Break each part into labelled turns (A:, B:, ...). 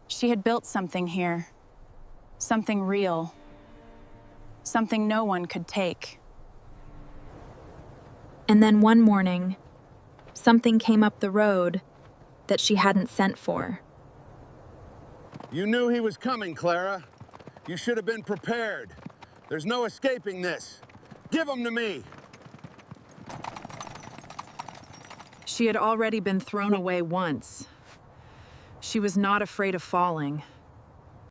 A: She had built something here. Something real. Something no one could take.
B: And then one morning, something came up the road that she hadn't sent for.
C: You knew he was coming, Clara. You should have been prepared. There's no escaping this. Give him to me.
D: She had already been thrown away once. She was not afraid of falling.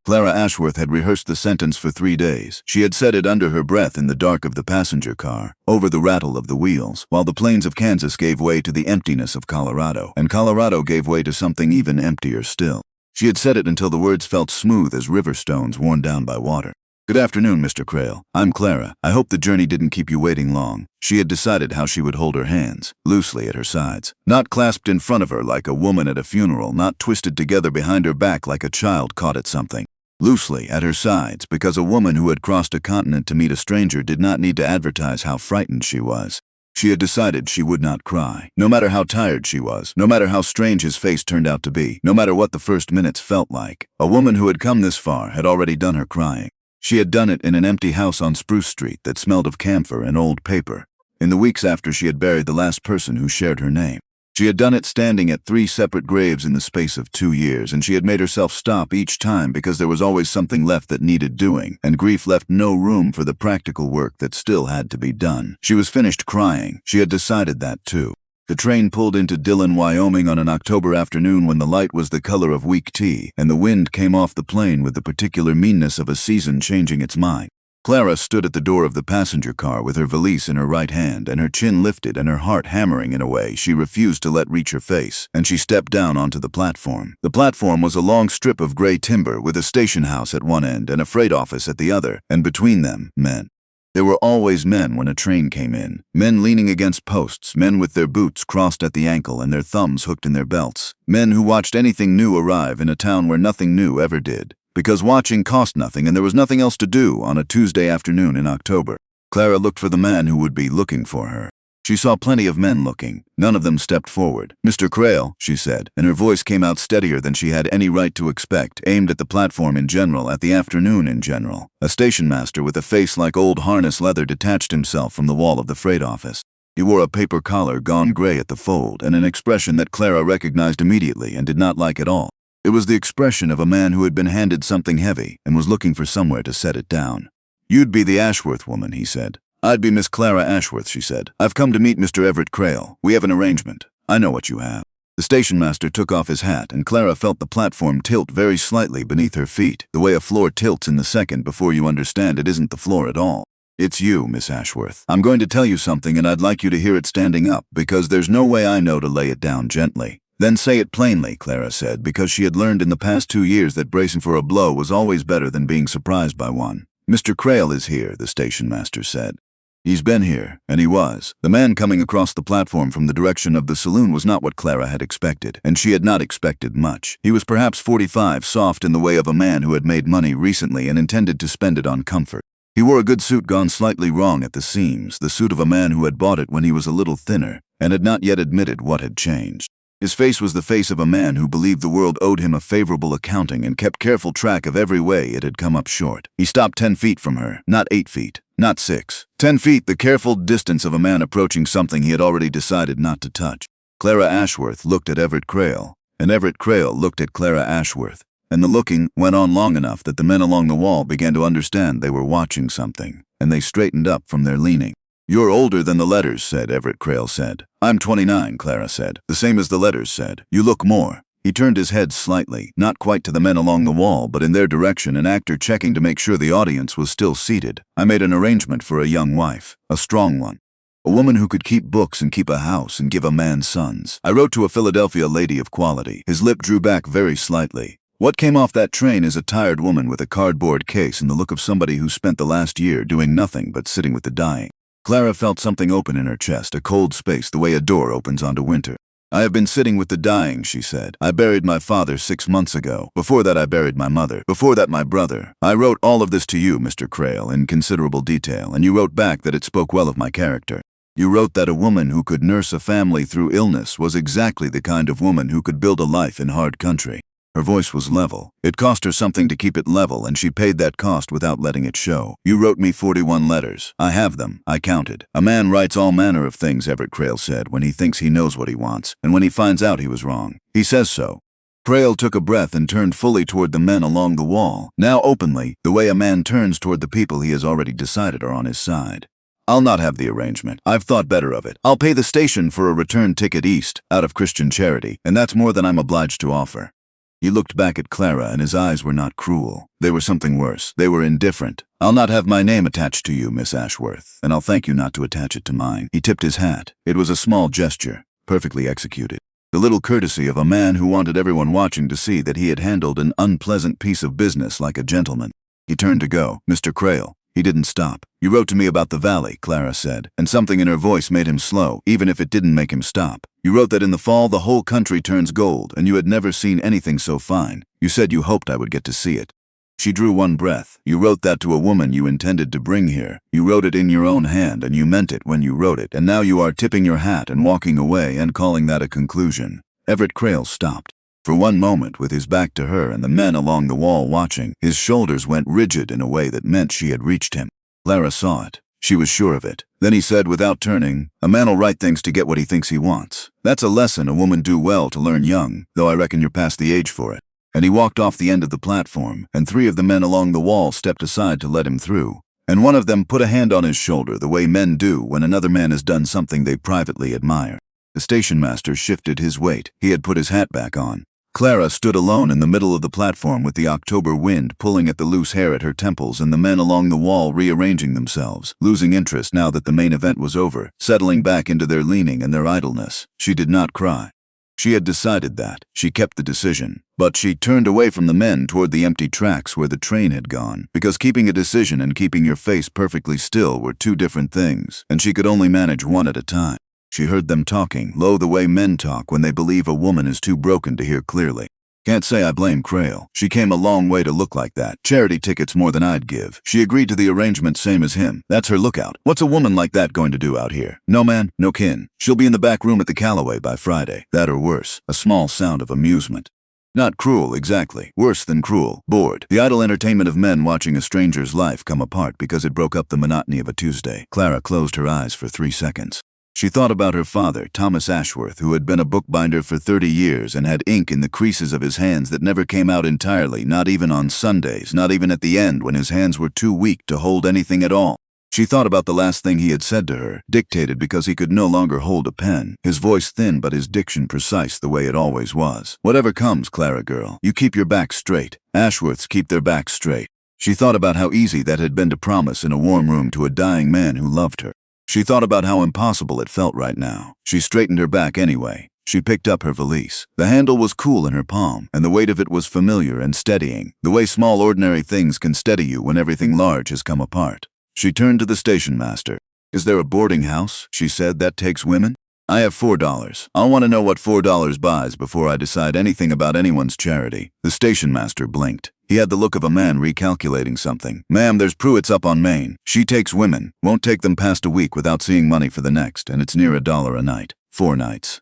E: Clara Ashworth had rehearsed the sentence for 3 days. She had said it under her breath in the dark of the passenger car, over the rattle of the wheels, while the plains of Kansas gave way to the emptiness of Colorado, and Colorado gave way to something even emptier still. She had said it until the words felt smooth as river stones worn down by water. Good afternoon, Mr. Crayle. I'm Clara. I hope the journey didn't keep you waiting long. She had decided how she would hold her hands, loosely at her sides. Not clasped in front of her like a woman at a funeral, not twisted together behind her back like a child caught at something. Loosely at her sides, because a woman who had crossed a continent to meet a stranger did not need to advertise how frightened she was. She had decided she would not cry, no matter how tired she was, no matter how strange his face turned out to be, no matter what the first minutes felt like. A woman who had come this far had already done her crying. She had done it in an empty house on Spruce Street that smelled of camphor and old paper, in the weeks after she had buried the last person who shared her name. She had done it standing at 3 separate graves in the space of 2 years, and she had made herself stop each time because there was always something left that needed doing, and grief left no room for the practical work that still had to be done. She was finished crying. She had decided that too. The train pulled into Dillon, Wyoming on an October afternoon when the light was the color of weak tea, and the wind came off the plain with the particular meanness of a season changing its mind. Clara stood at the door of the passenger car with her valise in her right hand and her chin lifted and her heart hammering in a way she refused to let reach her face, and she stepped down onto the platform. The platform was a long strip of gray timber with a station house at one end and a freight office at the other, and between them, men. There were always men when a train came in, men leaning against posts, men with their boots crossed at the ankle and their thumbs hooked in their belts, men who watched anything new arrive in a town where nothing new ever did, because watching cost nothing and there was nothing else to do on a Tuesday afternoon in October. Clara looked for the man who would be looking for her. She saw plenty of men looking. None of them stepped forward. "Mr. Crayle," she said, and her voice came out steadier than she had any right to expect, aimed at the platform in general, at the afternoon in general. A station master with a face like old harness leather detached himself from the wall of the freight office. He wore a paper collar gone gray at the fold and an expression that Clara recognized immediately and did not like at all. It was the expression of a man who had been handed something heavy and was looking for somewhere to set it down. "You'd be the Ashworth woman," he said. "I'd be Miss Clara Ashworth," she said. "I've come to meet Mr. Everett Crayle. We have an arrangement. I know what you have." The station master took off his hat, and Clara felt the platform tilt very slightly beneath her feet, the way a floor tilts in the second before you understand it isn't the floor at all. "It's you, Miss Ashworth. I'm going to tell you something, and I'd like you to hear it standing up, because there's no way I know to lay it down gently." "Then say it plainly," Clara said, because she had learned in the past 2 years that bracing for a blow was always better than being surprised by one. "Mr. Crayle is here," the station master said. "He's been here," and he was. The man coming across the platform from the direction of the saloon was not what Clara had expected, and she had not expected much. He was perhaps 45, soft in the way of a man who had made money recently and intended to spend it on comfort. He wore a good suit gone slightly wrong at the seams, the suit of a man who had bought it when he was a little thinner, and had not yet admitted what had changed. His face was the face of a man who believed the world owed him a favorable accounting and kept careful track of every way it had come up short. He stopped 10 feet from her, not 8 feet, not 6. 10 feet, the careful distance of a man approaching something he had already decided not to touch. Clara Ashworth looked at Everett Crayle, and Everett Crayle looked at Clara Ashworth, and the looking went on long enough that the men along the wall began to understand they were watching something, and they straightened up from their leaning. "You're older than the letters said," Everett Crayle said. "I'm 29, Clara said. "The same as the letters said. You look more." He turned his head slightly, not quite to the men along the wall, but in their direction, an actor checking to make sure the audience was still seated. "I made an arrangement for a young wife, a strong one. A woman who could keep books and keep a house and give a man sons. I wrote to a Philadelphia lady of quality." His lip drew back very slightly. "What came off that train is a tired woman with a cardboard case and the look of somebody who spent the last year doing nothing but sitting with the dying." Clara felt something open in her chest, a cold space the way a door opens onto winter. "I have been sitting with the dying," she said. "I buried my father 6 months ago. Before that I buried my mother. Before that my brother. I wrote all of this to you, Mr. Crayle, in considerable detail, and you wrote back that it spoke well of my character. You wrote that a woman who could nurse a family through illness was exactly the kind of woman who could build a life in hard country." Her voice was level. It cost her something to keep it level, and she paid that cost without letting it show. You wrote me 41 letters. I have them. I counted. A man writes all manner of things, Everett Crayle said, when he thinks he knows what he wants, and when he finds out he was wrong. He says so. Crayle took a breath and turned fully toward the men along the wall, now openly, the way a man turns toward the people he has already decided are on his side. I'll not have the arrangement. I've thought better of it. I'll pay the station for a return ticket east, out of Christian charity, and that's more than I'm obliged to offer. He looked back at Clara, and his eyes were not cruel. They were something worse. They were indifferent. I'll not have my name attached to you, Miss Ashworth, and I'll thank you not to attach it to mine. He tipped his hat. It was a small gesture, perfectly executed. The little courtesy of a man who wanted everyone watching to see that he had handled an unpleasant piece of business like a gentleman. He turned to go. Mr. Crayle. He didn't stop. You wrote to me about the valley, Clara said, and something in her voice made him slow, even if it didn't make him stop. You wrote that in the fall the whole country turns gold, and you had never seen anything so fine. You said you hoped I would get to see it. She drew one breath. You wrote that to a woman you intended to bring here. You wrote it in your own hand, and you meant it when you wrote it, and now you are tipping your hat and walking away and calling that a conclusion. Everett Crayle stopped. For one moment, with his back to her and the men along the wall watching, his shoulders went rigid in a way that meant she had reached him. Clara saw it. She was sure of it. Then he said without turning, "A man'll write things to get what he thinks he wants. That's a lesson a woman do well to learn young, though I reckon you're past the age for it." And he walked off the end of the platform, and 3 of the men along the wall stepped aside to let him through. And one of them put a hand on his shoulder the way men do when another man has done something they privately admire. The station master shifted his weight. He had put his hat back on. Clara stood alone in the middle of the platform with the October wind pulling at the loose hair at her temples and the men along the wall rearranging themselves, losing interest now that the main event was over, settling back into their leaning and their idleness. She did not cry. She had decided that. She kept the decision. But she turned away from the men toward the empty tracks where the train had gone, because keeping a decision and keeping your face perfectly still were 2 different things, and she could only manage one at a time. She heard them talking, low the way men talk when they believe a woman is too broken to hear clearly. Can't say I blame Crayle. She came a long way to look like that. Charity tickets more than I'd give. She agreed to the arrangement same as him. That's her lookout. What's a woman like that going to do out here? No man, no kin. She'll be in the back room at the Calloway by Friday. That or worse. A small sound of amusement. Not cruel, exactly. Worse than cruel. Bored. The idle entertainment of men watching a stranger's life come apart because it broke up the monotony of a Tuesday. Clara closed her eyes for 3 seconds. She thought about her father, Thomas Ashworth, who had been a bookbinder for 30 years and had ink in the creases of his hands that never came out entirely, not even on Sundays, not even at the end when his hands were too weak to hold anything at all. She thought about the last thing he had said to her, dictated because he could no longer hold a pen, his voice thin but his diction precise the way it always was. Whatever comes, Clara girl, you keep your back straight. Ashworths keep their backs straight. She thought about how easy that had been to promise in a warm room to a dying man who loved her. She thought about how impossible it felt right now. She straightened her back anyway. She picked up her valise. The handle was cool in her palm, and the weight of it was familiar and steadying, the way small ordinary things can steady you when everything large has come apart. She turned to the station master. "Is there a boarding house?" she said, "that takes women? I have $4. I'll want to know what $4 buys before I decide anything about anyone's charity." The station master blinked. He had the look of a man recalculating something. "Ma'am, there's Pruitt's up on Main. She takes women. Won't take them past a week without seeing money for the next, and it's near $1 a night. 4 nights.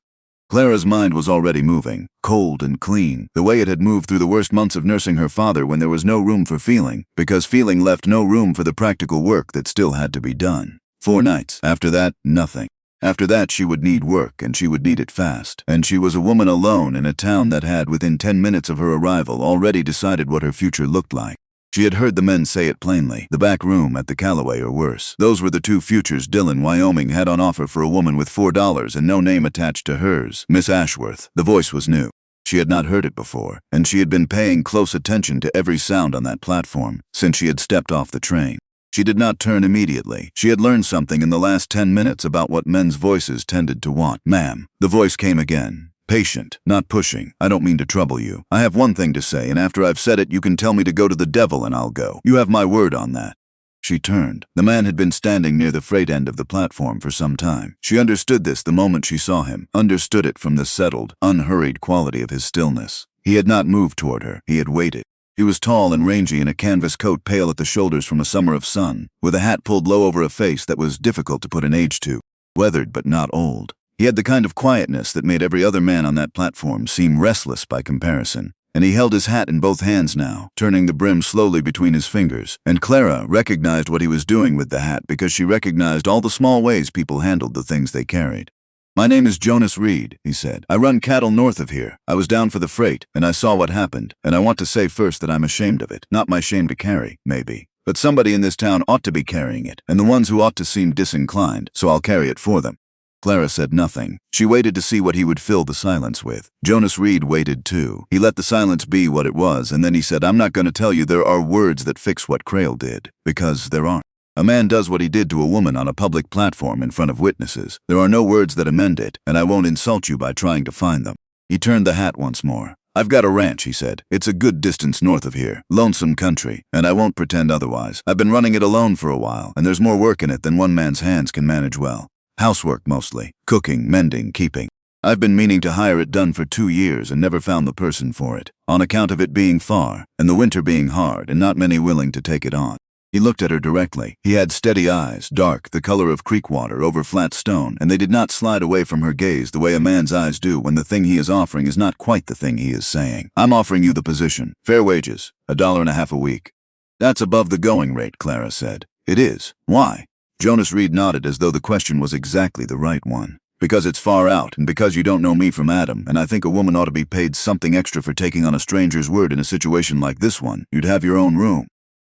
E: Clara's mind was already moving, cold and clean, the way it had moved through the worst months of nursing her father when there was no room for feeling, because feeling left no room for the practical work that still had to be done. 4 nights. After that, nothing. After that, she would need work, and she would need it fast. And she was a woman alone in a town that had, within 10 minutes of her arrival, already decided what her future looked like. She had heard the men say it plainly. The back room at the Calloway or worse. Those were the 2 futures Dillon, Wyoming had on offer for a woman with $4 and no name attached to hers. Miss Ashworth. The voice was new. She had not heard it before, and she had been paying close attention to every sound on that platform since she had stepped off the train. She did not turn immediately. She had learned something in the last 10 minutes about what men's voices tended to want. "Ma'am." The voice came again. Patient, not pushing. "I don't mean to trouble you. I have one thing to say, and after I've said it, you can tell me to go to the devil and I'll go. You have my word on that." She turned. The man had been standing near the freight end of the platform for some time. She understood this the moment she saw him, understood it from the settled, unhurried quality of his stillness. He had not moved toward her. He had waited. He was tall and rangy in a canvas coat pale at the shoulders from a summer of sun, with a hat pulled low over a face that was difficult to put an age to, weathered but not old. He had the kind of quietness that made every other man on that platform seem restless by comparison. And he held his hat in both hands now, turning the brim slowly between his fingers. And Clara recognized what he was doing with the hat because she recognized all the small ways people handled the things they carried. "My name is Jonas Reed," he said. "I run cattle north of here. I was down for the freight, and I saw what happened. And I want to say first that I'm ashamed of it. Not my shame to carry, maybe. But somebody in this town ought to be carrying it, and the ones who ought to seem disinclined, so I'll carry it for them." Clara said nothing. She waited to see what he would fill the silence with. Jonas Reed waited too. He let the silence be what it was, and then he said, "I'm not going to tell you there are words that fix what Crayle did, because there aren't. A man does what he did to a woman on a public platform in front of witnesses. There are no words that amend it, and I won't insult you by trying to find them." He turned the hat once more. "I've got a ranch," he said. "It's a good distance north of here. Lonesome country, and I won't pretend otherwise. I've been running it alone for a while, and there's more work in it than one man's hands can manage well. Housework mostly. Cooking, mending, keeping. I've been meaning to hire it done for 2 years and never found the person for it, on account of it being far, and the winter being hard, and not many willing to take it on." He looked at her directly. He had steady eyes, dark, the color of creek water over flat stone, and they did not slide away from her gaze the way a man's eyes do when the thing he is offering is not quite the thing he is saying. "I'm offering you the position. Fair wages. $1.50 a week." "That's above the going rate," Clara said. "It is. Why?" Jonas Reed nodded as though the question was exactly the right one. "Because it's far out, and because you don't know me from Adam, and I think a woman ought to be paid something extra for taking on a stranger's word in a situation like this one. You'd have your own room.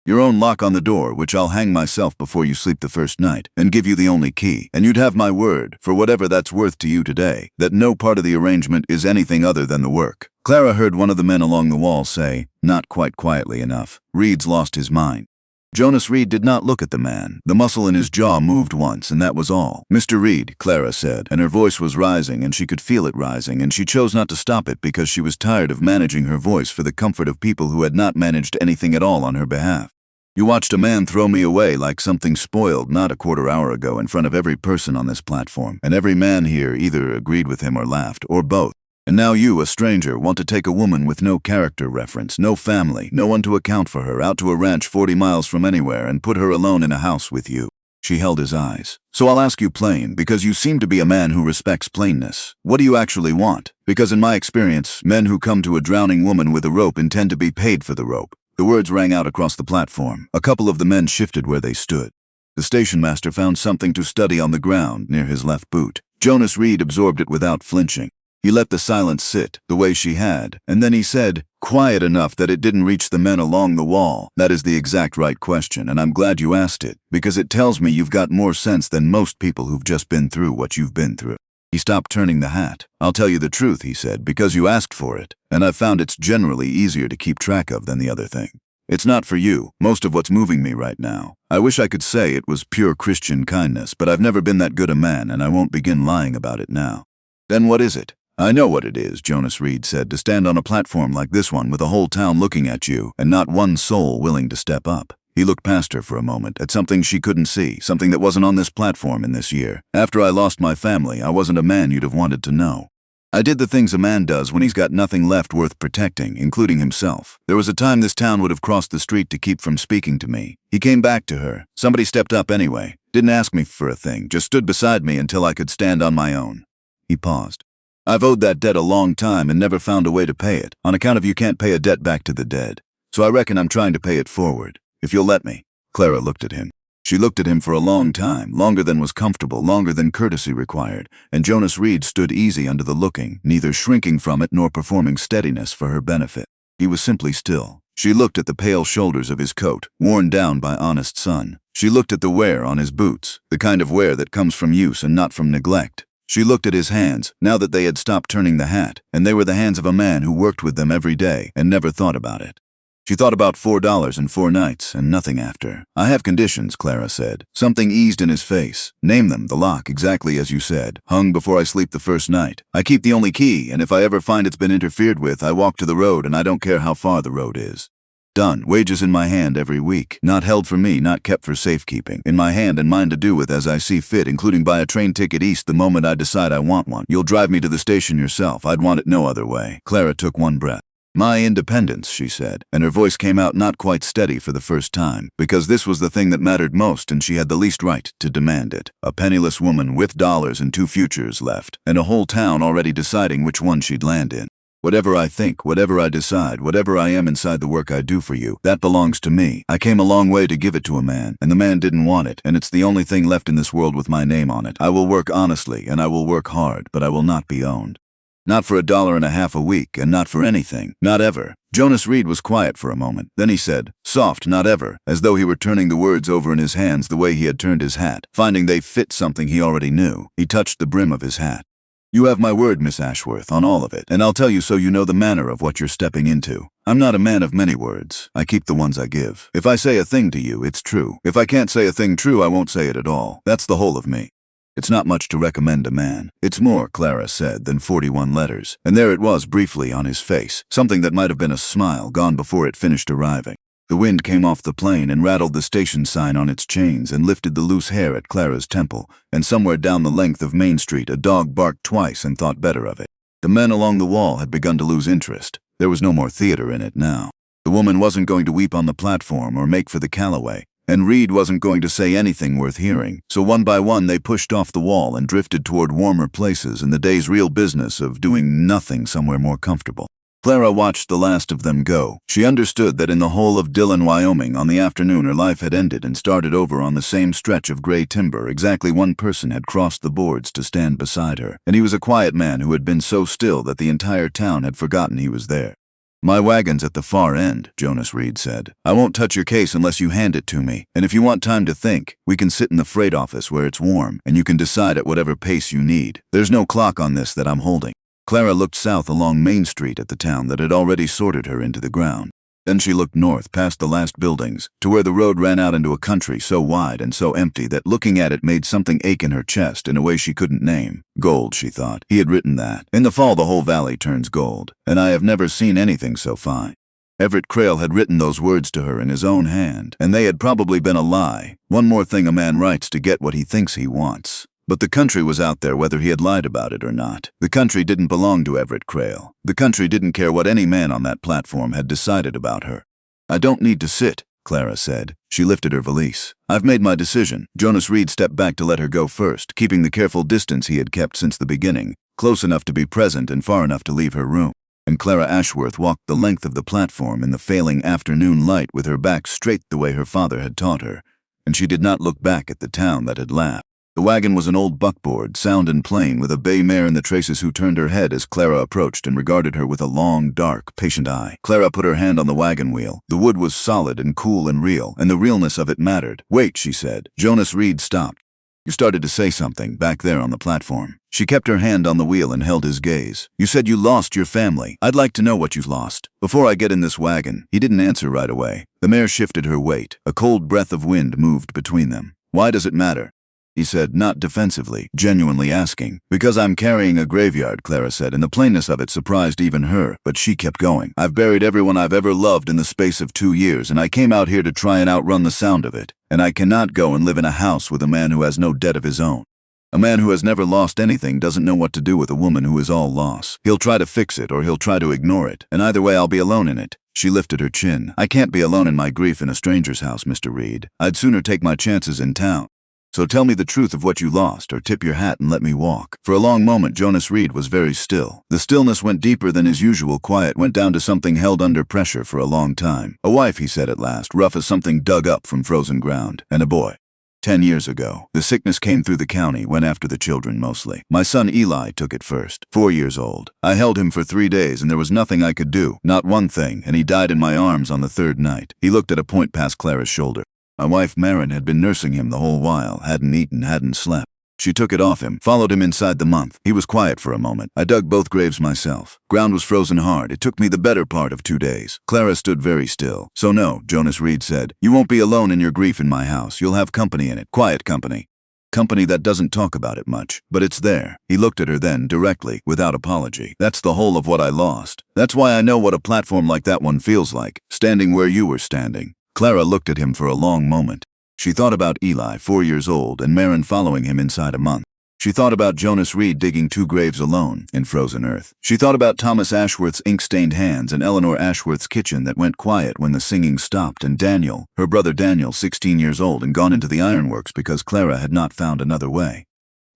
E: Your own lock on the door, which I'll hang myself before you sleep the first night, and give you the only key. And you'd have my word, for whatever that's worth to you today, that no part of the arrangement is anything other than the work." Clara heard one of the men along the wall say, not quite quietly enough, "Reed's lost his mind." Jonas Reed did not look at the man. The muscle in his jaw moved once, and that was all. "Mr. Reed," Clara said, and her voice was rising, and she could feel it rising, and she chose not to stop it because she was tired of managing her voice for the comfort of people who had not managed anything at all on her behalf. "You watched a man throw me away like something spoiled not a quarter hour ago in front of every person on this platform, and every man here either agreed with him or laughed, or both. And now you, a stranger, want to take a woman with no character reference, no family, no one to account for her, out to a ranch 40 miles from anywhere and put her alone in a house with you." She held his eyes. "So I'll ask you plain, because you seem to be a man who respects plainness. What do you actually want? Because in my experience, men who come to a drowning woman with a rope intend to be paid for the rope." The words rang out across the platform. A couple of the men shifted where they stood. The station master found something to study on the ground near his left boot. Jonas Reed absorbed it without flinching. He let the silence sit, the way she had, and then he said, quiet enough that it didn't reach the men along the wall, "That is the exact right question, and I'm glad you asked it, because it tells me you've got more sense than most people who've just been through what you've been through." He stopped turning the hat. "I'll tell you the truth," he said, "because you asked for it, and I've found it's generally easier to keep track of than the other thing. It's not for you, most of what's moving me right now. I wish I could say it was pure Christian kindness, but I've never been that good a man, and I won't begin lying about it now." "Then what is it?" "I know what it is," Jonas Reed said, "to stand on a platform like this one with a whole town looking at you and not one soul willing to step up." He looked past her for a moment at something she couldn't see, something that wasn't on this platform in this year. "After I lost my family, I wasn't a man you'd have wanted to know. I did the things a man does when he's got nothing left worth protecting, including himself. There was a time this town would have crossed the street to keep from speaking to me." He came back to her. "Somebody stepped up anyway. Didn't ask me for a thing, just stood beside me until I could stand on my own." He paused. "I've owed that debt a long time and never found a way to pay it, on account of you can't pay a debt back to the dead. So I reckon I'm trying to pay it forward, if you'll let me." Clara looked at him. She looked at him for a long time, longer than was comfortable, longer than courtesy required, and Jonas Reed stood easy under the looking, neither shrinking from it nor performing steadiness for her benefit. He was simply still. She looked at the pale shoulders of his coat, worn down by honest sun. She looked at the wear on his boots, the kind of wear that comes from use and not from neglect. She looked at his hands, now that they had stopped turning the hat, and they were the hands of a man who worked with them every day and never thought about it. She thought about $4 and 4 nights, and nothing after. "I have conditions," Clara said. Something eased in his face. "Name them, the lock, exactly as you said. Hung before I sleep the first night. I keep the only key, and if I ever find it's been interfered with, I walk to the road, and I don't care how far the road is. Done. Wages in my hand every week. Not held for me, not kept for safekeeping. In my hand and mine to do with as I see fit, including buy a train ticket east the moment I decide I want one. You'll drive me to the station yourself. I'd want it no other way." Clara took one breath. My independence, she said, and her voice came out not quite steady for the first time, because this was the thing that mattered most and she had the least right to demand it. A penniless woman with dollars and 2 futures left, and a whole town already deciding which one she'd land in. Whatever I think, whatever I decide, whatever I am inside the work I do for you, that belongs to me. I came a long way to give it to a man, and the man didn't want it, and it's the only thing left in this world with my name on it. I will work honestly, and I will work hard, but I will not be owned. Not for $1.50 a week, and not for anything. Not ever. Jonas Reed was quiet for a moment. Then he said, soft, not ever, as though he were turning the words over in his hands the way he had turned his hat. Finding they fit something he already knew, he touched the brim of his hat. You have my word, Miss Ashworth, on all of it, and I'll tell you so you know the manner of what you're stepping into. I'm not a man of many words. I keep the ones I give. If I say a thing to you, it's true. If I can't say a thing true, I won't say it at all. That's the whole of me. It's not much to recommend a man. It's more, Clara said, than 41 letters. And there it was briefly on his face, something that might have been a smile gone before it finished arriving. The wind came off the plane and rattled the station sign on its chains and lifted the loose hair at Clara's temple, and somewhere down the length of Main Street a dog barked twice and thought better of it. The men along the wall had begun to lose interest. There was no more theater in it now. The woman wasn't going to weep on the platform or make for the Callaway. And Reed wasn't going to say anything worth hearing, so one by one they pushed off the wall and drifted toward warmer places and the day's real business of doing nothing somewhere more comfortable. Clara watched the last of them go. She understood that in the whole of Dillon, Wyoming, on the afternoon her life had ended and started over on the same stretch of gray timber. Exactly one person had crossed the boards to stand beside her, and he was a quiet man who had been so still that the entire town had forgotten he was there. My wagon's at the far end, Jonas Reed said. I won't touch your case unless you hand it to me, and if you want time to think, we can sit in the freight office where it's warm, and you can decide at whatever pace you need. There's no clock on this that I'm holding. Clara looked south along Main Street at the town that had already sorted her into the ground. Then she looked north past the last buildings, to where the road ran out into a country so wide and so empty that looking at it made something ache in her chest in a way she couldn't name. Gold, she thought. He had written that. In the fall the whole valley turns gold, and I have never seen anything so fine. Everett Crayle had written those words to her in his own hand, and they had probably been a lie. One more thing a man writes to get what he thinks he wants. But the country was out there whether he had lied about it or not. The country didn't belong to Everett Crayle. The country didn't care what any man on that platform had decided about her. I don't need to sit, Clara said. She lifted her valise. I've made my decision. Jonas Reed stepped back to let her go first, keeping the careful distance he had kept since the beginning, close enough to be present and far enough to leave her room. And Clara Ashworth walked the length of the platform in the failing afternoon light with her back straight the way her father had taught her, and she did not look back at the town that had laughed. The wagon was an old buckboard, sound and plain, with a bay mare in the traces who turned her head as Clara approached and regarded her with a long, dark, patient eye. Clara put her hand on the wagon wheel. The wood was solid and cool and real, and the realness of it mattered. Wait, she said. Jonas Reed stopped. You started to say something back there on the platform. She kept her hand on the wheel and held his gaze. You said you lost your family. I'd like to know what you've lost. Before I get in this wagon. He didn't answer right away. The mare shifted her weight. A cold breath of wind moved between them. Why does it matter? He said, not defensively, genuinely asking. Because I'm carrying a graveyard, Clara said, and the plainness of it surprised even her, but she kept going. I've buried everyone I've ever loved in the space of 2 years, and I came out here to try and outrun the sound of it. And I cannot go and live in a house with a man who has no debt of his own. A man who has never lost anything doesn't know what to do with a woman who is all loss. He'll try to fix it or he'll try to ignore it, and either way I'll be alone in it. She lifted her chin. I can't be alone in my grief in a stranger's house, Mr. Reed. I'd sooner take my chances in town. So tell me the truth of what you lost, or tip your hat and let me walk. For a long moment, Jonas Reed was very still. The stillness went deeper than his usual quiet, went down to something held under pressure for a long time. A wife, he said at last, rough as something dug up from frozen ground, and a boy. 10 years ago, the sickness came through the county, went after the children mostly. My son Eli took it first, 4 years old. I held him for 3 days and there was nothing I could do, not one thing, and he died in my arms on the 3rd night. He looked at a point past Clara's shoulder. My wife Marin had been nursing him the whole while, hadn't eaten, hadn't slept. She took it off him, followed him inside the month. He was quiet for a moment. I dug both graves myself. Ground was frozen hard. It took me the better part of 2 days. Clara stood very still. So no, Jonas Reed said. You won't be alone in your grief in my house. You'll have company in it. Quiet company. Company that doesn't talk about it much. But it's there. He looked at her then, directly, without apology. That's the whole of what I lost. That's why I know what a platform like that one feels like. Standing where you were standing. Clara looked at him for a long moment. She thought about Eli, 4 years old, and Marin following him inside a month. She thought about Jonas Reed digging 2 graves alone in frozen earth. She thought about Thomas Ashworth's ink-stained hands and Eleanor Ashworth's kitchen that went quiet when the singing stopped, and Daniel, her brother Daniel, 16 years old and gone into the ironworks because Clara had not found another way.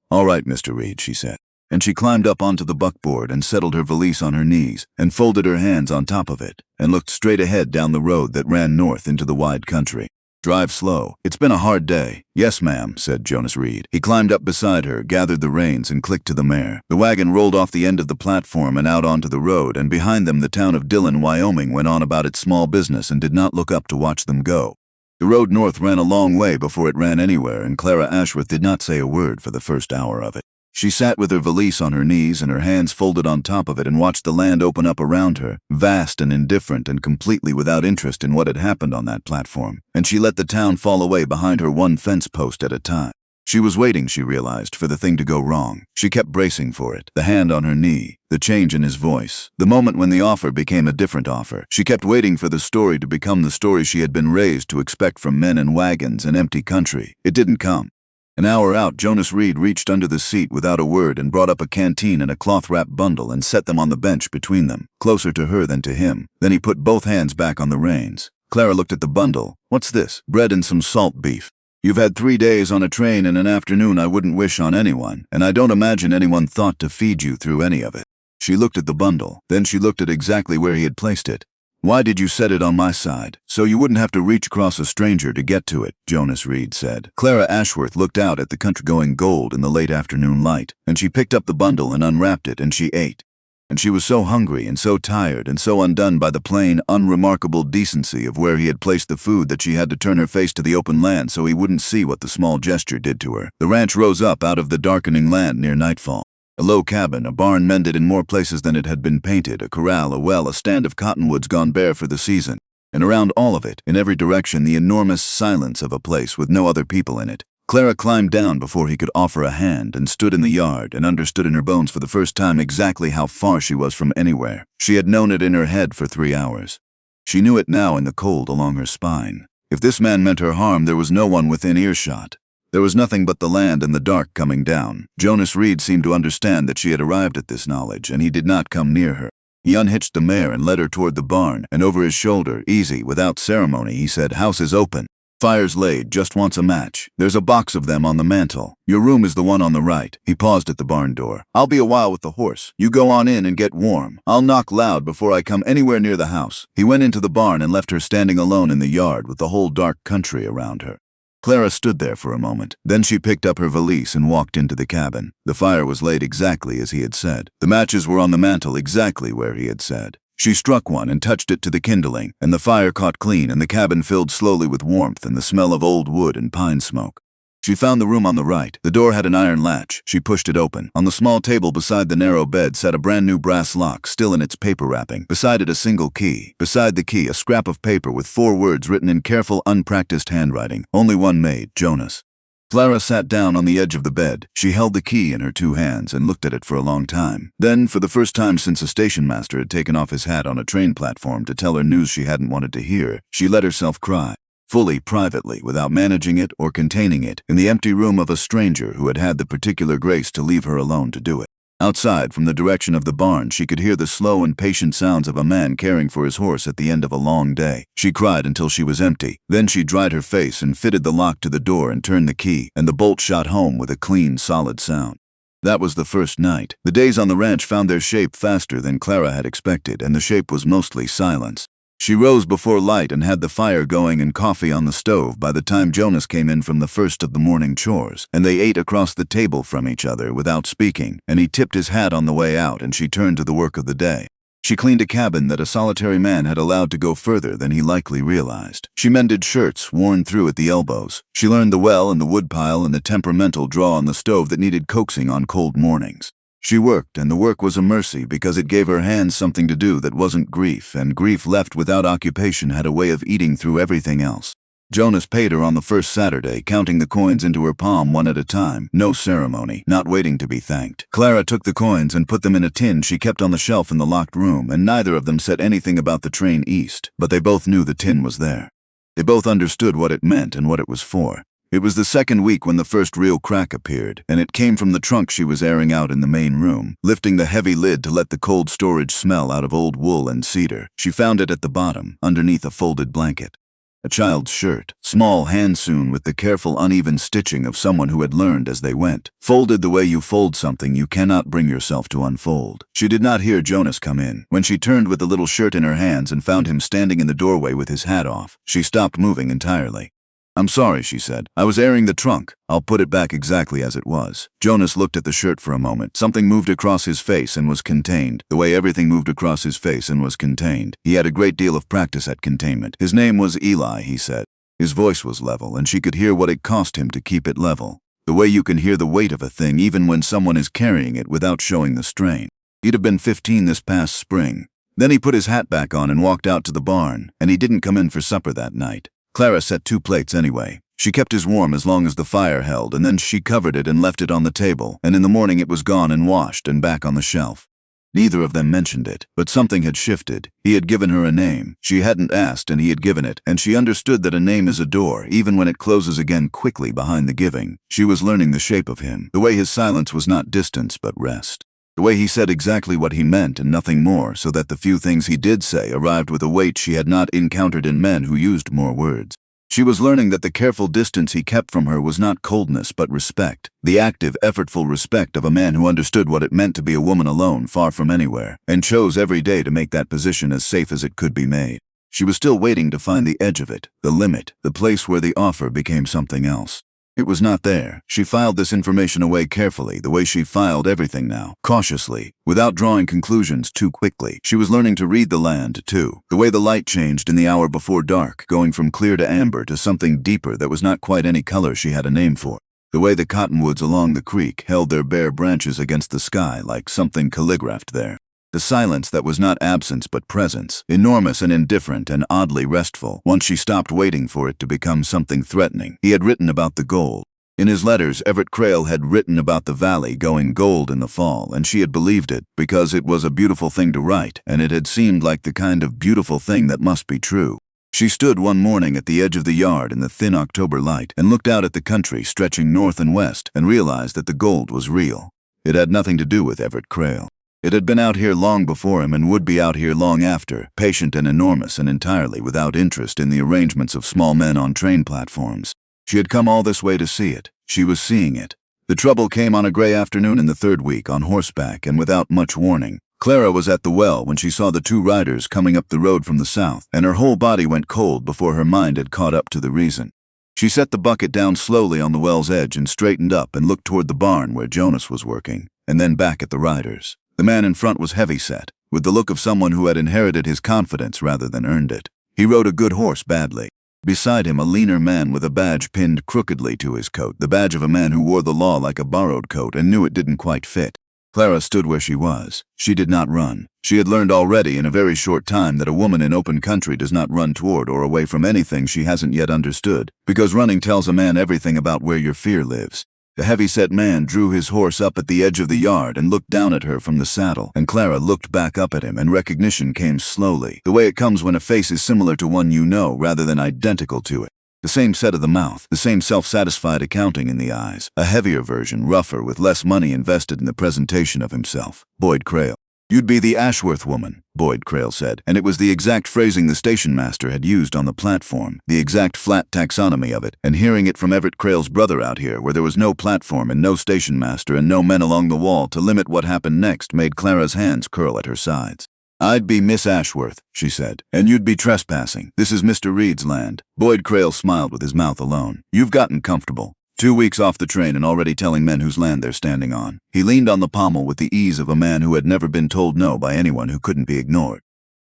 E: "All right, Mr. Reed," she said. And she climbed up onto the buckboard and settled her valise on her knees and folded her hands on top of it and looked straight ahead down the road that ran north into the wide country. "Drive slow. It's been a hard day." "Yes, ma'am," said Jonas Reed. He climbed up beside her, gathered the reins, and clicked to the mare. The wagon rolled off the end of the platform and out onto the road, and behind them the town of Dillon, Wyoming went on about its small business and did not look up to watch them go. The road north ran a long way before it ran anywhere, and Clara Ashworth did not say a word for the first hour of it. She sat with her valise on her knees and her hands folded on top of it and watched the land open up around her, vast and indifferent and completely without interest in what had happened on that platform, and she let the town fall away behind her, one fence post at a time. She was waiting, she realized, for the thing to go wrong. She kept bracing for it, the hand on her knee, the change in his voice, the moment when the offer became a different offer. She kept waiting for the story to become the story she had been raised to expect from men and wagons and empty country. It didn't come. An hour out, Jonas Reed reached under the seat without a word and brought up a canteen and a cloth-wrapped bundle and set them on the bench between them, closer to her than to him. Then he put both hands back on the reins. Clara looked at the bundle. "What's this?" "Bread and some salt beef. You've had 3 days on a train and an afternoon I wouldn't wish on anyone, and I don't imagine anyone thought to feed you through any of it." She looked at the bundle. Then she looked at exactly where he had placed it. "Why did you set it on my side?" "So you wouldn't have to reach across a stranger to get to it," Jonas Reed said. Clara Ashworth looked out at the country going gold in the late afternoon light, and she picked up the bundle and unwrapped it, and she ate. And she was so hungry and so tired and so undone by the plain, unremarkable decency of where he had placed the food that she had to turn her face to the open land so he wouldn't see what the small gesture did to her. The ranch rose up out of the darkening land near nightfall. A low cabin, a barn mended in more places than it had been painted, a corral, a well, a stand of cottonwoods gone bare for the season. And around all of it, in every direction, the enormous silence of a place with no other people in it. Clara climbed down before he could offer a hand and stood in the yard and understood in her bones for the first time exactly how far she was from anywhere. She had known it in her head for 3 hours. She knew it now in the cold along her spine. If this man meant her harm, there was no one within earshot. There was nothing but the land and the dark coming down. Jonas Reed seemed to understand that she had arrived at this knowledge, and he did not come near her. He unhitched the mare and led her toward the barn, and over his shoulder, easy, without ceremony, he said, "House is open. Fire's laid, just wants a match. There's a box of them on the mantel. Your room is the one on the right." He paused at the barn door. "I'll be a while with the horse. You go on in and get warm. I'll knock loud before I come anywhere near the house." He went into the barn and left her standing alone in the yard with the whole dark country around her. Clara stood there for a moment. Then she picked up her valise and walked into the cabin. The fire was laid exactly as he had said. The matches were on the mantel exactly where he had said. She struck one and touched it to the kindling, and the fire caught clean and the cabin filled slowly with warmth and the smell of old wood and pine smoke. She found the room on the right. The door had an iron latch. She pushed it open. On the small table beside the narrow bed sat a brand new brass lock, still in its paper wrapping. Beside it a single key. Beside the key a scrap of paper with 4 words written in careful, unpracticed handwriting. Only one made, Jonas. Clara sat down on the edge of the bed. She held the key in her 2 hands and looked at it for a long time. Then, for the first time since a station master had taken off his hat on a train platform to tell her news she hadn't wanted to hear, she let herself cry. Fully, privately, without managing it or containing it, in the empty room of a stranger who had had the particular grace to leave her alone to do it. Outside, from the direction of the barn, she could hear the slow and patient sounds of a man caring for his horse at the end of a long day. She cried until she was empty. Then she dried her face and fitted the lock to the door and turned the key, and the bolt shot home with a clean, solid sound. That was the first night. The days on the ranch found their shape faster than Clara had expected, and the shape was mostly silence. She rose before light and had the fire going and coffee on the stove by the time Jonas came in from the first of the morning chores, and they ate across the table from each other without speaking, and he tipped his hat on the way out and she turned to the work of the day. She cleaned a cabin that a solitary man had allowed to go further than he likely realized. She mended shirts worn through at the elbows. She learned the well and the woodpile and the temperamental draw on the stove that needed coaxing on cold mornings. She worked, and the work was a mercy because it gave her hands something to do that wasn't grief, and grief left without occupation had a way of eating through everything else. Jonas paid her on the first Saturday, counting the coins into her palm one at a time, no ceremony, not waiting to be thanked. Clara took the coins and put them in a tin she kept on the shelf in the locked room, and neither of them said anything about the train east, but they both knew the tin was there. They both understood what it meant and what it was for. It was the second week when the first real crack appeared, and it came from the trunk she was airing out in the main room. Lifting the heavy lid to let the cold storage smell out of old wool and cedar, she found it at the bottom, underneath a folded blanket. A child's shirt, small, hand-sewn with the careful, uneven stitching of someone who had learned as they went, folded the way you fold something you cannot bring yourself to unfold. She did not hear Jonas come in. When she turned with the little shirt in her hands and found him standing in the doorway with his hat off, she stopped moving entirely. "I'm sorry," she said. "I was airing the trunk. I'll put it back exactly as it was." Jonas looked at the shirt for a moment. Something moved across his face and was contained, the way everything moved across his face and was contained. He had a great deal of practice at containment. His name was Eli, he said. His voice was level, and she could hear what it cost him to keep it level. The way you can hear the weight of a thing even when someone is carrying it without showing the strain. He'd have been 15 this past spring. Then he put his hat back on and walked out to the barn, and he didn't come in for supper that night. Clara set 2 plates anyway. She kept his warm as long as the fire held, and then she covered it and left it on the table, and in the morning it was gone and washed and back on the shelf. Neither of them mentioned it, but something had shifted. He had given her a name. She hadn't asked, and he had given it, and she understood that a name is a door, even when it closes again quickly behind the giving. She was learning the shape of him, the way his silence was not distance but rest. The way he said exactly what he meant and nothing more, so that the few things he did say arrived with a weight she had not encountered in men who used more words. She was learning that the careful distance he kept from her was not coldness but respect, the active, effortful respect of a man who understood what it meant to be a woman alone, far from anywhere, and chose every day to make that position as safe as it could be made. She was still waiting to find the edge of it, the limit, the place where the offer became something else. It was not there. She filed this information away carefully, the way she filed everything now, cautiously, without drawing conclusions too quickly. She was learning to read the land, too, the way the light changed in the hour before dark, going from clear to amber to something deeper that was not quite any color she had a name for. The way the cottonwoods along the creek held their bare branches against the sky like something calligraphed there. The silence that was not absence but presence, enormous and indifferent and oddly restful, once she stopped waiting for it to become something threatening. He had written about the gold. In his letters, Everett Crayle had written about the valley going gold in the fall, and she had believed it, because it was a beautiful thing to write, and it had seemed like the kind of beautiful thing that must be true. She stood one morning at the edge of the yard in the thin October light and looked out at the country stretching north and west and realized that the gold was real. It had nothing to do with Everett Crayle. It had been out here long before him and would be out here long after, patient and enormous and entirely without interest in the arrangements of small men on train platforms. She had come all this way to see it. She was seeing it. The trouble came on a gray afternoon in the 3rd week, on horseback and without much warning. Clara was at the well when she saw the 2 riders coming up the road from the south, and her whole body went cold before her mind had caught up to the reason. She set the bucket down slowly on the well's edge and straightened up and looked toward the barn where Jonas was working, and then back at the riders. The man in front was heavy-set, with the look of someone who had inherited his confidence rather than earned it. He rode a good horse badly. Beside him, a leaner man with a badge pinned crookedly to his coat, the badge of a man who wore the law like a borrowed coat and knew it didn't quite fit. Clara stood where she was. She did not run. She had learned already in a very short time that a woman in open country does not run toward or away from anything she hasn't yet understood, because running tells a man everything about where your fear lives. The heavy-set man drew his horse up at the edge of the yard and looked down at her from the saddle, and Clara looked back up at him, and recognition came slowly, the way it comes when a face is similar to one you know rather than identical to it. The same set of the mouth, the same self-satisfied accounting in the eyes, a heavier version, rougher, with less money invested in the presentation of himself. Boyd Crayle. "You'd be the Ashworth woman," Boyd Crayle said, and it was the exact phrasing the station master had used on the platform, the exact flat taxonomy of it, and hearing it from Everett Crayle's brother out here, where there was no platform and no station master and no men along the wall to limit what happened next, made Clara's hands curl at her sides. "I'd be Miss Ashworth," she said, "and you'd be trespassing. This is Mr. Reed's land." Boyd Crayle smiled with his mouth alone. "You've gotten comfortable. 2 weeks off the train and already telling men whose land they're standing on." He leaned on the pommel with the ease of a man who had never been told no by anyone who couldn't be ignored.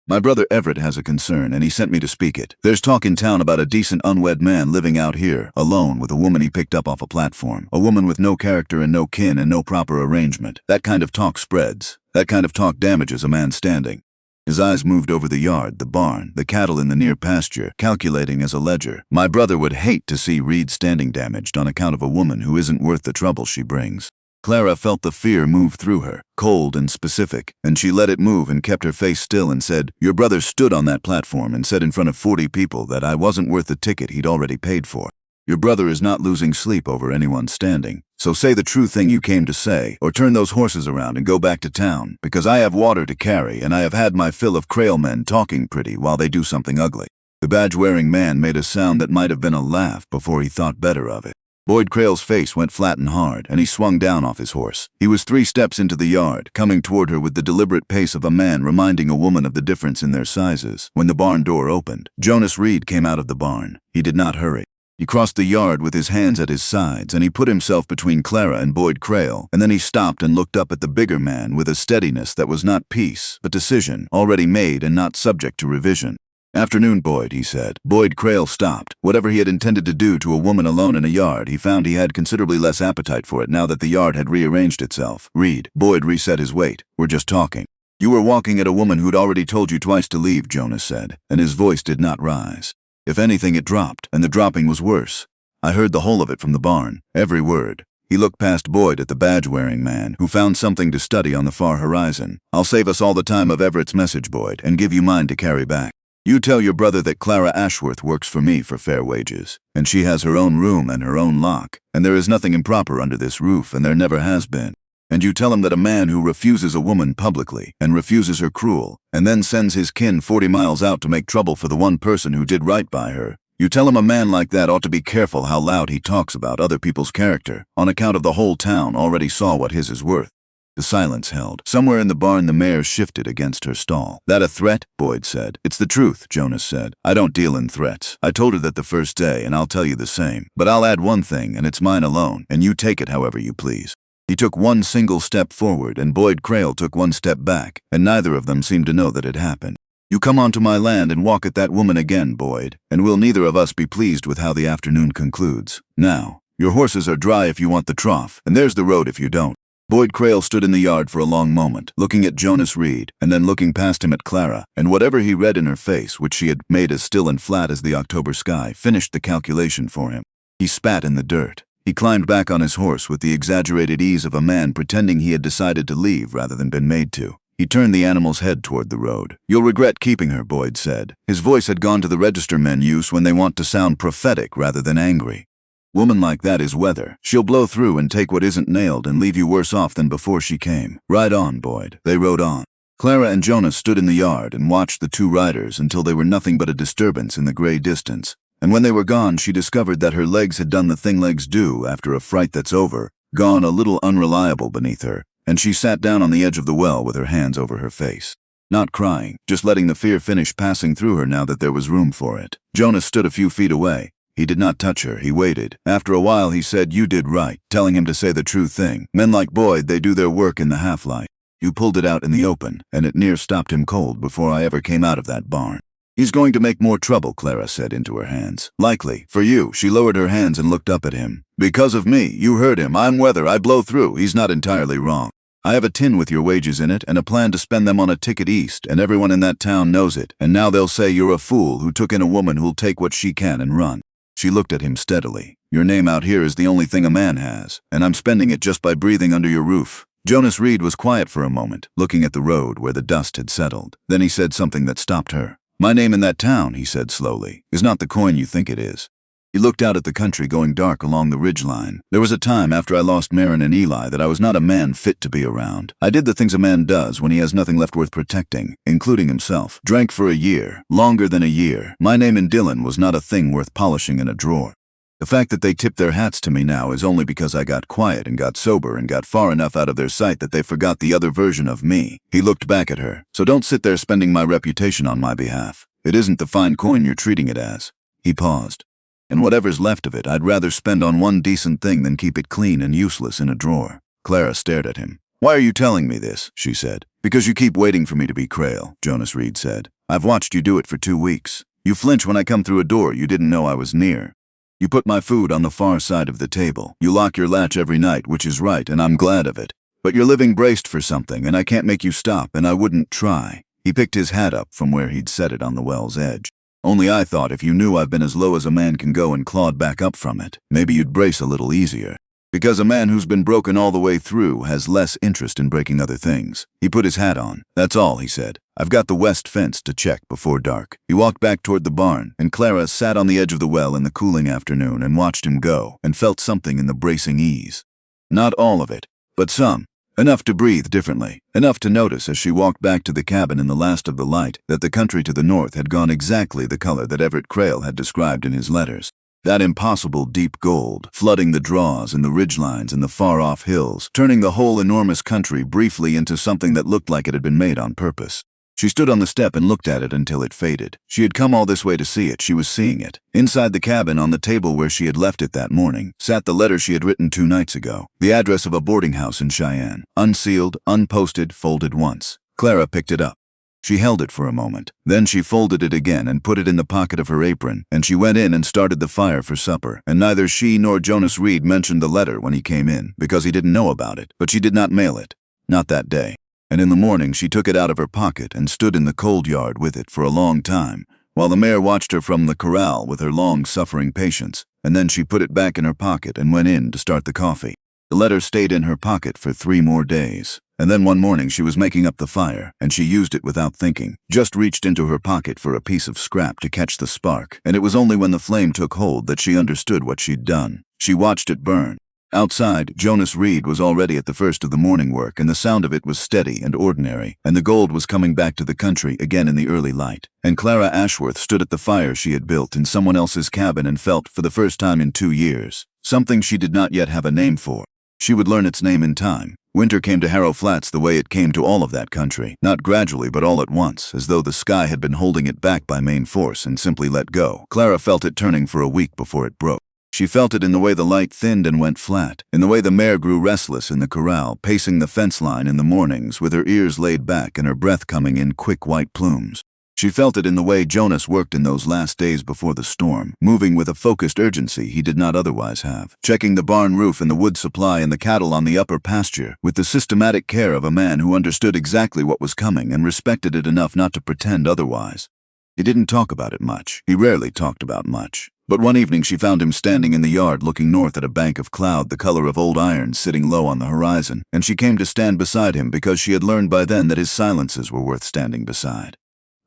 E: "My brother Everett has a concern, and he sent me to speak it. There's talk in town about a decent unwed man living out here, alone with a woman he picked up off a platform. A woman with no character and no kin and no proper arrangement. That kind of talk spreads. That kind of talk damages a man standing." His eyes moved over the yard, the barn, the cattle in the near pasture, calculating as a ledger. "My brother would hate to see Reed standing damaged on account of a woman who isn't worth the trouble she brings." Clara felt the fear move through her, cold and specific, and she let it move and kept her face still and said, "Your brother stood on that platform and said in front of 40 people that I wasn't worth the ticket he'd already paid for." Your brother is not losing sleep over anyone standing. So say the true thing you came to say, or turn those horses around and go back to town, because I have water to carry and I have had my fill of Crayle men talking pretty while they do something ugly. The badge-wearing man made a sound that might have been a laugh before he thought better of it. Boyd Crayle's face went flat and hard, and he swung down off his horse. He was 3 steps into the yard, coming toward her with the deliberate pace of a man reminding a woman of the difference in their sizes. When the barn door opened, Jonas Reed came out of the barn. He did not hurry. He crossed the yard with his hands at his sides, and he put himself between Clara and Boyd Crayle, and then he stopped and looked up at the bigger man with a steadiness that was not peace, but decision, already made and not subject to revision. "Afternoon, Boyd," he said. Boyd Crayle stopped. Whatever he had intended to do to a woman alone in a yard, he found he had considerably less appetite for it now that the yard had rearranged itself. "Reed." Boyd reset his weight. "We're just talking." "You were walking at a woman who'd already told you twice to leave," Jonas said, and his voice did not rise. If anything, it dropped, and the dropping was worse. "I heard the whole of it from the barn. Every word." He looked past Boyd at the badge-wearing man, who found something to study on the far horizon. "I'll save us all the time of Everett's message, Boyd, and give you mine to carry back. You tell your brother that Clara Ashworth works for me for fair wages, and she has her own room and her own lock, and there is nothing improper under this roof, and there never has been. And you tell him that a man who refuses a woman publicly, and refuses her cruel, and then sends his kin 40 miles out to make trouble for the one person who did right by her, you tell him a man like that ought to be careful how loud he talks about other people's character, on account of the whole town already saw what his is worth." The silence held. Somewhere in the barn the mare shifted against her stall. "That a threat?" Boyd said. "It's the truth," Jonas said. "I don't deal in threats. I told her that the first day, and I'll tell you the same. But I'll add one thing, and it's mine alone, and you take it however you please." He took one single step forward, and Boyd Crayle took one step back, and neither of them seemed to know that it happened. "You come onto my land and walk at that woman again, Boyd, and we'll neither of us be pleased with how the afternoon concludes. Now, your horses are dry if you want the trough, and there's the road if you don't." Boyd Crayle stood in the yard for a long moment, looking at Jonas Reed, and then looking past him at Clara, and whatever he read in her face, which she had made as still and flat as the October sky, finished the calculation for him. He spat in the dirt. He climbed back on his horse with the exaggerated ease of a man pretending he had decided to leave rather than been made to. He turned the animal's head toward the road. "You'll regret keeping her," Boyd said. His voice had gone to the register men use when they want to sound prophetic rather than angry. "Woman like that is weather. She'll blow through and take what isn't nailed and leave you worse off than before she came. Ride on, Boyd." They rode on. Clara and Jonas stood in the yard and watched the 2 riders until they were nothing but a disturbance in the gray distance. And when they were gone, she discovered that her legs had done the thing legs do after a fright that's over, gone a little unreliable beneath her, and she sat down on the edge of the well with her hands over her face. Not crying, just letting the fear finish passing through her now that there was room for it. Jonas stood a few feet away. He did not touch her, he waited. After a while he said, "You did right," telling him to say the true thing. Men like Boyd, they do their work in the half-light. "You pulled it out in the open, and it near stopped him cold before I ever came out of that barn." "He's going to make more trouble," Clara said into her hands. "Likely. For you." She lowered her hands and looked up at him. "Because of me. You heard him. I'm weather. I blow through. He's not entirely wrong. I have a tin with your wages in it and a plan to spend them on a ticket east, and everyone in that town knows it, and now they'll say you're a fool who took in a woman who'll take what she can and run." She looked at him steadily. "Your name out here is the only thing a man has, and I'm spending it just by breathing under your roof." Jonas Reed was quiet for a moment, looking at the road where the dust had settled. Then he said something that stopped her. "My name in that town," he said slowly, "is not the coin you think it is." He looked out at the country going dark along the ridgeline. "There was a time after I lost Marin and Eli that I was not a man fit to be around. I did the things a man does when he has nothing left worth protecting, including himself. Drank for a year, longer than a year. My name in Dillon was not a thing worth polishing in a drawer. The fact that they tip their hats to me now is only because I got quiet and got sober and got far enough out of their sight that they forgot the other version of me." He looked back at her. "So don't sit there spending my reputation on my behalf. It isn't the fine coin you're treating it as." He paused. "And whatever's left of it, I'd rather spend on one decent thing than keep it clean and useless in a drawer." Clara stared at him. "Why are you telling me this?" she said. "Because you keep waiting for me to be Crayle," Jonas Reed said. "I've watched you do it for 2 weeks. You flinch when I come through a door you didn't know I was near. You put my food on the far side of the table. You lock your latch every night, which is right, and I'm glad of it. But you're living braced for something, and I can't make you stop, and I wouldn't try." He picked his hat up from where he'd set it on the well's edge. "Only I thought if you knew I've been as low as a man can go and clawed back up from it, maybe you'd brace a little easier. Because a man who's been broken all the way through has less interest in breaking other things." He put his hat on. "That's all," he said. I've got the west fence to check before dark." He walked back toward the barn, and Clara sat on the edge of the well in the cooling afternoon and watched him go and felt something in the bracing ease. Not all of it, but some. Enough to breathe differently, enough to notice as she walked back to the cabin in the last of the light that the country to the north had gone exactly the color that Everett Crayle had described in his letters. That impossible deep gold, flooding the draws and the ridgelines and the far-off hills, turning the whole enormous country briefly into something that looked like it had been made on purpose. She stood on the step and looked at it until it faded. She had come all this way to see it. She was seeing it. Inside the cabin, on the table where she had left it that morning, sat the letter she had written 2 nights ago. The address of a boarding house in Cheyenne. Unsealed, unposted, folded once. Clara picked it up. She held it for a moment. Then she folded it again and put it in the pocket of her apron, and she went in and started the fire for supper. And neither she nor Jonas Reed mentioned the letter when he came in, because he didn't know about it, but she did not mail it. Not that day. And in the morning she took it out of her pocket and stood in the cold yard with it for a long time, while the mare watched her from the corral with her long-suffering patience, and then she put it back in her pocket and went in to start the coffee. The letter stayed in her pocket for 3 more days. And then one morning she was making up the fire, and she used it without thinking, just reached into her pocket for a piece of scrap to catch the spark, and it was only when the flame took hold that she understood what she'd done. She watched it burn. Outside, Jonas Reed was already at the first of the morning work, and the sound of it was steady and ordinary, and the gold was coming back to the country again in the early light. And Clara Ashworth stood at the fire she had built in someone else's cabin and felt, for the first time in 2 years, something she did not yet have a name for. She would learn its name in time. Winter came to Harrow Flats the way it came to all of that country, not gradually but all at once, as though the sky had been holding it back by main force and simply let go. Clara felt it turning for a week before it broke. She felt it in the way the light thinned and went flat, in the way the mare grew restless in the corral, pacing the fence line in the mornings with her ears laid back and her breath coming in quick white plumes. She felt it in the way Jonas worked in those last days before the storm, moving with a focused urgency he did not otherwise have, checking the barn roof and the wood supply and the cattle on the upper pasture with the systematic care of a man who understood exactly what was coming and respected it enough not to pretend otherwise. He didn't talk about it much. He rarely talked about much. But one evening she found him standing in the yard looking north at a bank of cloud the color of old iron sitting low on the horizon, and she came to stand beside him because she had learned by then that his silences were worth standing beside.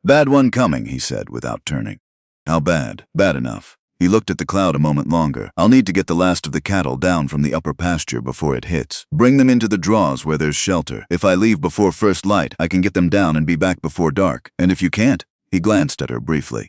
E: "Bad one coming," he said without turning. "How bad?" "Bad enough." He looked at the cloud a moment longer. "I'll need to get the last of the cattle down from the upper pasture before it hits. Bring them into the draws where there's shelter. If I leave before first light, I can get them down and be back before dark. And if you can't?" He glanced at her briefly.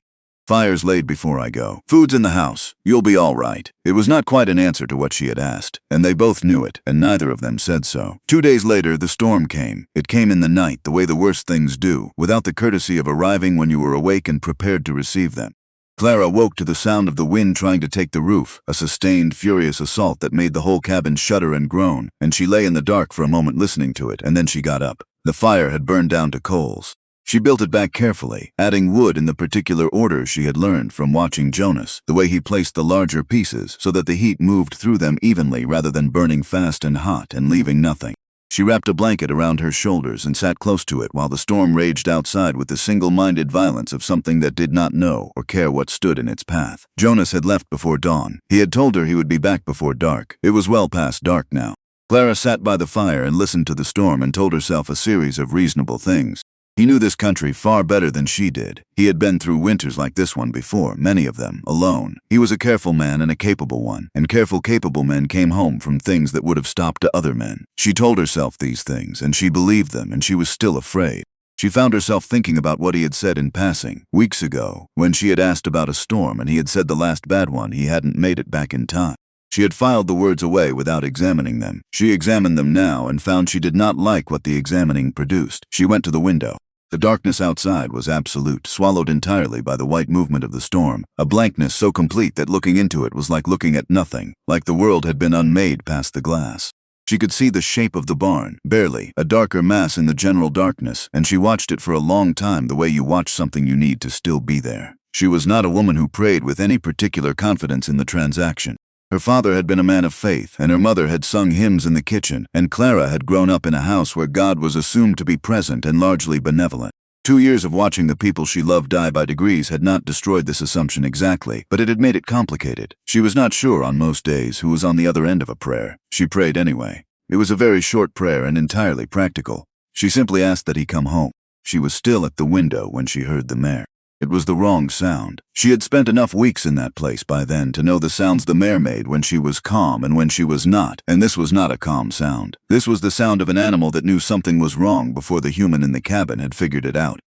E: "Fire's laid before I go. Food's in the house. You'll be all right." It was not quite an answer to what she had asked, and they both knew it, and neither of them said so. 2 days later, the storm came. It came in the night, the way the worst things do, without the courtesy of arriving when you were awake and prepared to receive them. Clara woke to the sound of the wind trying to take the roof, a sustained, furious assault that made the whole cabin shudder and groan, and she lay in the dark for a moment listening to it, and then she got up. The fire had burned down to coals. She built it back carefully, adding wood in the particular order she had learned from watching Jonas, the way he placed the larger pieces so that the heat moved through them evenly rather than burning fast and hot and leaving nothing. She wrapped a blanket around her shoulders and sat close to it while the storm raged outside with the single-minded violence of something that did not know or care what stood in its path. Jonas had left before dawn. He had told her he would be back before dark. It was well past dark now. Clara sat by the fire and listened to the storm and told herself a series of reasonable things. He knew this country far better than she did. He had been through winters like this one before, many of them, alone. He was a careful man and a capable one, and careful, capable men came home from things that would have stopped to other men. She told herself these things, and she believed them, and she was still afraid. She found herself thinking about what he had said in passing, weeks ago, when she had asked about a storm and he had said the last bad one he hadn't made it back in time. She had filed the words away without examining them. She examined them now and found she did not like what the examining produced. She went to the window. The darkness outside was absolute, swallowed entirely by the white movement of the storm, a blankness so complete that looking into it was like looking at nothing, like the world had been unmade past the glass. She could see the shape of the barn, barely, a darker mass in the general darkness, and she watched it for a long time the way you watch something you need to still be there. She was not a woman who prayed with any particular confidence in the transaction. Her father had been a man of faith, and her mother had sung hymns in the kitchen, and Clara had grown up in a house where God was assumed to be present and largely benevolent. 2 years of watching the people she loved die by degrees had not destroyed this assumption exactly, but it had made it complicated. She was not sure on most days who was on the other end of a prayer. She prayed anyway. It was a very short prayer and entirely practical. She simply asked that he come home. She was still at the window when she heard the mare. It was the wrong sound. She had spent enough weeks in that place by then to know the sounds the mare made when she was calm and when she was not, and this was not a calm sound. This was the sound of an animal that knew something was wrong before the human in the cabin had figured it out.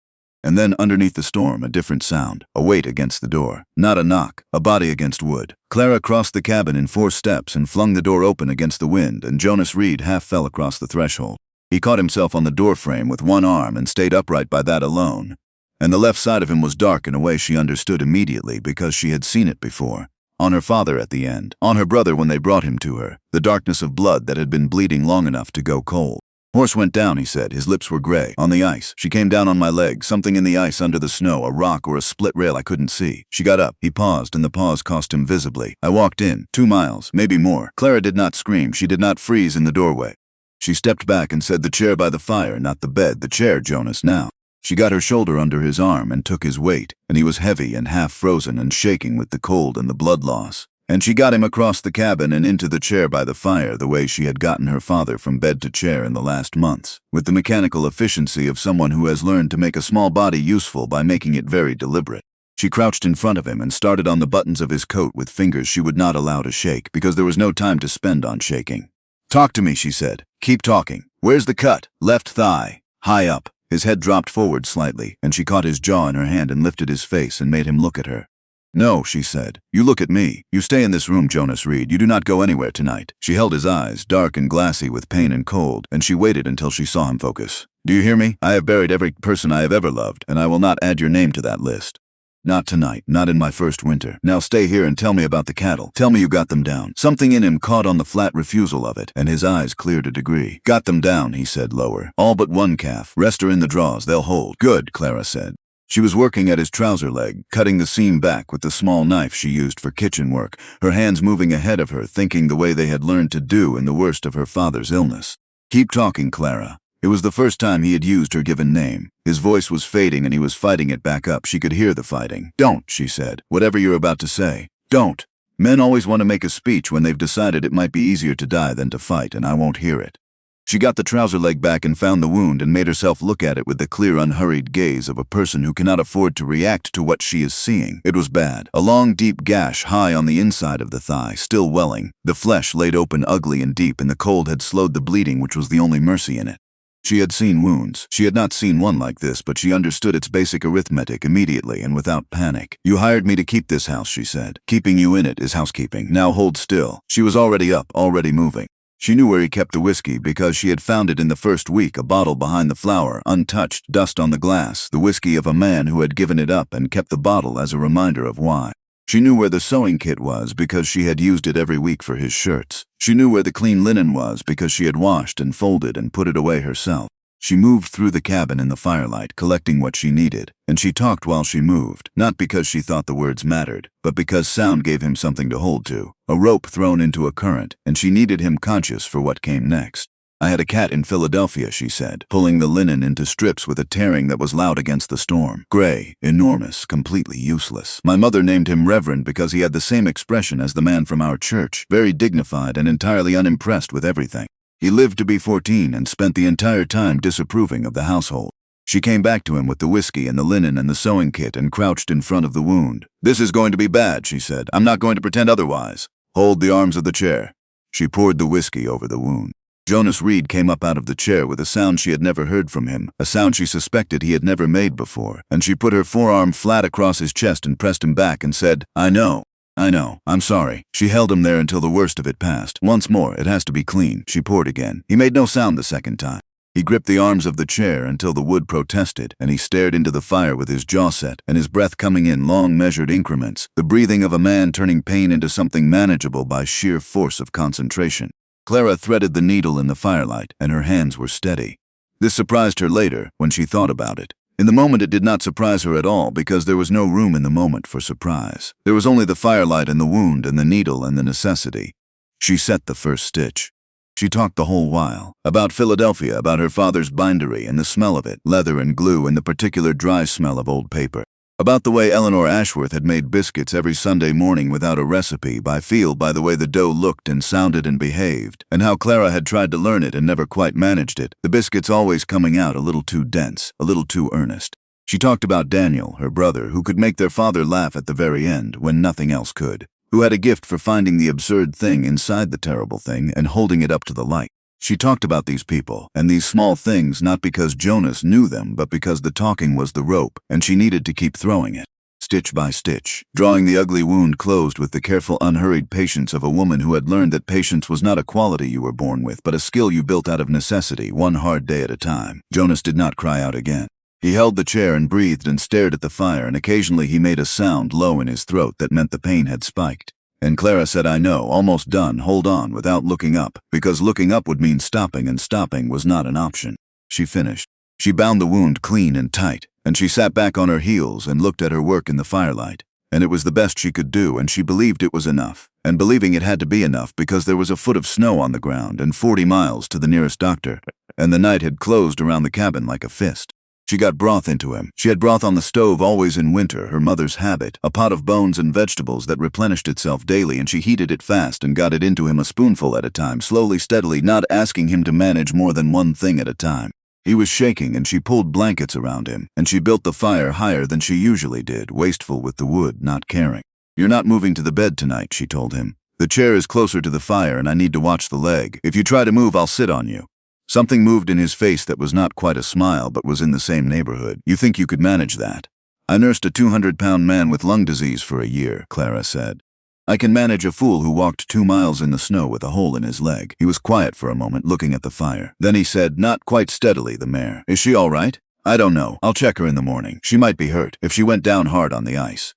E: And then underneath the storm, a different sound, a weight against the door. Not a knock, a body against wood. Clara crossed the cabin in 4 steps and flung the door open against the wind, and Jonas Reed half fell across the threshold. He caught himself on the doorframe with one arm and stayed upright by that alone. And the left side of him was dark in a way she understood immediately because she had seen it before. On her father at the end, on her brother when they brought him to her, the darkness of blood that had been bleeding long enough to go cold. Horse went down, he said. His lips were gray. On the ice. She came down on my leg, something in the ice under the snow, a rock or a split rail I couldn't see. She got up. He paused, and the pause cost him visibly. I walked in. 2 miles, maybe more. Clara did not scream. She did not freeze in the doorway. She stepped back and said, the chair by the fire, not the bed. The chair, Jonas, now. She got her shoulder under his arm and took his weight, and he was heavy and half frozen and shaking with the cold and the blood loss. And she got him across the cabin and into the chair by the fire the way she had gotten her father from bed to chair in the last months, with the mechanical efficiency of someone who has learned to make a small body useful by making it very deliberate. She crouched in front of him and started on the buttons of his coat with fingers she would not allow to shake because there was no time to spend on shaking. Talk to me, she said. Keep talking. Where's the cut? Left thigh. High up. His head dropped forward slightly, and she caught his jaw in her hand and lifted his face and made him look at her. No, she said. You look at me. You stay in this room, Jonas Reed. You do not go anywhere tonight. She held his eyes, dark and glassy with pain and cold, and she waited until she saw him focus. Do you hear me? I have buried every person I have ever loved, and I will not add your name to that list. Not tonight, not in my first winter. Now stay here and tell me about the cattle. Tell me you got them down. Something in him caught on the flat refusal of it, and his eyes cleared a degree. Got them down, he said lower. All but one calf. Rest her in the draws, they'll hold. Good, Clara said. She was working at his trouser leg, cutting the seam back with the small knife she used for kitchen work, her hands moving ahead of her, thinking the way they had learned to do in the worst of her father's illness. Keep talking, Clara. It was the first time he had used her given name. His voice was fading and he was fighting it back up. She could hear the fighting. Don't, she said. Whatever you're about to say. Don't. Men always want to make a speech when they've decided it might be easier to die than to fight, and I won't hear it. She got the trouser leg back and found the wound and made herself look at it with the clear, unhurried gaze of a person who cannot afford to react to what she is seeing. It was bad. A long, deep gash high on the inside of the thigh, still welling. The flesh laid open ugly and deep, and the cold had slowed the bleeding, which was the only mercy in it. She had seen wounds. She had not seen one like this, but she understood its basic arithmetic immediately and without panic. You hired me to keep this house, she said. Keeping you in it is housekeeping. Now hold still. She was already up, already moving. She knew where he kept the whiskey because she had found it in the first week, a bottle behind the flour, untouched, dust on the glass, the whiskey of a man who had given it up and kept the bottle as a reminder of why. She knew where the sewing kit was because she had used it every week for his shirts. She knew where the clean linen was because she had washed and folded and put it away herself. She moved through the cabin in the firelight, collecting what she needed, and she talked while she moved, not because she thought the words mattered, but because sound gave him something to hold to, a rope thrown into a current, and she needed him conscious for what came next. I had a cat in Philadelphia, she said, pulling the linen into strips with a tearing that was loud against the storm. Gray, enormous, completely useless. My mother named him Reverend because he had the same expression as the man from our church, very dignified and entirely unimpressed with everything. He lived to be 14 and spent the entire time disapproving of the household. She came back to him with the whiskey and the linen and the sewing kit and crouched in front of the wound. This is going to be bad, she said. I'm not going to pretend otherwise. Hold the arms of the chair. She poured the whiskey over the wound. Jonas Reed came up out of the chair with a sound she had never heard from him, a sound she suspected he had never made before, and she put her forearm flat across his chest and pressed him back and said, I know, I'm sorry. She held him there until the worst of it passed. Once more, it has to be clean. She poured again. He made no sound the second time. He gripped the arms of the chair until the wood protested, and he stared into the fire with his jaw set and his breath coming in long measured increments, the breathing of a man turning pain into something manageable by sheer force of concentration. Clara threaded the needle in the firelight, and her hands were steady. This surprised her later, when she thought about it. In the moment it did not surprise her at all, because there was no room in the moment for surprise. There was only the firelight and the wound and the needle and the necessity. She set the first stitch. She talked the whole while. About Philadelphia, about her father's bindery and the smell of it, leather and glue and the particular dry smell of old paper. About the way Eleanor Ashworth had made biscuits every Sunday morning without a recipe, by feel by the way the dough looked and sounded and behaved, and how Clara had tried to learn it and never quite managed it, the biscuits always coming out a little too dense, a little too earnest. She talked about Daniel, her brother, who could make their father laugh at the very end when nothing else could, who had a gift for finding the absurd thing inside the terrible thing and holding it up to the light. She talked about these people and these small things not because Jonas knew them, but because the talking was the rope, and she needed to keep throwing it, stitch by stitch, drawing the ugly wound closed with the careful, unhurried patience of a woman who had learned that patience was not a quality you were born with, but a skill you built out of necessity, one hard day at a time. Jonas did not cry out again. He held the chair and breathed and stared at the fire, and occasionally he made a sound low in his throat that meant the pain had spiked. And Clara said, "I know, almost done, hold on," without looking up, because looking up would mean stopping, and stopping was not an option. She finished. She bound the wound clean and tight, and she sat back on her heels and looked at her work in the firelight. And it was the best she could do, and she believed it was enough. And believing it had to be enough because there was a foot of snow on the ground and 40 miles to the nearest doctor, and the night had closed around the cabin like a fist. She got broth into him. She had broth on the stove always in winter, her mother's habit, a pot of bones and vegetables that replenished itself daily, and she heated it fast and got it into him a spoonful at a time, slowly, steadily, not asking him to manage more than one thing at a time. He was shaking, and she pulled blankets around him, and she built the fire higher than she usually did, wasteful with the wood, not caring. "You're not moving to the bed tonight," she told him. "The chair is closer to the fire, and I need to watch the leg. If you try to move, I'll sit on you." Something moved in his face that was not quite a smile, but was in the same neighborhood. "You think you could manage that?" "I nursed a 200-pound man with lung disease for a year," Clara said. "I can manage a fool who walked 2 miles in the snow with a hole in his leg." He was quiet for a moment, looking at the fire. Then he said, not quite steadily, "The mare. Is she all right?" "I don't know. I'll check her in the morning. She might be hurt, if she went down hard on the ice."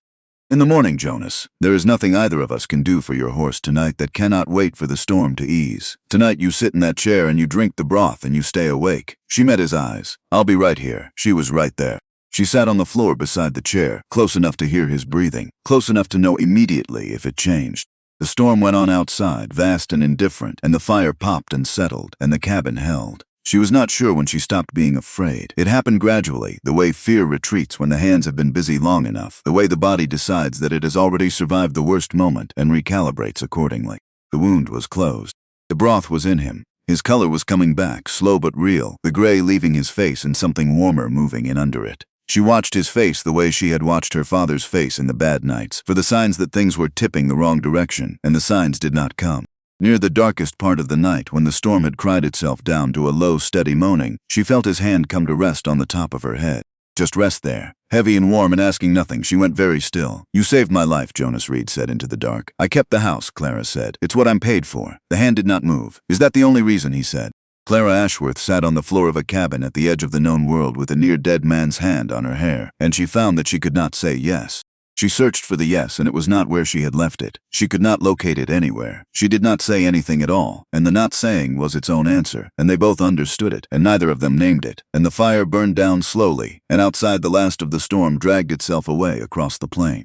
E: "In the morning, Jonas. There is nothing either of us can do for your horse tonight that cannot wait for the storm to ease. Tonight you sit in that chair and you drink the broth and you stay awake." She met his eyes. "I'll be right here." She was right there. She sat on the floor beside the chair, close enough to hear his breathing, close enough to know immediately if it changed. The storm went on outside, vast and indifferent, and the fire popped and settled, and the cabin held. She was not sure when she stopped being afraid. It happened gradually, the way fear retreats when the hands have been busy long enough, the way the body decides that it has already survived the worst moment and recalibrates accordingly. The wound was closed. The broth was in him. His color was coming back, slow but real, the gray leaving his face and something warmer moving in under it. She watched his face the way she had watched her father's face in the bad nights, for the signs that things were tipping the wrong direction, and the signs did not come. Near the darkest part of the night, when the storm had cried itself down to a low, steady moaning, she felt his hand come to rest on the top of her head. Just rest there. Heavy and warm and asking nothing, she went very still. "You saved my life," Jonas Reed said into the dark. "I kept the house," Clara said. "It's what I'm paid for." The hand did not move. "Is that the only reason?" he said. Clara Ashworth sat on the floor of a cabin at the edge of the known world with a near-dead man's hand on her hair, and she found that she could not say yes. She searched for the yes, and it was not where she had left it. She could not locate it anywhere. She did not say anything at all, and the not saying was its own answer, and they both understood it, and neither of them named it. And the fire burned down slowly, and outside the last of the storm dragged itself away across the plain.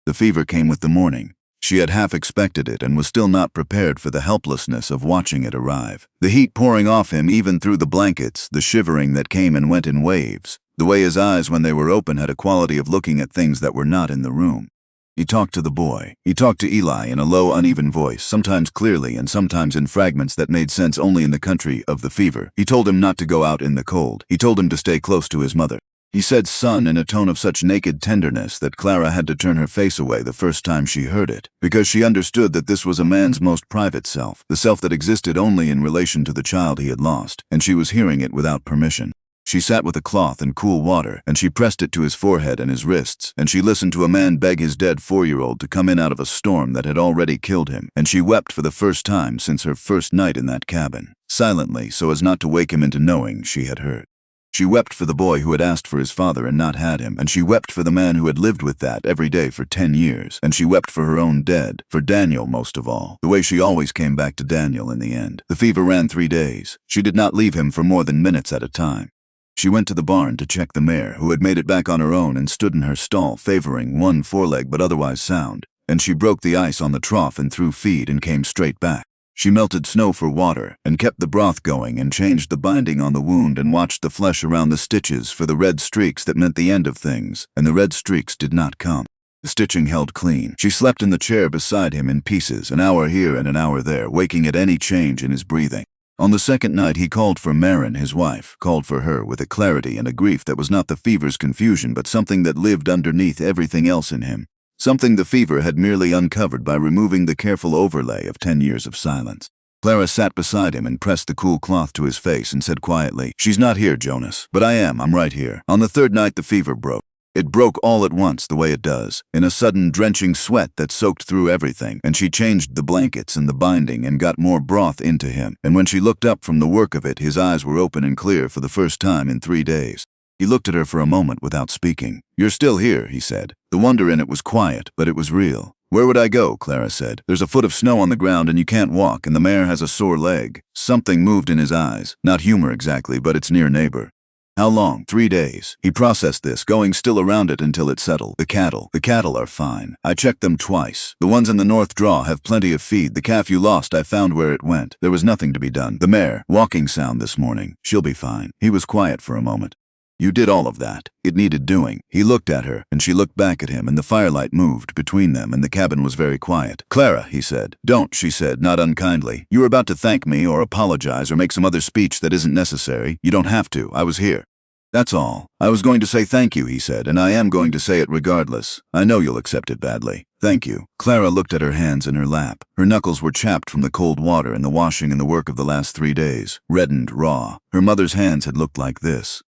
E: The fever came with the morning. She had half expected it and was still not prepared for the helplessness of watching it arrive. The heat pouring off him even through the blankets, the shivering that came and went in waves. The way his eyes, when they were open, had a quality of looking at things that were not in the room. He talked to the boy. He talked to Eli in a low, uneven voice, sometimes clearly and sometimes in fragments that made sense only in the country of the fever. He told him not to go out in the cold. He told him to stay close to his mother. He said "son" in a tone of such naked tenderness that Clara had to turn her face away the first time she heard it, because she understood that this was a man's most private self, the self that existed only in relation to the child he had lost, and she was hearing it without permission. She sat with a cloth and cool water, and she pressed it to his forehead and his wrists, and she listened to a man beg his dead 4-year-old to come in out of a storm that had already killed him, and she wept for the first time since her first night in that cabin, silently so as not to wake him into knowing she had heard. She wept for the boy who had asked for his father and not had him, and she wept for the man who had lived with that every day for 10 years, and she wept for her own dead, for Daniel most of all, the way she always came back to Daniel in the end. The fever ran 3 days. She did not leave him for more than minutes at a time. She went to the barn to check the mare, who had made it back on her own and stood in her stall, favoring one foreleg but otherwise sound, and she broke the ice on the trough and threw feed and came straight back. She melted snow for water and kept the broth going and changed the binding on the wound and watched the flesh around the stitches for the red streaks that meant the end of things, and the red streaks did not come. The stitching held clean. She slept in the chair beside him in pieces, an hour here and an hour there, waking at any change in his breathing. On the second night he called for Marin, his wife, called for her with a clarity and a grief that was not the fever's confusion but something that lived underneath everything else in him. Something the fever had merely uncovered by removing the careful overlay of 10 years of silence. Clara sat beside him and pressed the cool cloth to his face and said quietly, "She's not here, Jonas, but I am. I'm right here." On the third night the fever broke. It broke all at once, the way it does, in a sudden drenching sweat that soaked through everything, and she changed the blankets and the binding and got more broth into him, and when she looked up from the work of it, his eyes were open and clear for the first time in 3 days. He looked at her for a moment without speaking. "You're still here," he said. The wonder in it was quiet, but it was real. "Where would I go?" Clara said. "There's a foot of snow on the ground and you can't walk, and the mare has a sore leg." Something moved in his eyes. Not humor exactly, but its near neighbor. "How long?" 3 days. He processed this, going still around it until it settled. The cattle are fine. I checked them twice. The ones in the north draw have plenty of feed. The calf you lost, I found where it went. There was nothing to be done. The mare, walking sound this morning. She'll be fine." He was quiet for a moment. "You did all of that. It needed doing." He looked at her, and she looked back at him, and the firelight moved between them, and the cabin was very quiet. "Clara," he said. "Don't," she said, not unkindly. "You were about to thank me or apologize or make some other speech that isn't necessary. You don't have to. I was here. That's all. I was going to say thank you," he said, "and I am going to say it regardless. I know you'll accept it badly. Thank you." Clara looked at her hands in her lap. Her knuckles were chapped from the cold water and the washing and the work of the last 3 days, reddened, raw. Her mother's hands had looked like this.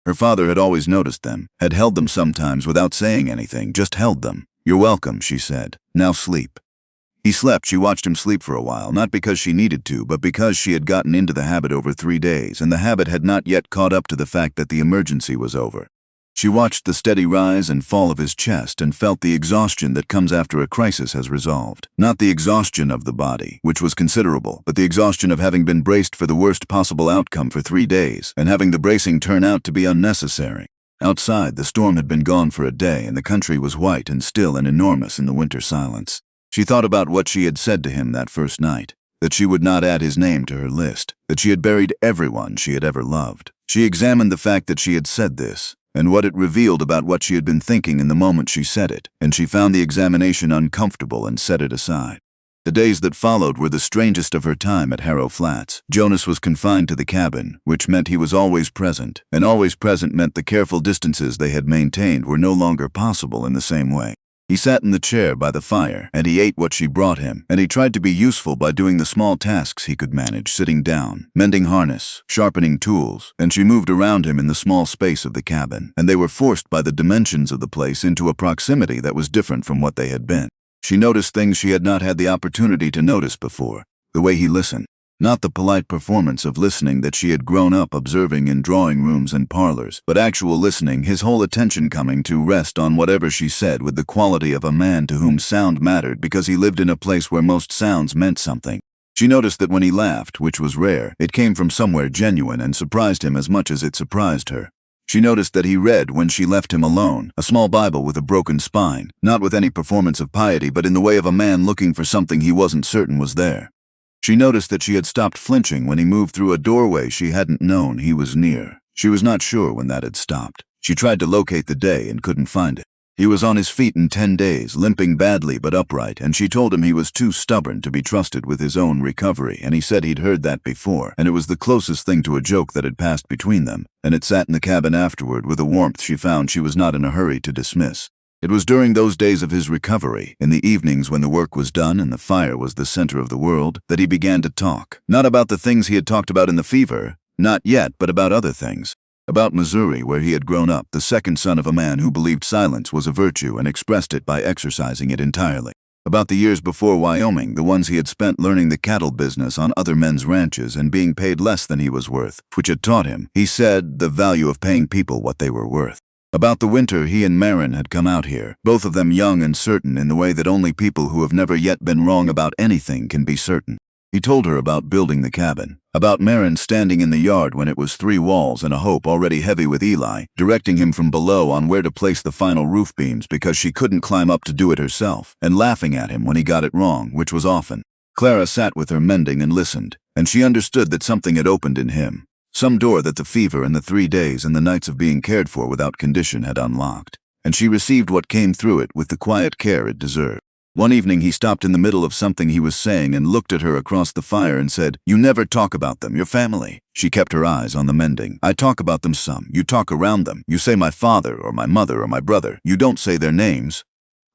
E: Her father had always noticed them, had held them sometimes without saying anything, just held them. "You're welcome," she said. "Now sleep." He slept. She watched him sleep for a while, not because she needed to, but because she had gotten into the habit over 3 days, and the habit had not yet caught up to the fact that the emergency was over. She watched the steady rise and fall of his chest and felt the exhaustion that comes after a crisis has resolved. Not the exhaustion of the body, which was considerable, but the exhaustion of having been braced for the worst possible outcome for 3 days, and having the bracing turn out to be unnecessary. Outside, the storm had been gone for a day, and the country was white and still and enormous in the winter silence. She thought about what she had said to him that first night, that she would not add his name to her list, that she had buried everyone she had ever loved. She examined the fact that she had said this, and what it revealed about what she had been thinking in the moment she said it, and she found the examination uncomfortable and set it aside. The days that followed were the strangest of her time at Harrow Flats. Jonas was confined to the cabin, which meant he was always present, and always present meant the careful distances they had maintained were no longer possible in the same way. He sat in the chair by the fire, and he ate what she brought him, and he tried to be useful by doing the small tasks he could manage, sitting down, mending harness, sharpening tools, and she moved around him in the small space of the cabin, and they were forced by the dimensions of the place into a proximity that was different from what they had been. She noticed things she had not had the opportunity to notice before, the way he listened. Not the polite performance of listening that she had grown up observing in drawing rooms and parlors, but actual listening, his whole attention coming to rest on whatever she said with the quality of a man to whom sound mattered because he lived in a place where most sounds meant something. She noticed that when he laughed, which was rare, it came from somewhere genuine and surprised him as much as it surprised her. She noticed that he read when she left him alone, a small Bible with a broken spine, not with any performance of piety but in the way of a man looking for something he wasn't certain was there. She noticed that she had stopped flinching when he moved through a doorway she hadn't known he was near. She was not sure when that had stopped. She tried to locate the day and couldn't find it. He was on his feet in 10 days, limping badly but upright, and she told him he was too stubborn to be trusted with his own recovery, and he said he'd heard that before, and it was the closest thing to a joke that had passed between them, and it sat in the cabin afterward with a warmth she found she was not in a hurry to dismiss. It was during those days of his recovery, in the evenings when the work was done and the fire was the center of the world, that he began to talk. Not about the things he had talked about in the fever, not yet, but about other things. About Missouri, where he had grown up, the second son of a man who believed silence was a virtue and expressed it by exercising it entirely. About the years before Wyoming, the ones he had spent learning the cattle business on other men's ranches and being paid less than he was worth, which had taught him, he said, the value of paying people what they were worth. About the winter he and Marin had come out here, both of them young and certain in the way that only people who have never yet been wrong about anything can be certain. He told her about building the cabin, about Marin standing in the yard when it was 3 walls and a hope already heavy with Eli, directing him from below on where to place the final roof beams because she couldn't climb up to do it herself, and laughing at him when he got it wrong, which was often. Clara sat with her mending and listened, and she understood that something had opened in him. Some door that the fever and the 3 days and the nights of being cared for without condition had unlocked, and she received what came through it with the quiet care it deserved. One evening he stopped in the middle of something he was saying and looked at her across the fire and said, "You never talk about them, your family." She kept her eyes on the mending. "I talk about them some. You talk around them. You say my father or my mother or my brother. You don't say their names."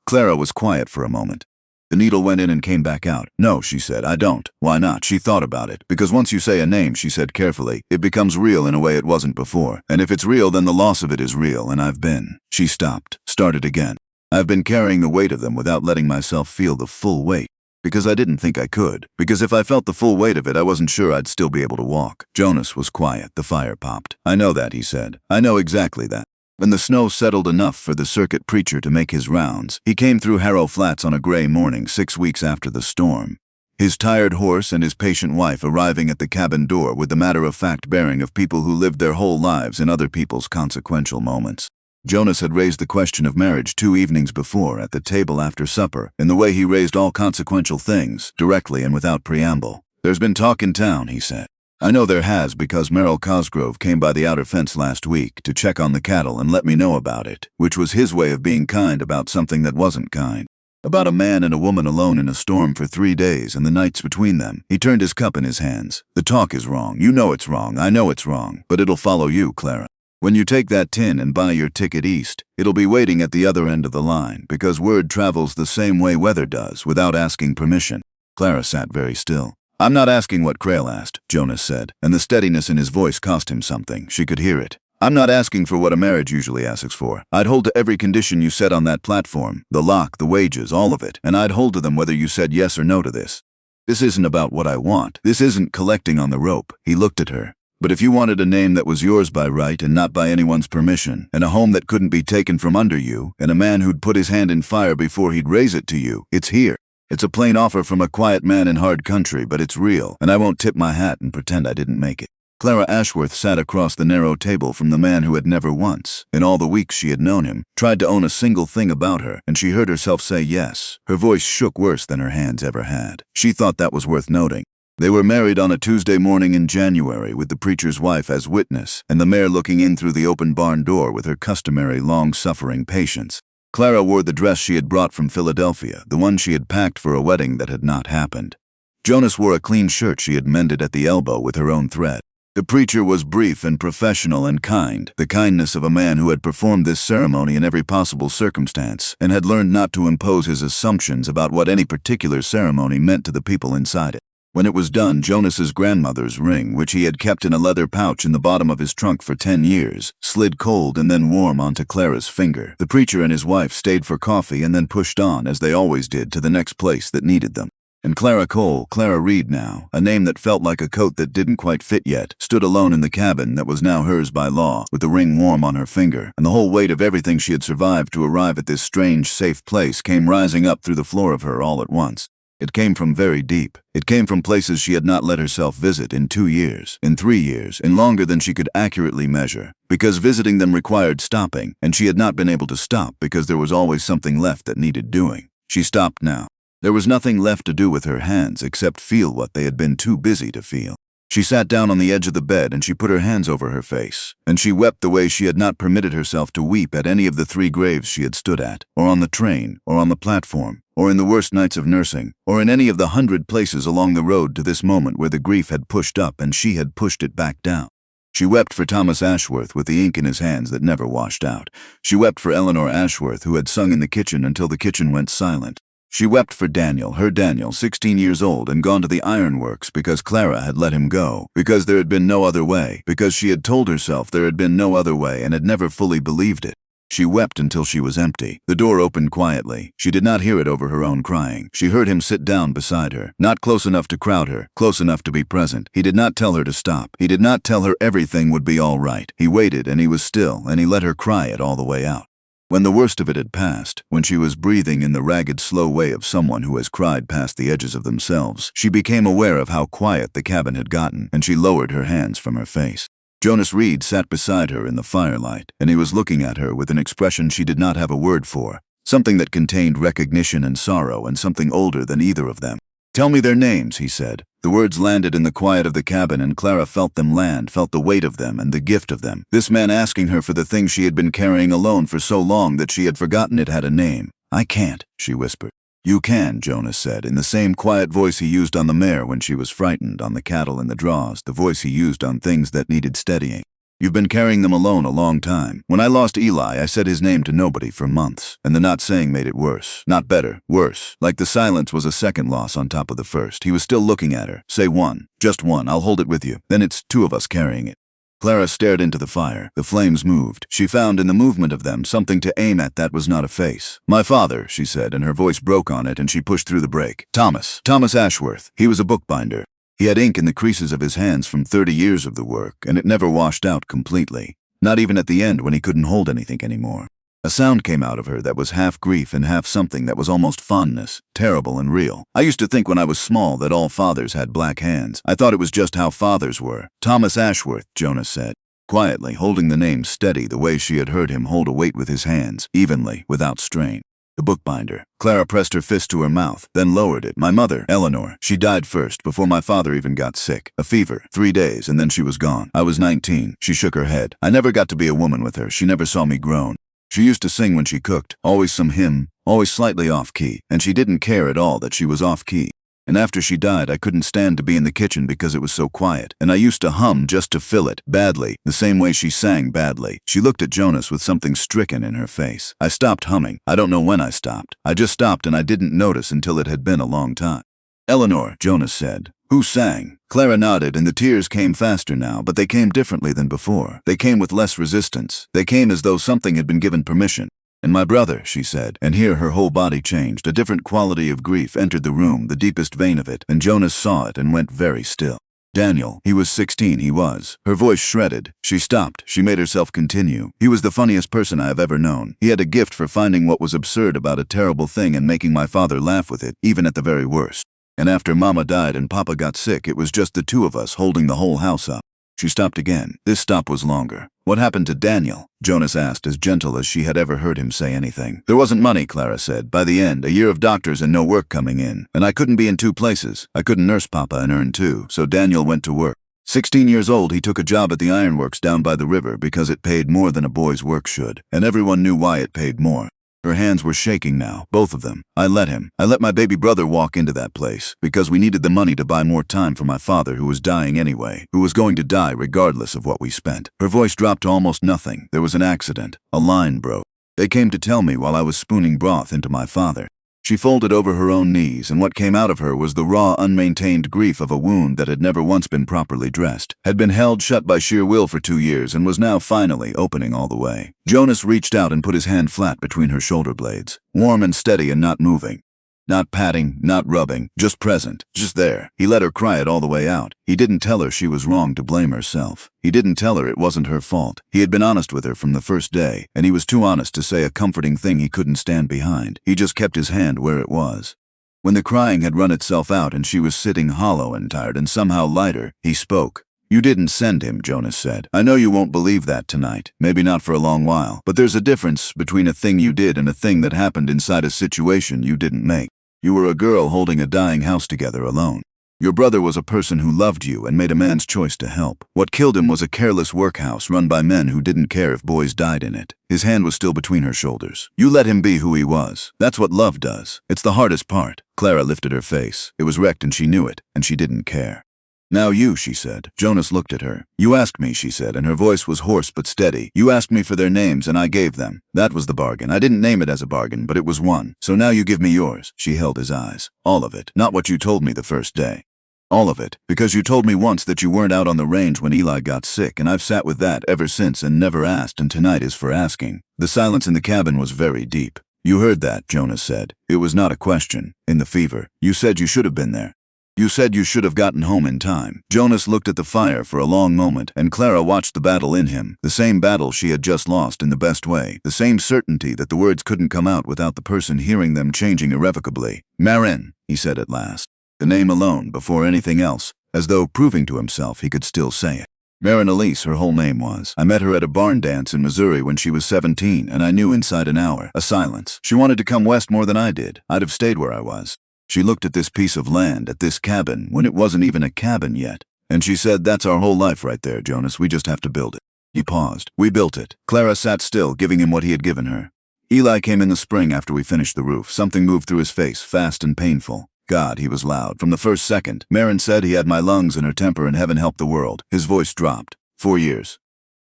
E: Clara was quiet for a moment. The needle went in and came back out. "No," she said, "I don't." "Why not?" She thought about it. "Because once you say a name," she said carefully, "it becomes real in a way it wasn't before. And if it's real, then the loss of it is real, and I've been." She stopped, started again. "I've been carrying the weight of them without letting myself feel the full weight. Because I didn't think I could. Because if I felt the full weight of it, I wasn't sure I'd still be able to walk." Jonas was quiet. The fire popped. "I know that," he said. "I know exactly that." When the snow settled enough for the circuit preacher to make his rounds, he came through Harrow Flats on a gray morning 6 weeks after the storm. His tired horse and his patient wife arriving at the cabin door with the matter-of-fact bearing of people who lived their whole lives in other people's consequential moments. Jonas had raised the question of marriage 2 evenings before at the table after supper, in the way he raised all consequential things, directly and without preamble. "There's been talk in town," he said. "I know there has because Merrill Cosgrove came by the outer fence last week to check on the cattle and let me know about it," which was his way of being kind about something that wasn't kind. About a man and a woman alone in a storm for 3 days and the nights between them. He turned his cup in his hands. "The talk is wrong. You know it's wrong. I know it's wrong. But it'll follow you, Clara. When you take that tin and buy your ticket east, it'll be waiting at the other end of the line because word travels the same way weather does without asking permission." Clara sat very still. "I'm not asking what Crayle asked," Jonas said, and the steadiness in his voice cost him something. She could hear it. "I'm not asking for what a marriage usually asks for. I'd hold to every condition you set on that platform, the lock, the wages, all of it, and I'd hold to them whether you said yes or no to this. This isn't about what I want. This isn't collecting on the rope." He looked at her. "But if you wanted a name that was yours by right and not by anyone's permission, and a home that couldn't be taken from under you, and a man who'd put his hand in fire before he'd raise it to you, it's here. It's a plain offer from a quiet man in hard country, but it's real, and I won't tip my hat and pretend I didn't make it." Clara Ashworth sat across the narrow table from the man who had never once, in all the weeks she had known him, tried to own a single thing about her, and she heard herself say yes. Her voice shook worse than her hands ever had. She thought that was worth noting. They were married on a Tuesday morning in January with the preacher's wife as witness, and the mare looking in through the open barn door with her customary long-suffering patience. Clara wore the dress she had brought from Philadelphia, the one she had packed for a wedding that had not happened. Jonas wore a clean shirt she had mended at the elbow with her own thread. The preacher was brief and professional and kind, the kindness of a man who had performed this ceremony in every possible circumstance and had learned not to impose his assumptions about what any particular ceremony meant to the people inside it. When it was done, Jonas's grandmother's ring, which he had kept in a leather pouch in the bottom of his trunk for 10 years, slid cold and then warm onto Clara's finger. The preacher and his wife stayed for coffee and then pushed on, as they always did, to the next place that needed them. And Clara Cole, Clara Reed now, a name that felt like a coat that didn't quite fit yet, stood alone in the cabin that was now hers by law, with the ring warm on her finger, and the whole weight of everything she had survived to arrive at this strange, safe place came rising up through the floor of her all at once. It came from very deep. It came from places she had not let herself visit in 2 years, in 3 years, in longer than she could accurately measure, because visiting them required stopping, and she had not been able to stop because there was always something left that needed doing. She stopped now. There was nothing left to do with her hands except feel what they had been too busy to feel. She sat down on the edge of the bed and she put her hands over her face, and she wept the way she had not permitted herself to weep at any of the 3 graves she had stood at, or on the train, or on the platform, or in the worst nights of nursing, or in any of the 100 places along the road to this moment where the grief had pushed up and she had pushed it back down. She wept for Thomas Ashworth with the ink in his hands that never washed out. She wept for Eleanor Ashworth, who had sung in the kitchen until the kitchen went silent. She wept for Daniel, her Daniel, 16 years old and gone to the ironworks because Clara had let him go, because there had been no other way, because she had told herself there had been no other way and had never fully believed it. She wept until she was empty. The door opened quietly. She did not hear it over her own crying. She heard him sit down beside her, not close enough to crowd her, close enough to be present. He did not tell her to stop. He did not tell her everything would be all right. He waited and he was still and he let her cry it all the way out. When the worst of it had passed, when she was breathing in the ragged, slow way of someone who has cried past the edges of themselves, she became aware of how quiet the cabin had gotten, and she lowered her hands from her face. Jonas Reed sat beside her in the firelight, and he was looking at her with an expression she did not have a word for, something that contained recognition and sorrow and something older than either of them. Tell me their names, he said. The words landed in the quiet of the cabin, and Clara felt them land, felt the weight of them and the gift of them. This man asking her for the thing she had been carrying alone for so long that she had forgotten it had a name. I can't, she whispered. You can, Jonas said, in the same quiet voice he used on the mare when she was frightened, on the cattle in the draws, the voice he used on things that needed steadying. You've been carrying them alone a long time. When I lost Eli, I said his name to nobody for months, and the not saying made it worse. Not better, worse. Like the silence was a second loss on top of the first. He was still looking at her. Say one. Just one. I'll hold it with you. Then it's two of us carrying it. Clara stared into the fire. The flames moved. She found in the movement of them something to aim at that was not a face. My father, she said, and her voice broke on it, and she pushed through the brake. Thomas Ashworth. He was a bookbinder. He had ink in the creases of his hands from 30 years of the work, and it never washed out completely. Not even at the end when he couldn't hold anything anymore. A sound came out of her that was half grief and half something that was almost fondness, terrible and real. I used to think when I was small that all fathers had black hands. I thought it was just how fathers were. Thomas Ashworth, Jonas said, quietly, holding the name steady the way she had heard him hold a weight with his hands, evenly, without strain. The bookbinder. Clara pressed her fist to her mouth, then lowered it. My mother, Eleanor, she died first, before my father even got sick. A fever, 3 days, and then she was gone. I was 19. She shook her head. I never got to be a woman with her. She never saw me grown. She used to sing when she cooked, always some hymn, always slightly off-key, and she didn't care at all that she was off-key. And after she died, I couldn't stand to be in the kitchen because it was so quiet, and I used to hum just to fill it, badly, the same way she sang badly. She looked at Jonas with something stricken in her face. I stopped humming. I don't know when I stopped. I just stopped, and I didn't notice until it had been a long time. Eleanor, Jonas said. Who sang? Clara nodded, and the tears came faster now, but they came differently than before. They came with less resistance. They came as though something had been given permission. And my brother, she said, and here her whole body changed. A different quality of grief entered the room, the deepest vein of it, and Jonas saw it and went very still. Daniel, he was 16, he was. Her voice shredded. She stopped. She made herself continue. He was the funniest person I have ever known. He had a gift for finding what was absurd about a terrible thing and making my father laugh with it, even at the very worst. And after Mama died and Papa got sick, it was just the two of us holding the whole house up. She stopped again. This stop was longer. What happened to Daniel? Jonas asked, as gentle as she had ever heard him say anything. There wasn't money, Clara said. By the end, a year of doctors and no work coming in. And I couldn't be in 2 places. I couldn't nurse Papa and earn 2, so Daniel went to work. 16 years old, he took a job at the ironworks down by the river because it paid more than a boy's work should. And everyone knew why it paid more. Her hands were shaking now, both of them. I let my baby brother walk into that place, because we needed the money to buy more time for my father, who was dying anyway, who was going to die regardless of what we spent. Her voice dropped to almost nothing. There was an accident. A line broke. They came to tell me while I was spooning broth into my father. She folded over her own knees, and what came out of her was the raw, unmaintained grief of a wound that had never once been properly dressed, had been held shut by sheer will for 2 years, and was now finally opening all the way. Jonas reached out and put his hand flat between her shoulder blades, warm and steady and not moving. Not patting, not rubbing, just present, just there. He let her cry it all the way out. He didn't tell her she was wrong to blame herself. He didn't tell her it wasn't her fault. He had been honest with her from the first day, and he was too honest to say a comforting thing he couldn't stand behind. He just kept his hand where it was. When the crying had run itself out and she was sitting hollow and tired and somehow lighter, he spoke. You didn't send him, Jonas said. I know you won't believe that tonight. Maybe not for a long while. But there's a difference between a thing you did and a thing that happened inside a situation you didn't make. You were a girl holding a dying house together alone. Your brother was a person who loved you and made a man's choice to help. What killed him was a careless workhouse run by men who didn't care if boys died in it. His hand was still between her shoulders. You let him be who he was. That's what love does. It's the hardest part. Clara lifted her face. It was wrecked and she knew it, and she didn't care. Now you, she said. Jonas looked at her. You asked me, she said, and her voice was hoarse but steady. You asked me for their names and I gave them. That was the bargain. I didn't name it as a bargain, but it was one. So now you give me yours. She held his eyes. All of it. Not what you told me the first day. All of it. Because you told me once that you weren't out on the range when Eli got sick, and I've sat with that ever since and never asked, and tonight is for asking. The silence in the cabin was very deep. You heard that, Jonas said. It was not a question. In the fever. You said you should have been there. You said you should have gotten home in time. Jonas looked at the fire for a long moment, and Clara watched the battle in him, the same battle she had just lost in the best way, the same certainty that the words couldn't come out without the person hearing them changing irrevocably. Marin, he said at last. The name alone, before anything else, as though proving to himself he could still say it. Marin Elise, her whole name was. I met her at a barn dance in Missouri when she was 17, and I knew inside an hour. A silence. She wanted to come west more than I did. I'd have stayed where I was. She looked at this piece of land, at this cabin, when it wasn't even a cabin yet. And she said, "That's our whole life right there, Jonas. We just have to build it." He paused. "We built it." Clara sat still, giving him what he had given her. Eli came in the spring after we finished the roof. Something moved through his face, fast and painful. God, he was loud. From the first second, Marin said he had my lungs and her temper, and heaven help the world. His voice dropped. 4 years.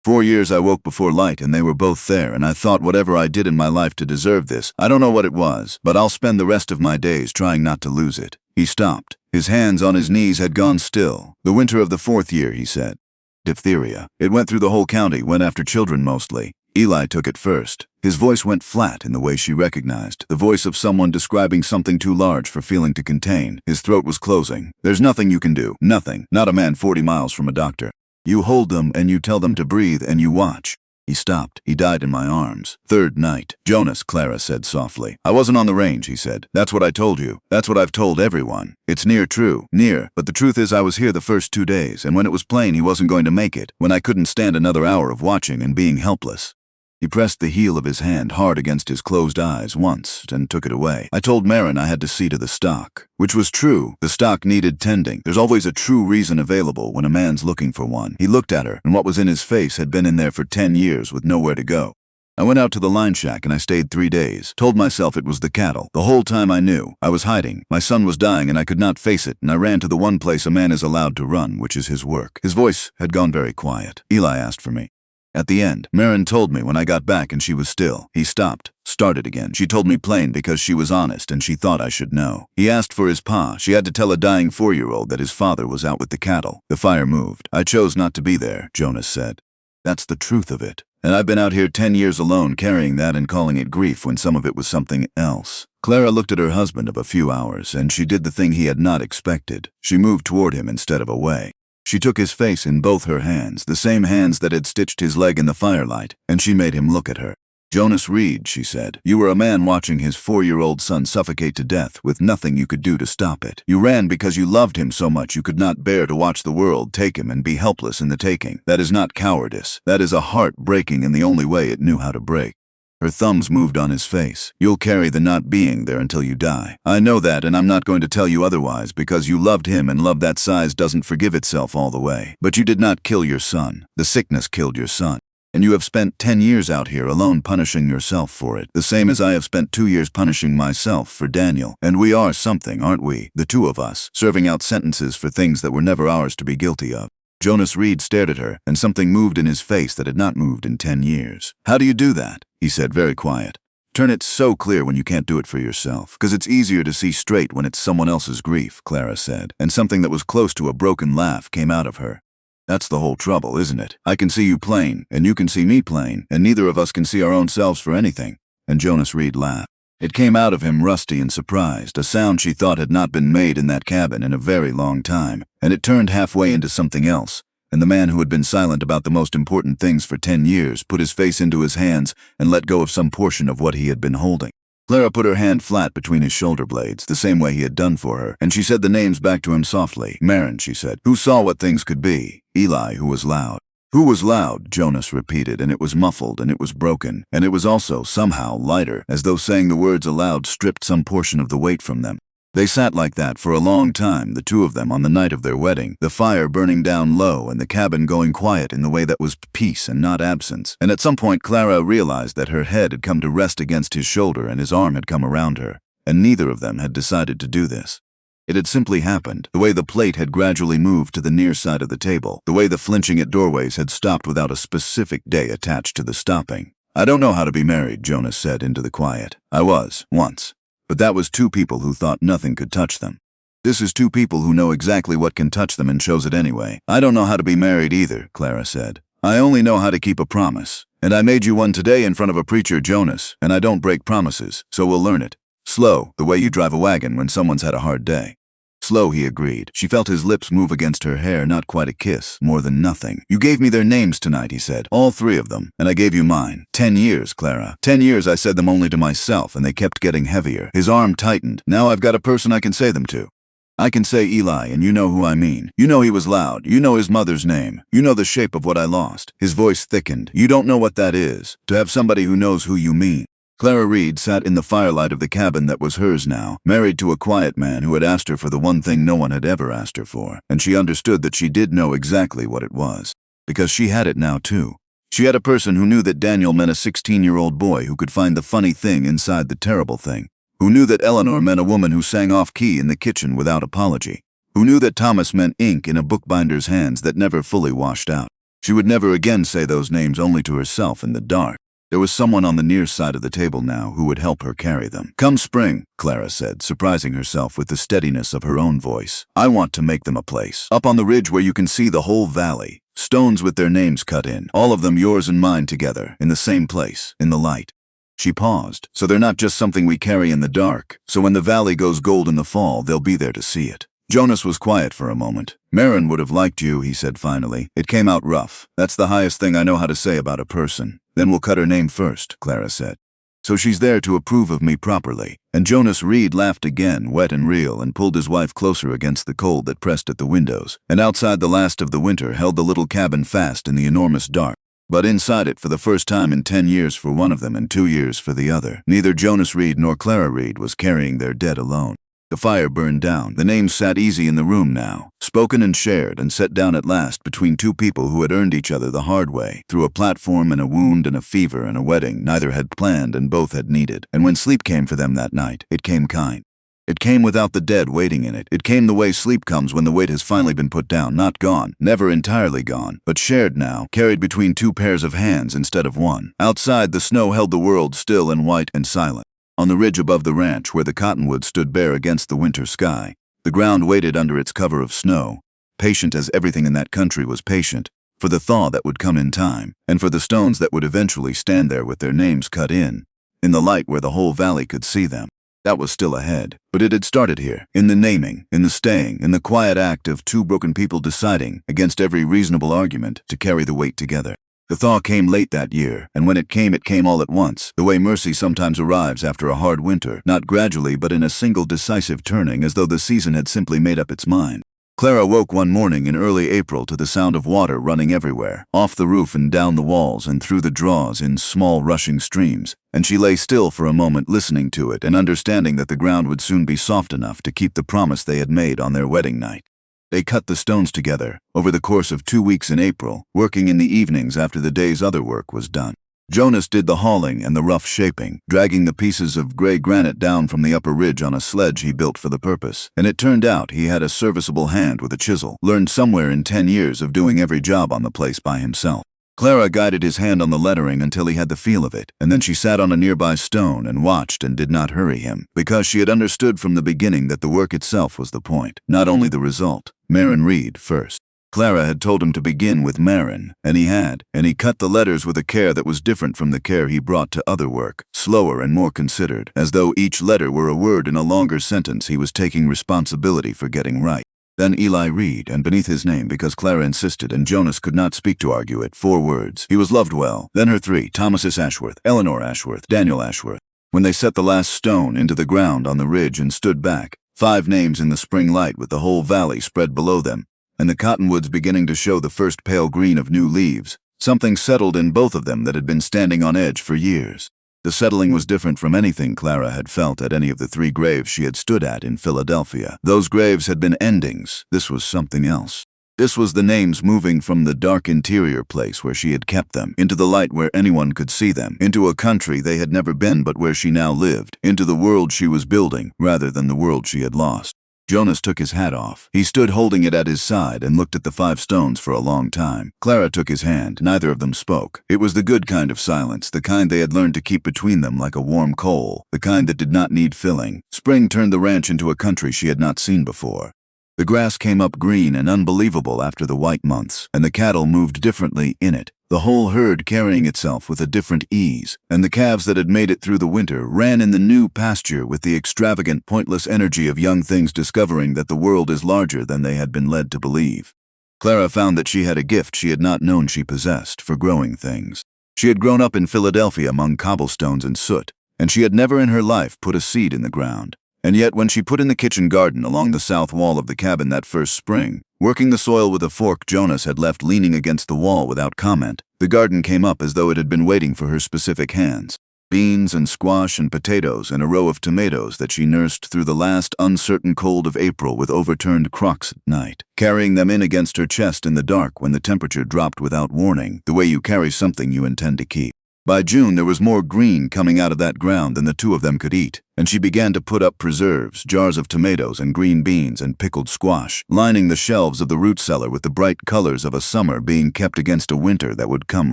E: 4 years I woke before light, and they were both there, and I thought whatever I did in my life to deserve this, I don't know what it was, but I'll spend the rest of my days trying not to lose it. He stopped. His hands on his knees had gone still. The winter of the 4th year, he said. Diphtheria. It went through the whole county, went after children mostly. Eli took it first. His voice went flat in the way she recognized, the voice of someone describing something too large for feeling to contain. His throat was closing. There's nothing you can do. Nothing. Not a man 40 miles from a doctor. You hold them and you tell them to breathe and you watch. He stopped. He died in my arms. 3rd night. Jonas, Clara said softly. I wasn't on the range, he said. That's what I told you. That's what I've told everyone. It's near true. Near. But the truth is I was here the first 2 days, and when it was plain he wasn't going to make it, when I couldn't stand another hour of watching and being helpless. He pressed the heel of his hand hard against his closed eyes once and took it away. I told Marin I had to see to the stock. Which was true. The stock needed tending. There's always a true reason available when a man's looking for one. He looked at her, and what was in his face had been in there for 10 years with nowhere to go. I went out to the line shack and I stayed 3 days. Told myself it was the cattle. The whole time I knew. I was hiding. My son was dying and I could not face it, and I ran to the one place a man is allowed to run, which is his work. His voice had gone very quiet. Eli asked for me. At the end, Marin told me when I got back and she was still. He stopped, started again. She told me plain because she was honest and she thought I should know. He asked for his pa. She had to tell a dying 4-year-old that his father was out with the cattle. The fire moved. I chose not to be there, Jonas said. That's the truth of it. And I've been out here 10 years alone carrying that and calling it grief when some of it was something else. Clara looked at her husband of a few hours and she did the thing he had not expected. She moved toward him instead of away. She took his face in both her hands, the same hands that had stitched his leg in the firelight, and she made him look at her. Jonas Reed, she said, you were a man watching his 4-year-old son suffocate to death with nothing you could do to stop it. You ran because you loved him so much you could not bear to watch the world take him and be helpless in the taking. That is not cowardice. That is a heart breaking in the only way it knew how to break. Her thumbs moved on his face. You'll carry the not being there until you die. I know that, and I'm not going to tell you otherwise, because you loved him, and love that size doesn't forgive itself all the way. But you did not kill your son. The sickness killed your son. And you have spent 10 years out here alone punishing yourself for it, the same as I have spent 2 years punishing myself for Daniel. And we are something, aren't we? The two of us, serving out sentences for things that were never ours to be guilty of. Jonas Reed stared at her, and something moved in his face that had not moved in 10 years. How do you do that? He said, very quiet. Turn it so clear when you can't do it for yourself, because it's easier to see straight when it's someone else's grief, Clara said, and something that was close to a broken laugh came out of her. That's the whole trouble, isn't it? I can see you plain, and you can see me plain, and neither of us can see our own selves for anything. And Jonas Reed laughed. It came out of him rusty and surprised, a sound she thought had not been made in that cabin in a very long time, and it turned halfway into something else, and the man who had been silent about the most important things for 10 years put his face into his hands and let go of some portion of what he had been holding. Clara put her hand flat between his shoulder blades, the same way he had done for her, and she said the names back to him softly. Marin, she said, who saw what things could be? Eli, who was loud. Who was loud? Jonas repeated, and it was muffled, and it was broken, and it was also somehow lighter, as though saying the words aloud stripped some portion of the weight from them. They sat like that for a long time, the two of them, on the night of their wedding, the fire burning down low and the cabin going quiet in the way that was peace and not absence. And at some point Clara realized that her head had come to rest against his shoulder and his arm had come around her, and neither of them had decided to do this. It had simply happened, the way the plate had gradually moved to the near side of the table, the way the flinching at doorways had stopped without a specific day attached to the stopping. I don't know how to be married, Jonas said into the quiet. I was, once. But that was two people who thought nothing could touch them. This is two people who know exactly what can touch them and chose it anyway. I don't know how to be married either, Clara said. I only know how to keep a promise. And I made you one today in front of a preacher, Jonas, and I don't break promises, so we'll learn it. Slow, the way you drive a wagon when someone's had a hard day. Slow, he agreed. She felt his lips move against her hair, not quite a kiss, more than nothing. You gave me their names tonight, he said. All 3 of them. And I gave you mine. 10 years, Clara. 10 years I said them only to myself, and they kept getting heavier. His arm tightened. Now I've got a person I can say them to. I can say Eli, and you know who I mean. You know he was loud. You know his mother's name. You know the shape of what I lost. His voice thickened. You don't know what that is. To have somebody who knows who you mean. Clara Reed sat in the firelight of the cabin that was hers now, married to a quiet man who had asked her for the one thing no one had ever asked her for, and she understood that she did know exactly what it was. Because she had it now, too. She had a person who knew that Daniel meant a 16-year-old boy who could find the funny thing inside the terrible thing. Who knew that Eleanor meant a woman who sang off-key in the kitchen without apology. Who knew that Thomas meant ink in a bookbinder's hands that never fully washed out. She would never again say those names only to herself in the dark. There was someone on the near side of the table now who would help her carry them. "Come spring," Clara said, surprising herself with the steadiness of her own voice. "I want to make them a place. Up on the ridge where you can see the whole valley. Stones with their names cut in, all of them yours and mine together, in the same place, in the light." She paused. "So they're not just something we carry in the dark. So when the valley goes gold in the fall, they'll be there to see it." Jonas was quiet for a moment. "Marin would have liked you," he said finally. "It came out rough. That's the highest thing I know how to say about a person." "Then we'll cut her name first," Clara said. "So she's there to approve of me properly." And Jonas Reed laughed again, wet and real, and pulled his wife closer against the cold that pressed at the windows. And outside the last of the winter held the little cabin fast in the enormous dark. But inside it, for the first time in 10 years for one of them and 2 years for the other, neither Jonas Reed nor Clara Reed was carrying their dead alone. The fire burned down. The names sat easy in the room now, spoken and shared and set down at last between two people who had earned each other the hard way, through a platform and a wound and a fever and a wedding neither had planned and both had needed. And when sleep came for them that night, it came kind. It came without the dead waiting in it. It came the way sleep comes when the weight has finally been put down, not gone, never entirely gone, but shared now, carried between two pairs of hands instead of one. Outside, the snow held the world still and white and silent. On the ridge above the ranch, where the cottonwoods stood bare against the winter sky, the ground waited under its cover of snow, patient as everything in that country was patient, for the thaw that would come in time, and for the stones that would eventually stand there with their names cut in the light where the whole valley could see them. That was still ahead, but it had started here, in the naming, in the staying, in the quiet act of two broken people deciding, against every reasonable argument, to carry the weight together. The thaw came late that year, and when it came all at once, the way mercy sometimes arrives after a hard winter, not gradually but in a single decisive turning, as though the season had simply made up its mind. Clara woke one morning in early April to the sound of water running everywhere, off the roof and down the walls and through the draws in small rushing streams, and she lay still for a moment listening to it and understanding that the ground would soon be soft enough to keep the promise they had made on their wedding night. They cut the stones together, over the course of 2 weeks in April, working in the evenings after the day's other work was done. Jonas did the hauling and the rough shaping, dragging the pieces of gray granite down from the upper ridge on a sledge he built for the purpose, and it turned out he had a serviceable hand with a chisel, learned somewhere in 10 years of doing every job on the place by himself. Clara guided his hand on the lettering until he had the feel of it, and then she sat on a nearby stone and watched and did not hurry him, because she had understood from the beginning that the work itself was the point, not only the result. Marin Reed first. Clara had told him to begin with Marin, and he had, and he cut the letters with a care that was different from the care he brought to other work, slower and more considered, as though each letter were a word in a longer sentence he was taking responsibility for getting right. Then Eli Reed, and beneath his name, because Clara insisted and Jonas could not speak to argue it, 4 words. He was loved well. Then her 3, Thomas Ashworth, Eleanor Ashworth, Daniel Ashworth. When they set the last stone into the ground on the ridge and stood back, 5 names in the spring light with the whole valley spread below them, and the cottonwoods beginning to show the first pale green of new leaves, something settled in both of them that had been standing on edge for years. The settling was different from anything Clara had felt at any of the 3 graves she had stood at in Philadelphia. Those graves had been endings. This was something else. This was the names moving from the dark interior place where she had kept them, into the light where anyone could see them, into a country they had never been but where she now lived, into the world she was building, rather than the world she had lost. Jonas took his hat off. He stood holding it at his side and looked at the 5 stones for a long time. Clara took his hand. Neither of them spoke. It was the good kind of silence, the kind they had learned to keep between them like a warm coal, the kind that did not need filling. Spring turned the ranch into a country she had not seen before. The grass came up green and unbelievable after the white months, and the cattle moved differently in it, the whole herd carrying itself with a different ease, and the calves that had made it through the winter ran in the new pasture with the extravagant, pointless energy of young things discovering that the world is larger than they had been led to believe. Clara found that she had a gift she had not known she possessed for growing things. She had grown up in Philadelphia among cobblestones and soot, and she had never in her life put a seed in the ground. And yet when she put in the kitchen garden along the south wall of the cabin that first spring, working the soil with a fork Jonas had left leaning against the wall without comment, the garden came up as though it had been waiting for her specific hands. Beans and squash and potatoes and a row of tomatoes that she nursed through the last uncertain cold of April with overturned crocks at night, carrying them in against her chest in the dark when the temperature dropped without warning, the way you carry something you intend to keep. By June, there was more green coming out of that ground than the two of them could eat, and she began to put up preserves, jars of tomatoes and green beans and pickled squash, lining the shelves of the root cellar with the bright colors of a summer being kept against a winter that would come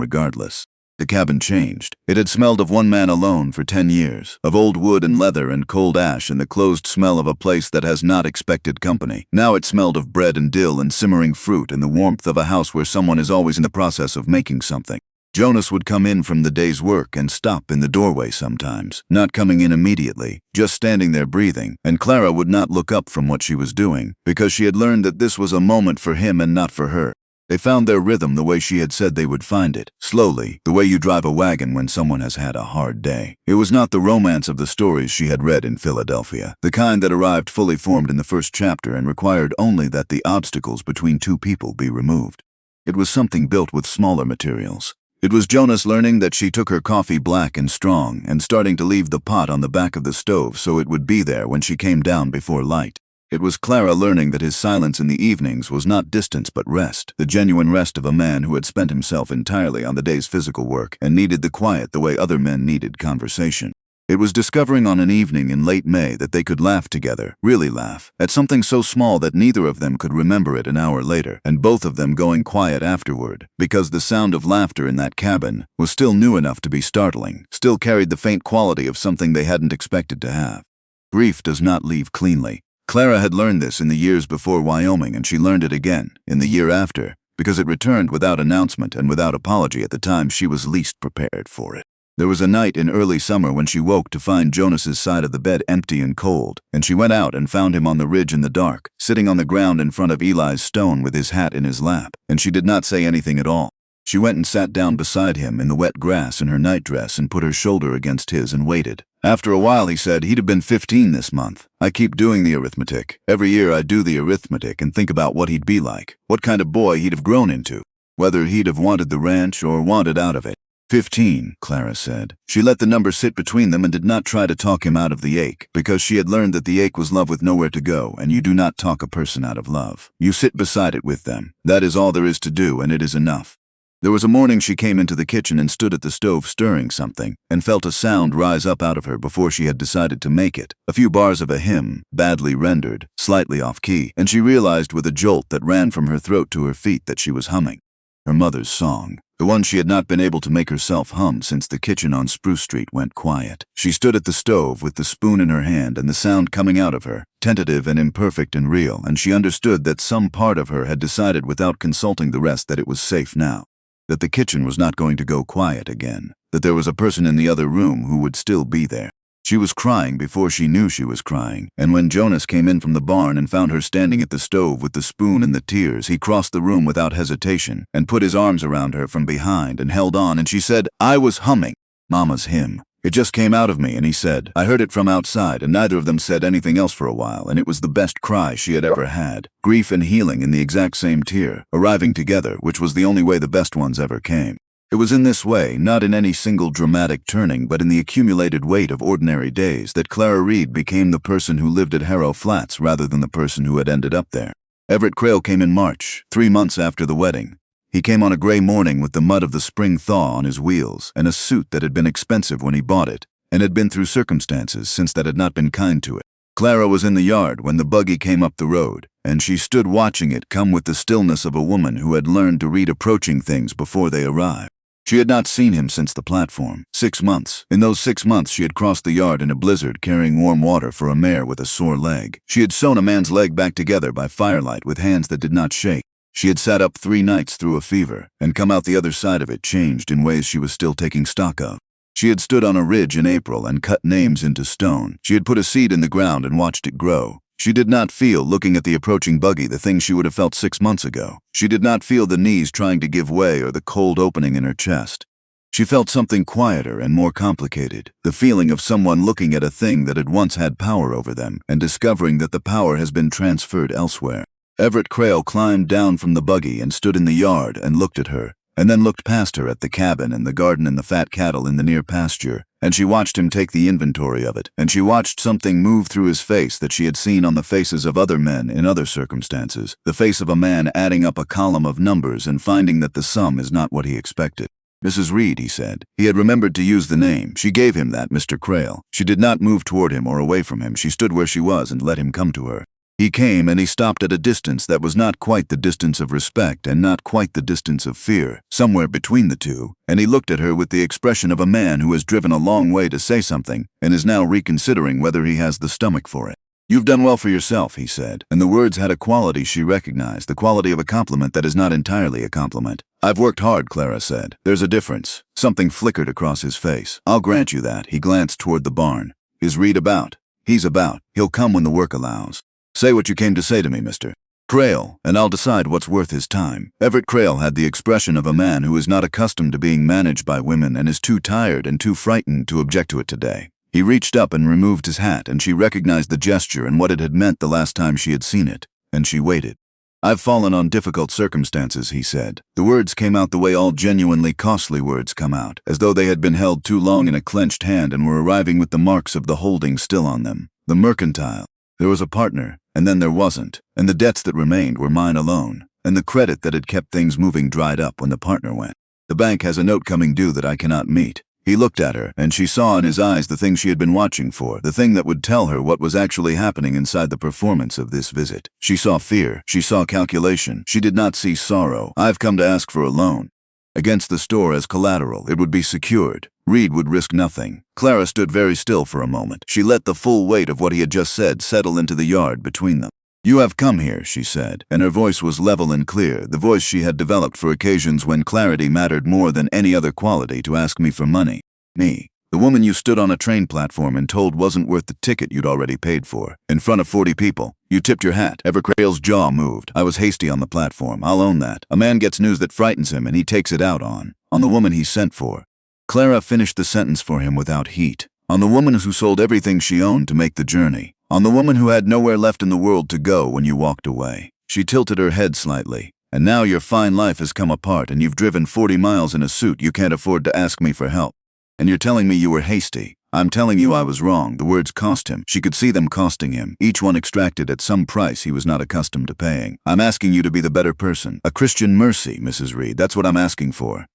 E: regardless. The cabin changed. It had smelled of one man alone for 10 years, of old wood and leather and cold ash and the closed smell of a place that has not expected company. Now it smelled of bread and dill and simmering fruit and the warmth of a house where someone is always in the process of making something. Jonas would come in from the day's work and stop in the doorway sometimes, not coming in immediately, just standing there breathing, and Clara would not look up from what she was doing, because she had learned that this was a moment for him and not for her. They found their rhythm the way she had said they would find it, slowly, the way you drive a wagon when someone has had a hard day. It was not the romance of the stories she had read in Philadelphia, the kind that arrived fully formed in the first chapter and required only that the obstacles between two people be removed. It was something built with smaller materials. It was Jonas learning that she took her coffee black and strong and starting to leave the pot on the back of the stove so it would be there when she came down before light. It was Clara learning that his silence in the evenings was not distance but rest, the genuine rest of a man who had spent himself entirely on the day's physical work and needed the quiet the way other men needed conversation. It was discovering on an evening in late May that they could laugh together, really laugh, at something so small that neither of them could remember it an hour later, and both of them going quiet afterward, because the sound of laughter in that cabin was still new enough to be startling, still carried the faint quality of something they hadn't expected to have. Grief does not leave cleanly. Clara had learned this in the years before Wyoming, and she learned it again in the year after, because it returned without announcement and without apology at the time she was least prepared for it. There was a night in early summer when she woke to find Jonas's side of the bed empty and cold, and she went out and found him on the ridge in the dark, sitting on the ground in front of Eli's stone with his hat in his lap, and she did not say anything at all. She went and sat down beside him in the wet grass in her nightdress and put her shoulder against his and waited. After a while he said he'd have been 15 this month. I keep doing the arithmetic. Every year I do the arithmetic and think about what he'd be like, what kind of boy he'd have grown into, whether he'd have wanted the ranch or wanted out of it. 15, Clara said. She let the number sit between them and did not try to talk him out of the ache, because she had learned that the ache was love with nowhere to go, and you do not talk a person out of love. You sit beside it with them. That is all there is to do, and it is enough. There was a morning she came into the kitchen and stood at the stove stirring something, and felt a sound rise up out of her before she had decided to make it. A few bars of a hymn, badly rendered, slightly off-key, and she realized with a jolt that ran from her throat to her feet that she was humming. Her mother's song. The one she had not been able to make herself hum since the kitchen on Spruce Street went quiet. She stood at the stove with the spoon in her hand and the sound coming out of her, tentative and imperfect and real, and she understood that some part of her had decided without consulting the rest that it was safe now, that the kitchen was not going to go quiet again, that there was a person in the other room who would still be there. She was crying before she knew she was crying, and when Jonas came in from the barn and found her standing at the stove with the spoon and the tears, he crossed the room without hesitation and put his arms around her from behind and held on, and she said, "I was humming Mama's hymn. It just came out of me," and he said, "I heard it from outside," and neither of them said anything else for a while, and it was the best cry she had ever had. Grief and healing in the exact same tear, arriving together, which was the only way the best ones ever came. It was in this way, not in any single dramatic turning, but in the accumulated weight of ordinary days, that Clara Reed became the person who lived at Harrow Flats rather than the person who had ended up there. Everett Crayle came in March, 3 months after the wedding. He came on a gray morning with the mud of the spring thaw on his wheels, and a suit that had been expensive when he bought it, and had been through circumstances since that had not been kind to it. Clara was in the yard when the buggy came up the road, and she stood watching it come with the stillness of a woman who had learned to read approaching things before they arrived. She had not seen him since the platform. 6 months. In those 6 months she had crossed the yard in a blizzard carrying warm water for a mare with a sore leg. She had sewn a man's leg back together by firelight with hands that did not shake. She had sat up 3 nights through a fever and come out the other side of it changed in ways she was still taking stock of. She had stood on a ridge in April and cut names into stone. She had put a seed in the ground and watched it grow. She did not feel, looking at the approaching buggy, the thing she would have felt 6 months ago. She did not feel the knees trying to give way or the cold opening in her chest. She felt something quieter and more complicated, the feeling of someone looking at a thing that had once had power over them and discovering that the power has been transferred elsewhere. Everett Crayle climbed down from the buggy and stood in the yard and looked at her, and then looked past her at the cabin and the garden and the fat cattle in the near pasture, and she watched him take the inventory of it, and she watched something move through his face that she had seen on the faces of other men in other circumstances, the face of a man adding up a column of numbers and finding that the sum is not what he expected. Mrs. Reed, he said. He had remembered to use the name. She gave him that, Mr. Crayle. She did not move toward him or away from him. She stood where she was and let him come to her. He came and he stopped at a distance that was not quite the distance of respect and not quite the distance of fear, somewhere between the two, and he looked at her with the expression of a man who has driven a long way to say something and is now reconsidering whether he has the stomach for it. You've done well for yourself, he said, and the words had a quality she recognized, the quality of a compliment that is not entirely a compliment. I've worked hard, Clara said. There's a difference. Something flickered across his face. I'll grant you that. He glanced toward the barn. Is Reed about? He's about. He'll come when the work allows. Say what you came to say to me, Mr. Crayle, and I'll decide what's worth his time. Everett Crayle had the expression of a man who is not accustomed to being managed by women and is too tired and too frightened to object to it today. He reached up and removed his hat, and she recognized the gesture and what it had meant the last time she had seen it, and she waited. I've fallen on difficult circumstances, he said. The words came out the way all genuinely costly words come out, as though they had been held too long in a clenched hand and were arriving with the marks of the holding still on them. The mercantile. There was a partner, and then there wasn't, and the debts that remained were mine alone, and the credit that had kept things moving dried up when the partner went. The bank has a note coming due that I cannot meet. He looked at her, and she saw in his eyes the thing she had been watching for, the thing that would tell her what was actually happening inside the performance of this visit. She saw fear. She saw calculation. She did not see sorrow. I've come to ask for a loan. Against the store as collateral, it would be secured. Reed would risk nothing. Clara stood very still for a moment. She let the full weight of what he had just said settle into the yard between them. You have come here, she said, and her voice was level and clear, the voice she had developed for occasions when clarity mattered more than any other quality, to ask me for money. Me. The woman you stood on a train platform and told wasn't worth the ticket you'd already paid for. In front of 40 people. You tipped your hat. Everett Crayle's jaw moved. I was hasty on the platform. I'll own that. A man gets news that frightens him and he takes it out on the woman he's sent for. Clara finished the sentence for him without heat. On the woman who sold everything she owned to make the journey. On the woman who had nowhere left in the world to go when you walked away. She tilted her head slightly. And now your fine life has come apart and you've driven 40 miles in a suit you can't afford to ask me for help. And you're telling me you were hasty. I'm telling you I was wrong. The words cost him. She could see them costing him, each one extracted at some price he was not accustomed to paying. I'm asking you to be the better person. A Christian mercy, Mrs. Reed. That's what I'm asking for.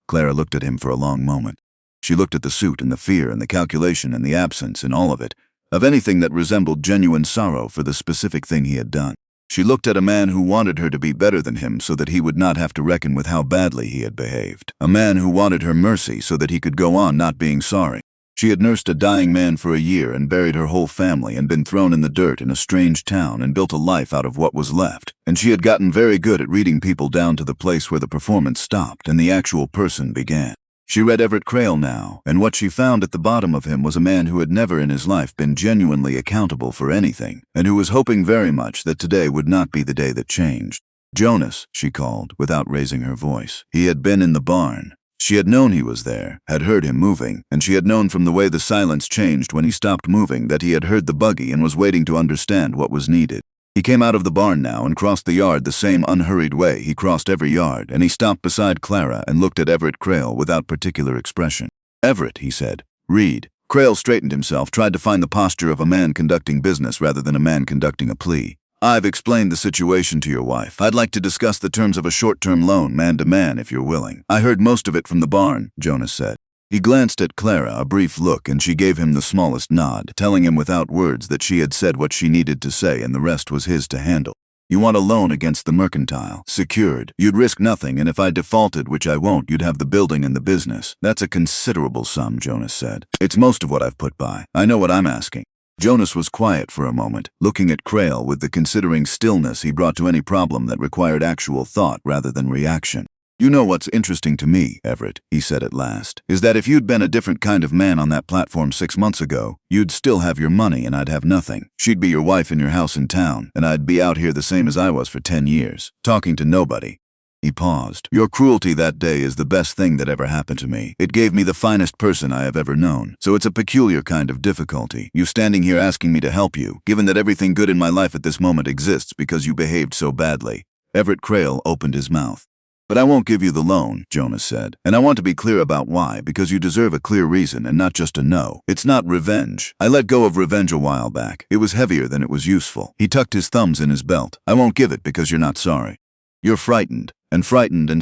E: Clara looked at him for a long moment. She looked at the suit and the fear and the calculation and the absence and all of it, of anything that resembled genuine sorrow for the specific thing he had done. She looked at a man who wanted her to be better than him so that he would not have to reckon with how badly he had behaved. A man who wanted her mercy so that he could go on not being sorry. She had nursed a dying man for a year and buried her whole family and been thrown in the dirt in a strange town and built a life out of what was left. And she had gotten very good at reading people down to the place where the performance stopped and the actual person began. She read Everett Crayle now, and what she found at the bottom of him was a man who had never in his life been genuinely accountable for anything, and who was hoping very much that today would not be the day that changed. Jonas, she called, without raising her voice. He had been in the barn. She had known he was there, had heard him moving, and she had known from the way the silence changed when he stopped moving that he had heard the buggy and was waiting to understand what was needed. He came out of the barn now and crossed the yard the same unhurried way he crossed every yard, and he stopped beside Clara and looked at Everett Crayle without particular expression. Everett, he said. Reed. Crayle straightened himself, tried to find the posture of a man conducting business rather than a man conducting a plea. I've explained the situation to your wife. I'd like to discuss the terms of a short-term loan, man to man, if you're willing. I heard most of it from the barn, Jonas said. He glanced at Clara, a brief look, and she gave him the smallest nod, telling him without words that she had said what she needed to say and the rest was his to handle. You want a loan against the mercantile, secured. You'd risk nothing, and if I defaulted, which I won't, you'd have the building and the business. That's a considerable sum, Jonas said. It's most of what I've put by. I know what I'm asking. Jonas was quiet for a moment, looking at Crayle with the considering stillness he brought to any problem that required actual thought rather than reaction. You know what's interesting to me, Everett, he said at last, is that if you'd been a different kind of man on that platform 6 months ago, you'd still have your money and I'd have nothing. She'd be your wife in your house in town, and I'd be out here the same as I was for 10 years, talking to nobody. He paused. Your cruelty that day is the best thing that ever happened to me. It gave me the finest person I have ever known. So it's a peculiar kind of difficulty. You standing here asking me to help you, given that everything good in my life at this moment exists because you behaved so badly. Everett Crayle opened his mouth. But I won't give you the loan, Jonas said. And I want to be clear about why, because you deserve a clear reason and not just a no. It's not revenge. I let go of revenge a while back. It was heavier than it was useful. He tucked his thumbs in his belt. I won't give it because you're not sorry. You're frightened and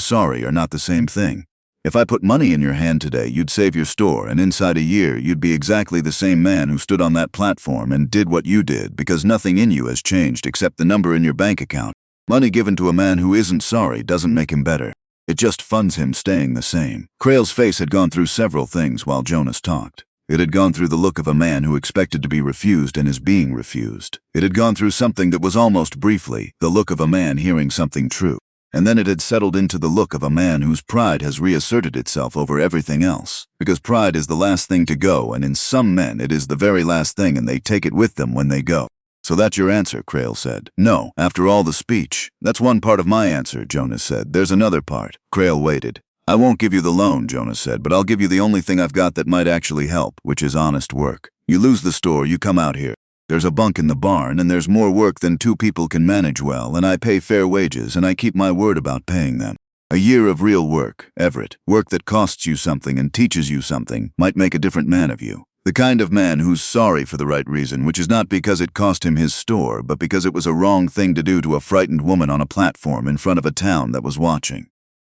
E: sorry are not the same thing. If I put money in your hand today, you'd save your store, and inside a year, you'd be exactly the same man who stood on that platform and did what you did because nothing in you has changed except the number in your bank account. Money given to a man who isn't sorry doesn't make him better. It just funds him staying the same. Crayle's face had gone through several things while Jonas talked. It had gone through the look of a man who expected to be refused and is being refused. It had gone through something that was almost briefly the look of a man hearing something true. And then it had settled into the look of a man whose pride has reasserted itself over everything else. Because pride is the last thing to go, and in some men it is the very last thing, and they take it with them when they go. So that's your answer, Crayle said. No, after all the speech. That's one part of my answer, Jonas said. There's another part. Crayle waited. I won't give you the loan, Jonas said, but I'll give you the only thing I've got that might actually help, which is honest work. You lose the store, you come out here. There's a bunk in the barn, and there's more work than two people can manage well, and I pay fair wages, and I keep my word about paying them. A year of real work, Everett, work that costs you something and teaches you something, might make a different man of you. The kind of man who's sorry for the right reason, which is not because it cost him his store, but because it was a wrong thing to do to a frightened woman on a platform in front of a town that was watching.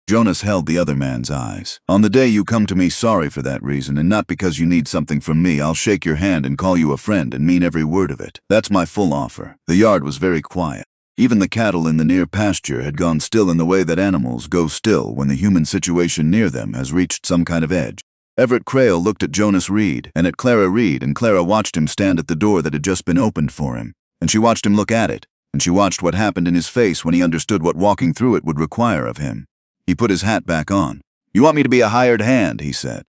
E: Jonas held the other man's eyes. On the day you come to me sorry for that reason, and not because you need something from me, I'll shake your hand and call you a friend and mean every word of it. That's my full offer. The yard was very quiet. Even the cattle in the near pasture had gone still in the way that animals go still when the human situation near them has reached some kind of edge. Everett Crayle looked at Jonas Reed and at Clara Reed, and Clara watched him stand at the door that had just been opened for him. And she watched him look at it, and she watched what happened in his face when he understood what walking through it would require of him. He put his hat back on. You want me to be a hired hand, he said.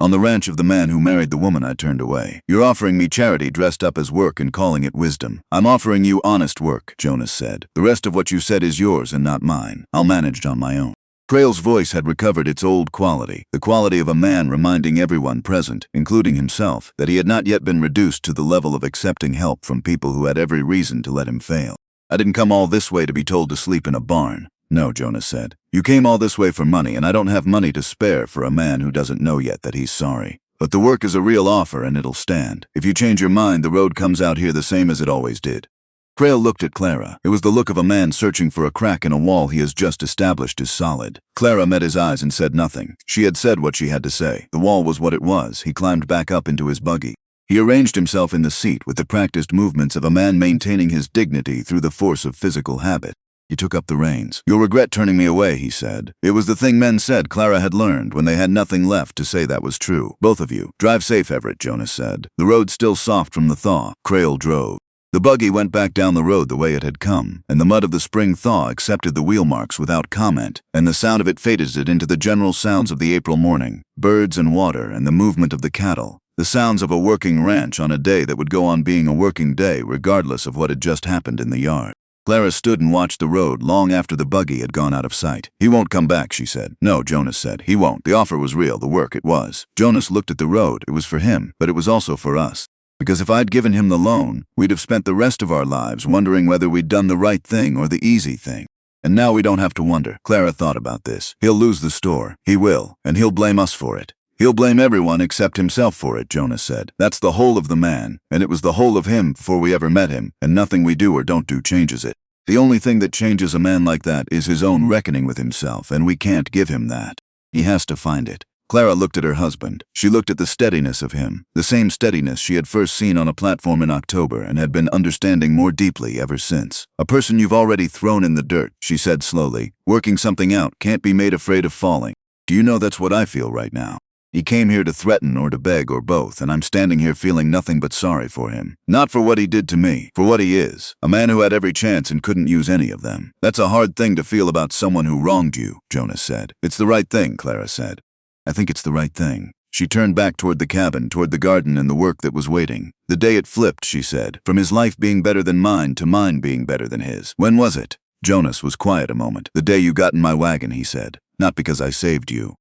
E: On the ranch of the man who married the woman I turned away. You're offering me charity dressed up as work and calling it wisdom. I'm offering you honest work, Jonas said. The rest of what you said is yours and not mine. I'll manage on my own. Crayle's voice had recovered its old quality, the quality of a man reminding everyone present, including himself, that he had not yet been reduced to the level of accepting help from people who had every reason to let him fail. I didn't come all this way to be told to sleep in a barn. No, Jonas said. You came all this way for money, and I don't have money to spare for a man who doesn't know yet that he's sorry. But the work is a real offer, and it'll stand. If you change your mind, the road comes out here the same as it always did. Crayle looked at Clara. It was the look of a man searching for a crack in a wall he has just established is solid. Clara met his eyes and said nothing. She had said what she had to say. The wall was what it was. He climbed back up into his buggy. He arranged himself in the seat with the practiced movements of a man maintaining his dignity through the force of physical habit. He took up the reins. You'll regret turning me away, he said. It was the thing men said Clara had learned when they had nothing left to say that was true. Both of you. Drive safe, Everett, Jonas said. The road's still soft from the thaw. Crayle drove. The buggy went back down the road the way it had come, and the mud of the spring thaw accepted the wheel marks without comment, and the sound of it faded it into the general sounds of the April morning, birds and water and the movement of the cattle, the sounds of a working ranch on a day that would go on being a working day regardless of what had just happened in the yard. Clara stood and watched the road long after the buggy had gone out of sight. He won't come back, she said. No, Jonas said. He won't. The offer was real, the work it was. Jonas looked at the road. It was for him, but it was also for us. Because if I'd given him the loan, we'd have spent the rest of our lives wondering whether we'd done the right thing or the easy thing. And now we don't have to wonder. Clara thought about this. He'll lose the store. He will. And he'll blame us for it. He'll blame everyone except himself for it, Jonas said. That's the whole of the man. And it was the whole of him before we ever met him. And nothing we do or don't do changes it. The only thing that changes a man like that is his own reckoning with himself, and we can't give him that. He has to find it. Clara looked at her husband. She looked at the steadiness of him, the same steadiness she had first seen on a platform in October and had been understanding more deeply ever since. A person you've already thrown in the dirt, she said slowly. Working something out, can't be made afraid of falling. Do you know that's what I feel right now? He came here to threaten or to beg or both, and I'm standing here feeling nothing but sorry for him. Not for what he did to me, for what he is. A man who had every chance and couldn't use any of them. That's a hard thing to feel about someone who wronged you, Jonas said. It's the right thing, Clara said. I think it's the right thing. She turned back toward the cabin, toward the garden and the work that was waiting. The day it flipped, she said, from his life being better than mine to mine being better than his. When was it? Jonas was quiet a moment. The day you got in my wagon, he said. Not because I saved you.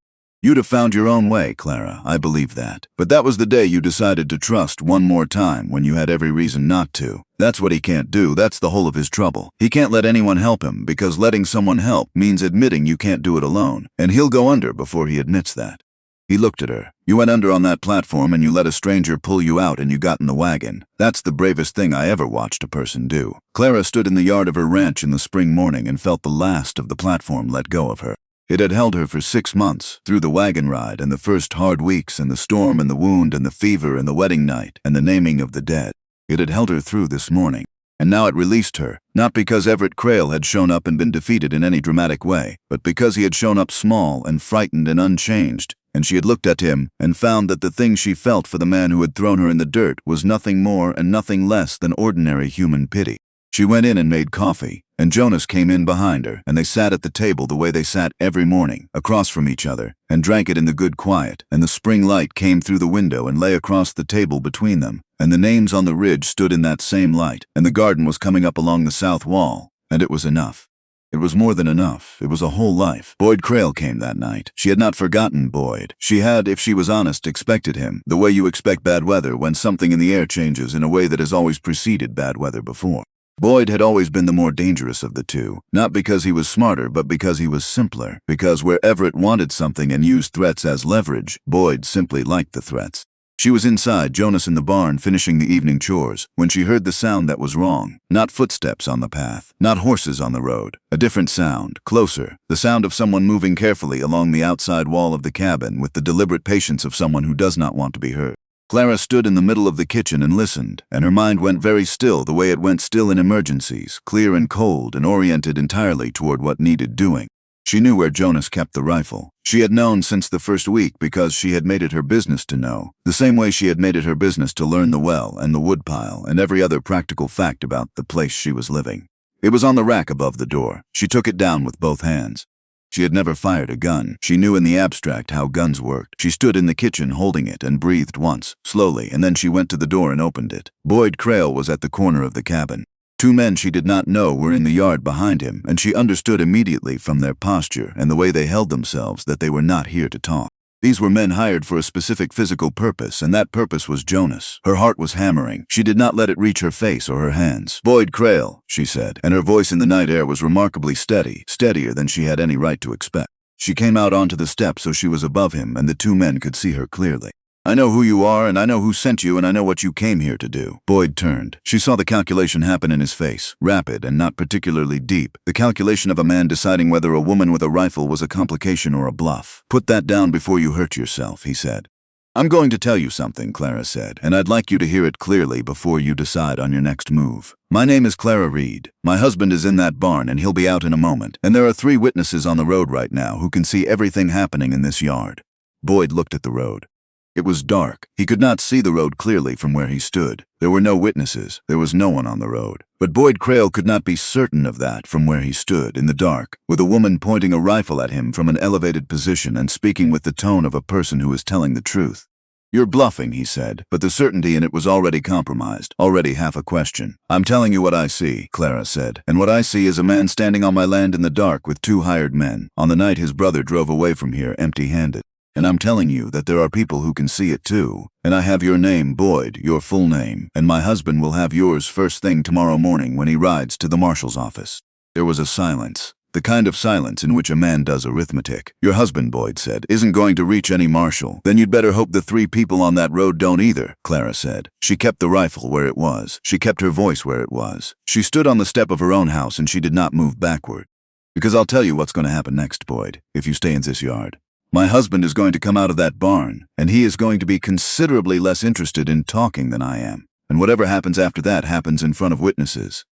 E: You'd have found your own way, Clara, I believe that. But that was the day you decided to trust one more time when you had every reason not to. That's what he can't do, that's the whole of his trouble. He can't let anyone help him, because letting someone help means admitting you can't do it alone, and he'll go under before he admits that. He looked at her. You went under on that platform and you let a stranger pull you out and you got in the wagon. That's the bravest thing I ever watched a person do. Clara stood in the yard of her ranch in the spring morning and felt the last of the platform let go of her. It had held her for 6 months, through the wagon ride and the first hard weeks and the storm and the wound and the fever and the wedding night and the naming of the dead. It had held her through this morning. And now it released her, not because Everett Crayle had shown up and been defeated in any dramatic way, but because he had shown up small and frightened and unchanged, and she had looked at him and found that the thing she felt for the man who had thrown her in the dirt was nothing more and nothing less than ordinary human pity. She went in and made coffee, and Jonas came in behind her, and they sat at the table the way they sat every morning, across from each other, and drank it in the good quiet, and the spring light came through the window and lay across the table between them, and the names on the ridge stood in that same light, and the garden was coming up along the south wall, and it was enough. It was more than enough. It was a whole life. Boyd Crayle came that night. She had not forgotten Boyd. She had, if she was honest, expected him, the way you expect bad weather when something in the air changes in a way that has always preceded bad weather before. Boyd had always been the more dangerous of the two, not because he was smarter, but because he was simpler, because where Everett wanted something and used threats as leverage, Boyd simply liked the threats. She was inside, Jonas in the barn, finishing the evening chores, when she heard the sound that was wrong. Not footsteps on the path, not horses on the road. A different sound, closer, the sound of someone moving carefully along the outside wall of the cabin with the deliberate patience of someone who does not want to be heard. Clara stood in the middle of the kitchen and listened, and her mind went very still the way it went still in emergencies, clear and cold and oriented entirely toward what needed doing. She knew where Jonas kept the rifle. She had known since the first week because she had made it her business to know, the same way she had made it her business to learn the well and the woodpile and every other practical fact about the place she was living. It was on the rack above the door. She took it down with both hands. She had never fired a gun. She knew in the abstract how guns worked. She stood in the kitchen holding it and breathed once, slowly, and then she went to the door and opened it. Boyd Crayle was at the corner of the cabin. 2 men she did not know were in the yard behind him, and she understood immediately from their posture and the way they held themselves that they were not here to talk. These were men hired for a specific physical purpose, and that purpose was Jonas. Her heart was hammering. She did not let it reach her face or her hands. "Boyd Crayle," she said, and her voice in the night air was remarkably steady, steadier than she had any right to expect. She came out onto the step so she was above him, and the 2 men could see her clearly. "I know who you are, and I know who sent you, and I know what you came here to do." Boyd turned. She saw the calculation happen in his face, rapid and not particularly deep. The calculation of a man deciding whether a woman with a rifle was a complication or a bluff. "Put that down before you hurt yourself," he said. "I'm going to tell you something," Clara said, "and I'd like you to hear it clearly before you decide on your next move. My name is Clara Reed. My husband is in that barn, and he'll be out in a moment, and there are 3 witnesses on the road right now who can see everything happening in this yard." Boyd looked at the road. It was dark. He could not see the road clearly from where he stood. There were no witnesses. There was no one on the road. But Boyd Crayle could not be certain of that from where he stood, in the dark, with a woman pointing a rifle at him from an elevated position and speaking with the tone of a person who is telling the truth. "You're bluffing," he said, but the certainty in it was already compromised, already half a question. "I'm telling you what I see," Clara said, "and what I see is a man standing on my land in the dark with 2 hired men, on the night his brother drove away from here empty-handed. And I'm telling you that there are people who can see it too. And I have your name, Boyd, your full name, and my husband will have yours first thing tomorrow morning when he rides to the marshal's office." There was a silence, the kind of silence in which a man does arithmetic. "Your husband," Boyd said, "isn't going to reach any marshal. Then you'd better hope the 3 people on that road don't either," Clara said. She kept the rifle where it was. She kept her voice where it was. She stood on the step of her own house and she did not move backward. "Because I'll tell you what's going to happen next, Boyd, if you stay in this yard. My husband is going to come out of that barn, and he is going to be considerably less interested in talking than I am. And whatever happens after that happens in front of witnesses.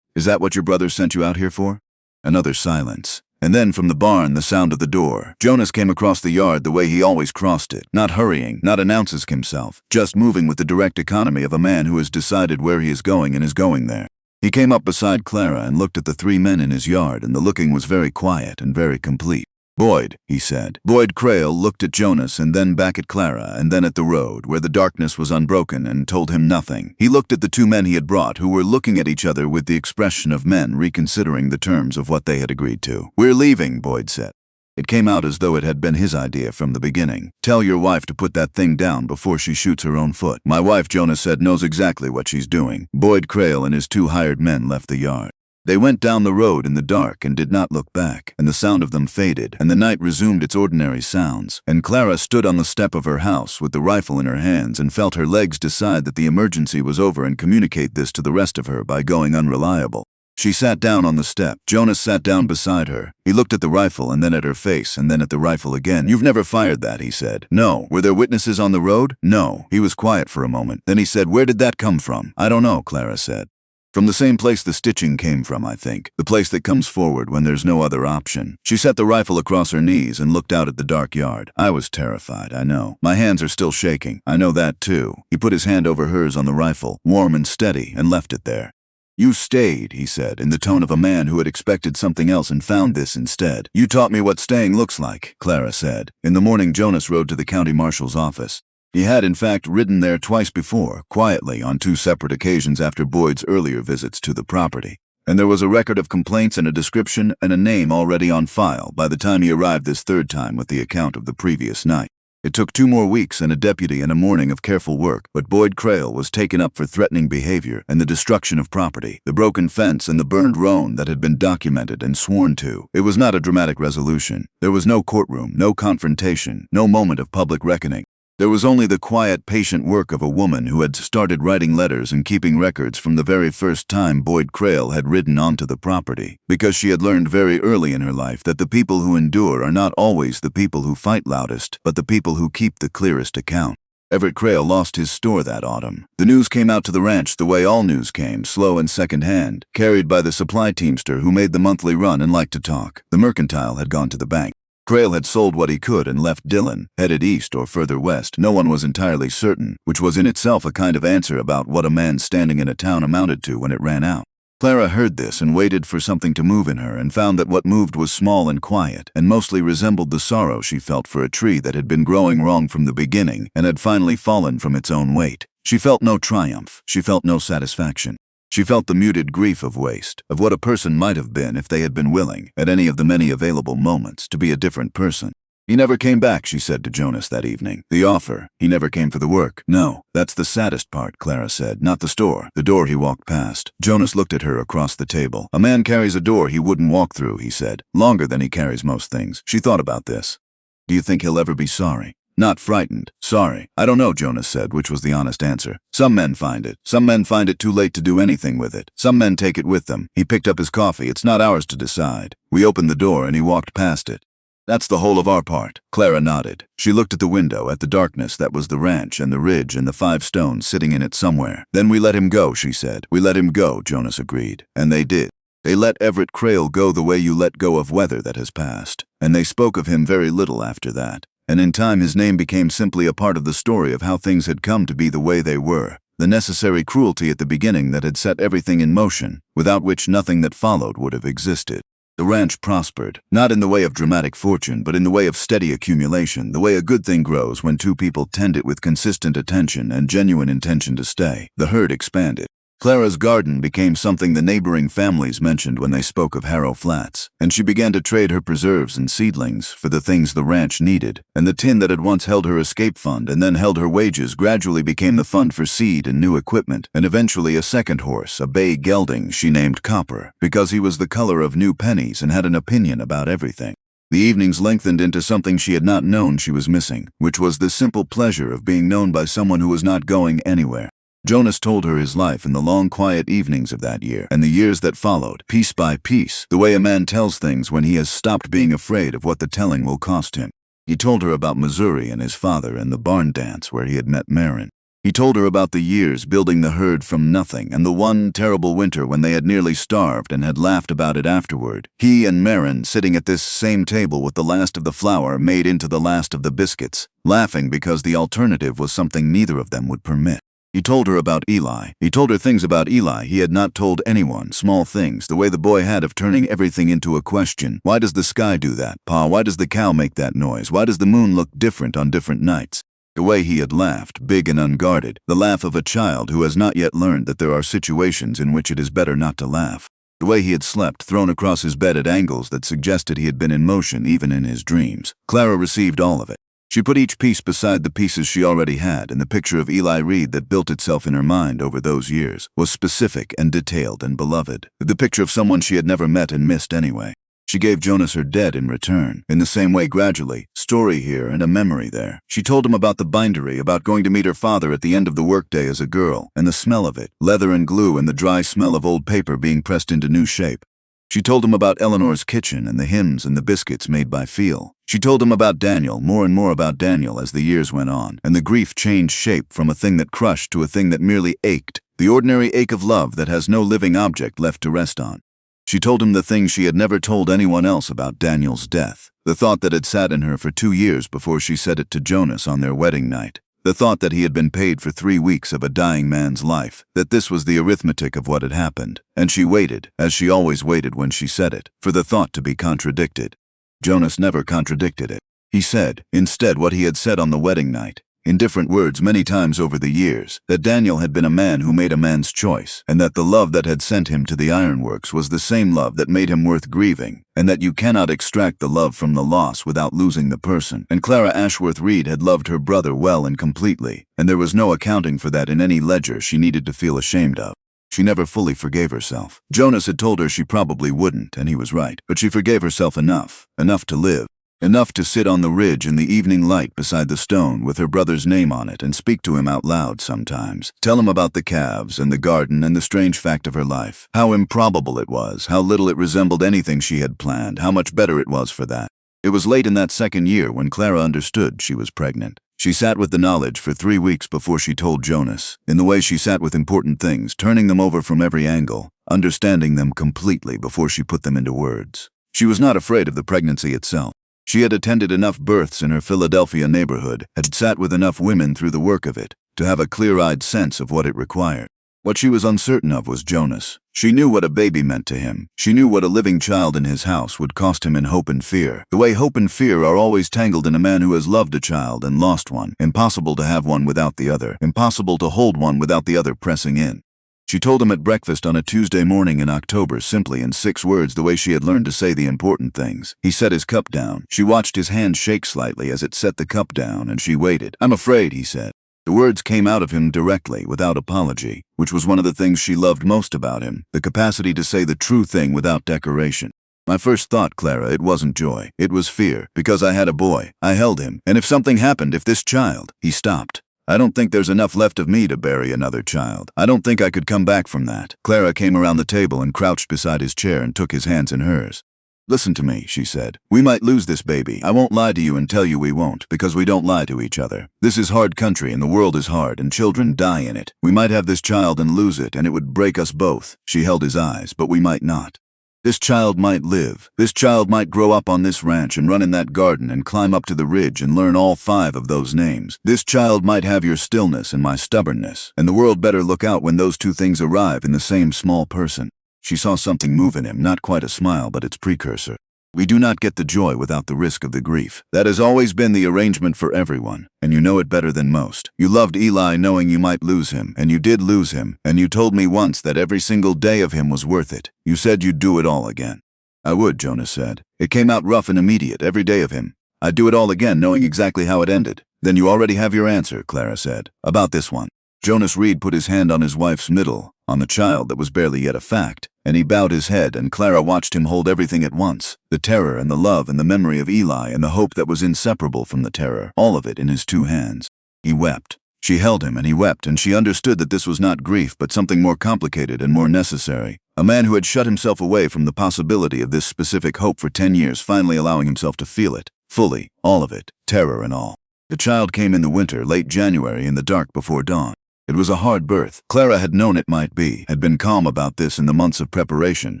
E: Is that what your brother sent you out here for?" Another silence. And then from the barn, the sound of the door. Jonas came across the yard the way he always crossed it, not hurrying, not announcing himself, just moving with the direct economy of a man who has decided where he is going and is going there. He came up beside Clara and looked at the 3 men in his yard, and the looking was very quiet and very complete. "Boyd," he said. Boyd Crayle looked at Jonas and then back at Clara and then at the road, where the darkness was unbroken, and told him nothing. He looked at the 2 men he had brought, who were looking at each other with the expression of men reconsidering the terms of what they had agreed to. "We're leaving," Boyd said. It came out as though it had been his idea from the beginning. "Tell your wife to put that thing down before she shoots her own foot." "My wife," Jonas said, "knows exactly what she's doing." Boyd Crayle and his 2 hired men left the yard. They went down the road in the dark and did not look back, and the sound of them faded, and the night resumed its ordinary sounds, and Clara stood on the step of her house with the rifle in her hands and felt her legs decide that the emergency was over and communicate this to the rest of her by going unreliable. She sat down on the step. Jonas sat down beside her. He looked at the rifle and then at her face and then at the rifle again. "You've never fired that," he said. "No." "Were there witnesses on the road?" "No." He was quiet for a moment. Then he said, "Where did that come from?" "I don't know," Clara said. "From the same place the stitching came from, I think. The place that comes forward when there's no other option." She set the rifle across her knees and looked out at the dark yard. "I was terrified, I know. My hands are still shaking. I know that too." He put his hand over hers on the rifle, warm and steady, and left it there. "You stayed," he said, in the tone of a man who had expected something else and found this instead. "You taught me what staying looks like," Clara said. In the morning, Jonas rode to the county marshal's office. He had, in fact, ridden there twice before, quietly, on 2 separate occasions after Boyd's earlier visits to the property. And there was a record of complaints and a description and a name already on file by the time he arrived this 3rd time with the account of the previous night. It took 2 more weeks and a deputy and a morning of careful work, but Boyd Crayle was taken up for threatening behavior and the destruction of property, the broken fence and the burned roan that had been documented and sworn to. It was not a dramatic resolution. There was no courtroom, no confrontation, no moment of public reckoning. There was only the quiet, patient work of a woman who had started writing letters and keeping records from the very first time Boyd Crayle had ridden onto the property, because she had learned very early in her life that the people who endure are not always the people who fight loudest, but the people who keep the clearest account. Everett Crayle lost his store that autumn. The news came out to the ranch the way all news came, slow and second-hand, carried by the supply teamster who made the monthly run and liked to talk. The mercantile had gone to the bank. Crayle had sold what he could and left Dillon, headed east or further west. No one was entirely certain, which was in itself a kind of answer about what a man standing in a town amounted to when it ran out. Clara heard this and waited for something to move in her and found that what moved was small and quiet and mostly resembled the sorrow she felt for a tree that had been growing wrong from the beginning and had finally fallen from its own weight. She felt no triumph. She felt no satisfaction. She felt the muted grief of waste, of what a person might have been if they had been willing, at any of the many available moments, to be a different person. "He never came back," she said to Jonas that evening. "The offer. He never came for the work." "No, that's the saddest part," Clara said. "Not the store. The door he walked past." Jonas looked at her across the table. "A man carries a door he wouldn't walk through," he said. "Longer than he carries most things." She thought about this. "Do you think he'll ever be sorry?" "Not frightened. Sorry. I don't know," Jonas said, which was the honest answer. "Some men find it. Some men find it too late to do anything with it. Some men take it with them." He picked up his coffee. "It's not ours to decide." We opened the door and he walked past it. "That's the whole of our part." Clara nodded. She looked at the window, at the darkness that was the ranch and the ridge and the 5 stones sitting in it somewhere. "Then we let him go," she said. "We let him go," Jonas agreed. And they did. They let Everett Crayle go the way you let go of weather that has passed. And they spoke of him very little after that. And in time his name became simply a part of the story of how things had come to be the way they were, the necessary cruelty at the beginning that had set everything in motion, without which nothing that followed would have existed. The ranch prospered, not in the way of dramatic fortune, but in the way of steady accumulation, the way a good thing grows when 2 people tend it with consistent attention and genuine intention to stay. The herd expanded. Clara's garden became something the neighboring families mentioned when they spoke of Harrow Flats, and she began to trade her preserves and seedlings for the things the ranch needed, and the tin that had once held her escape fund and then held her wages gradually became the fund for seed and new equipment, and eventually a second horse, a bay gelding she named Copper, because he was the color of new pennies and had an opinion about everything. The evenings lengthened into something she had not known she was missing, which was the simple pleasure of being known by someone who was not going anywhere. Jonas told her his life in the long, quiet evenings of that year, and the years that followed, piece by piece, the way a man tells things when he has stopped being afraid of what the telling will cost him. He told her about Missouri and his father and the barn dance where he had met Marin. He told her about the years building the herd from nothing and the one terrible winter when they had nearly starved and had laughed about it afterward. He and Marin sitting at this same table with the last of the flour made into the last of the biscuits, laughing because the alternative was something neither of them would permit. He told her about Eli. He told her things about Eli he had not told anyone, small things, the way the boy had of turning everything into a question. Why does the sky do that, Pa? Why does the cow make that noise? Why does the moon look different on different nights? The way he had laughed, big and unguarded, the laugh of a child who has not yet learned that there are situations in which it is better not to laugh. The way he had slept, thrown across his bed at angles that suggested he had been in motion even in his dreams. Clara received all of it. She put each piece beside the pieces she already had, and the picture of Eli Reed that built itself in her mind over those years was specific and detailed and beloved. The picture of someone she had never met and missed anyway. She gave Jonas her dead in return, in the same way gradually, story here and a memory there. She told him about the bindery, about going to meet her father at the end of the workday as a girl, and the smell of it, leather and glue and the dry smell of old paper being pressed into new shape. She told him about Eleanor's kitchen and the hymns and the biscuits made by Phil. She told him about Daniel, more and more about Daniel as the years went on, and the grief changed shape from a thing that crushed to a thing that merely ached, the ordinary ache of love that has no living object left to rest on. She told him the thing she had never told anyone else about Daniel's death, the thought that had sat in her for 2 years before she said it to Jonas on their wedding night, the thought that he had been paid for 3 weeks of a dying man's life, that this was the arithmetic of what had happened, and she waited, as she always waited when she said it, for the thought to be contradicted. Jonas never contradicted it. He said, instead, what he had said on the wedding night, in different words many times over the years, that Daniel had been a man who made a man's choice, and that the love that had sent him to the ironworks was the same love that made him worth grieving, and that you cannot extract the love from the loss without losing the person. And Clara Ashworth Reed had loved her brother well and completely, and there was no accounting for that in any ledger she needed to feel ashamed of. She never fully forgave herself. Jonas had told her she probably wouldn't, and he was right, but she forgave herself enough to live. Enough to sit on the ridge in the evening light beside the stone with her brother's name on it and speak to him out loud sometimes. Tell him about the calves and the garden and the strange fact of her life. How improbable it was, how little it resembled anything she had planned, how much better it was for that. It was late in that second year when Clara understood she was pregnant. She sat with the knowledge for 3 weeks before she told Jonas, in the way she sat with important things, turning them over from every angle, understanding them completely before she put them into words. She was not afraid of the pregnancy itself. She had attended enough births in her Philadelphia neighborhood, had sat with enough women through the work of it, to have a clear-eyed sense of what it required. What she was uncertain of was Jonas. She knew what a baby meant to him. She knew what a living child in his house would cost him in hope and fear. The way hope and fear are always tangled in a man who has loved a child and lost one. Impossible to have one without the other. Impossible to hold one without the other pressing in. She told him at breakfast on a Tuesday morning in October, simply in 6 words, the way she had learned to say the important things. He set his cup down. She watched his hand shake slightly as it set the cup down, and she waited. "I'm afraid," he said. The words came out of him directly, without apology, which was one of the things she loved most about him, the capacity to say the true thing without decoration. "My first thought, Clara, it wasn't joy. It was fear, because I had a boy. I held him, and if something happened, if this child..." He stopped. "I don't think there's enough left of me to bury another child. I don't think I could come back from that." Clara came around the table and crouched beside his chair and took his hands in hers. "Listen to me," she said. "We might lose this baby. I won't lie to you and tell you we won't, because we don't lie to each other. This is hard country and the world is hard and children die in it. We might have this child and lose it and it would break us both." She held his eyes, "but we might not. This child might live. This child might grow up on this ranch and run in that garden and climb up to the ridge and learn all 5 of those names. This child might have your stillness and my stubbornness, and the world better look out when those 2 things arrive in the same small person." She saw something move in him, not quite a smile, but its precursor. "We do not get the joy without the risk of the grief. That has always been the arrangement for everyone, and you know it better than most. You loved Eli knowing you might lose him, and you did lose him, and you told me once that every single day of him was worth it. You said you'd do it all again." "I would," Jonas said. "It came out rough and immediate, every day of him. I'd do it all again, knowing exactly how it ended." "Then you already have your answer," Clara said. "About this one." Jonas Reed put his hand on his wife's middle, on the child that was barely yet a fact, and he bowed his head, and Clara watched him hold everything at once, the terror and the love and the memory of Eli and the hope that was inseparable from the terror, all of it in his 2 hands. He wept. She held him and he wept, and she understood that this was not grief but something more complicated and more necessary. A man who had shut himself away from the possibility of this specific hope for 10 years finally allowing himself to feel it, fully, all of it, terror and all. The child came in the winter, late January, in the dark before dawn. It was a hard birth. Clara had known it might be, had been calm about this in the months of preparation,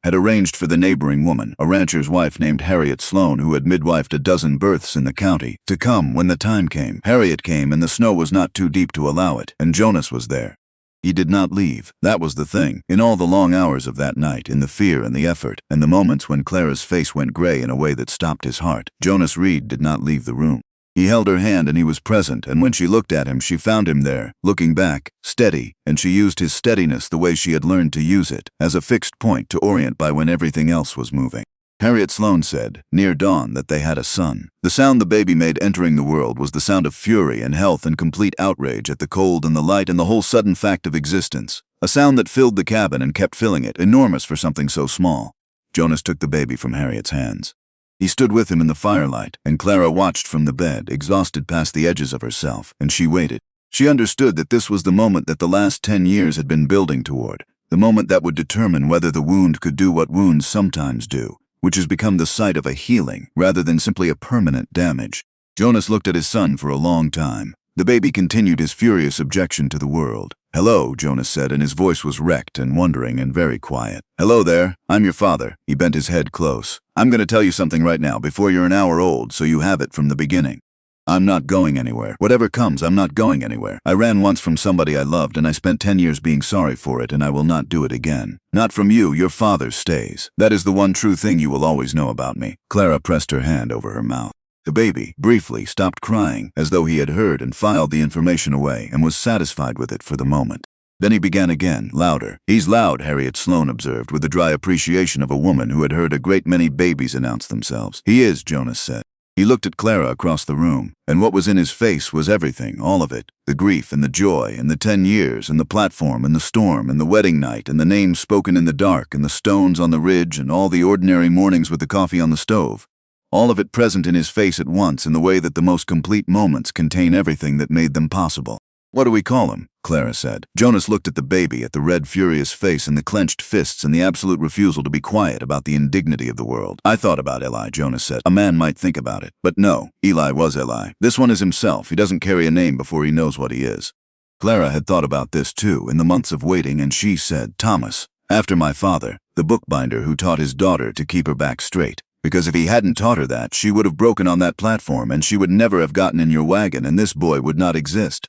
E: had arranged for the neighboring woman, a rancher's wife named Harriet Sloan who had midwifed a dozen births in the county, to come when the time came. Harriet came and the snow was not too deep to allow it, and Jonas was there. He did not leave. That was the thing. In all the long hours of that night, in the fear and the effort, and the moments when Clara's face went gray in a way that stopped his heart, Jonas Reed did not leave the room. He held her hand and he was present, and when she looked at him, she found him there, looking back, steady, and she used his steadiness the way she had learned to use it, as a fixed point to orient by when everything else was moving. Harriet Sloane said, near dawn, that they had a son. The sound the baby made entering the world was the sound of fury and health and complete outrage at the cold and the light and the whole sudden fact of existence. A sound that filled the cabin and kept filling it, enormous for something so small. Jonas took the baby from Harriet's hands. He stood with him in the firelight, and Clara watched from the bed, exhausted past the edges of herself, and she waited. She understood that this was the moment that the last 10 years had been building toward, the moment that would determine whether the wound could do what wounds sometimes do, which has become the site of a healing rather than simply a permanent damage. Jonas looked at his son for a long time. The baby continued his furious objection to the world. "Hello," Jonas said, and his voice was wrecked and wondering and very quiet. "Hello there, I'm your father." He bent his head close. "I'm going to tell you something right now before you're an hour old, so you have it from the beginning. I'm not going anywhere. Whatever comes, I'm not going anywhere. I ran once from somebody I loved, and I spent 10 years being sorry for it, and I will not do it again. Not from you, your father stays. That is the one true thing you will always know about me." Clara pressed her hand over her mouth. The baby, briefly, stopped crying, as though he had heard and filed the information away and was satisfied with it for the moment. Then he began again, louder. "He's loud," Harriet Sloane observed, with the dry appreciation of a woman who had heard a great many babies announce themselves. "He is," Jonas said. He looked at Clara across the room, and what was in his face was everything, all of it. The grief and the joy and the 10 years and the platform and the storm and the wedding night and the names spoken in the dark and the stones on the ridge and all the ordinary mornings with the coffee on the stove. All of it present in his face at once in the way that the most complete moments contain everything that made them possible. "What do we call him?" Clara said. Jonas looked at the baby, at the red, furious face and the clenched fists and the absolute refusal to be quiet about the indignity of the world. "I thought about Eli," Jonas said. "A man might think about it. But no, Eli was Eli. This one is himself. He doesn't carry a name before he knows what he is." Clara had thought about this too, in the months of waiting, and she said, "Thomas, after my father, the bookbinder who taught his daughter to keep her back straight. Because if he hadn't taught her that, she would have broken on that platform, and she would never have gotten in your wagon, and this boy would not exist."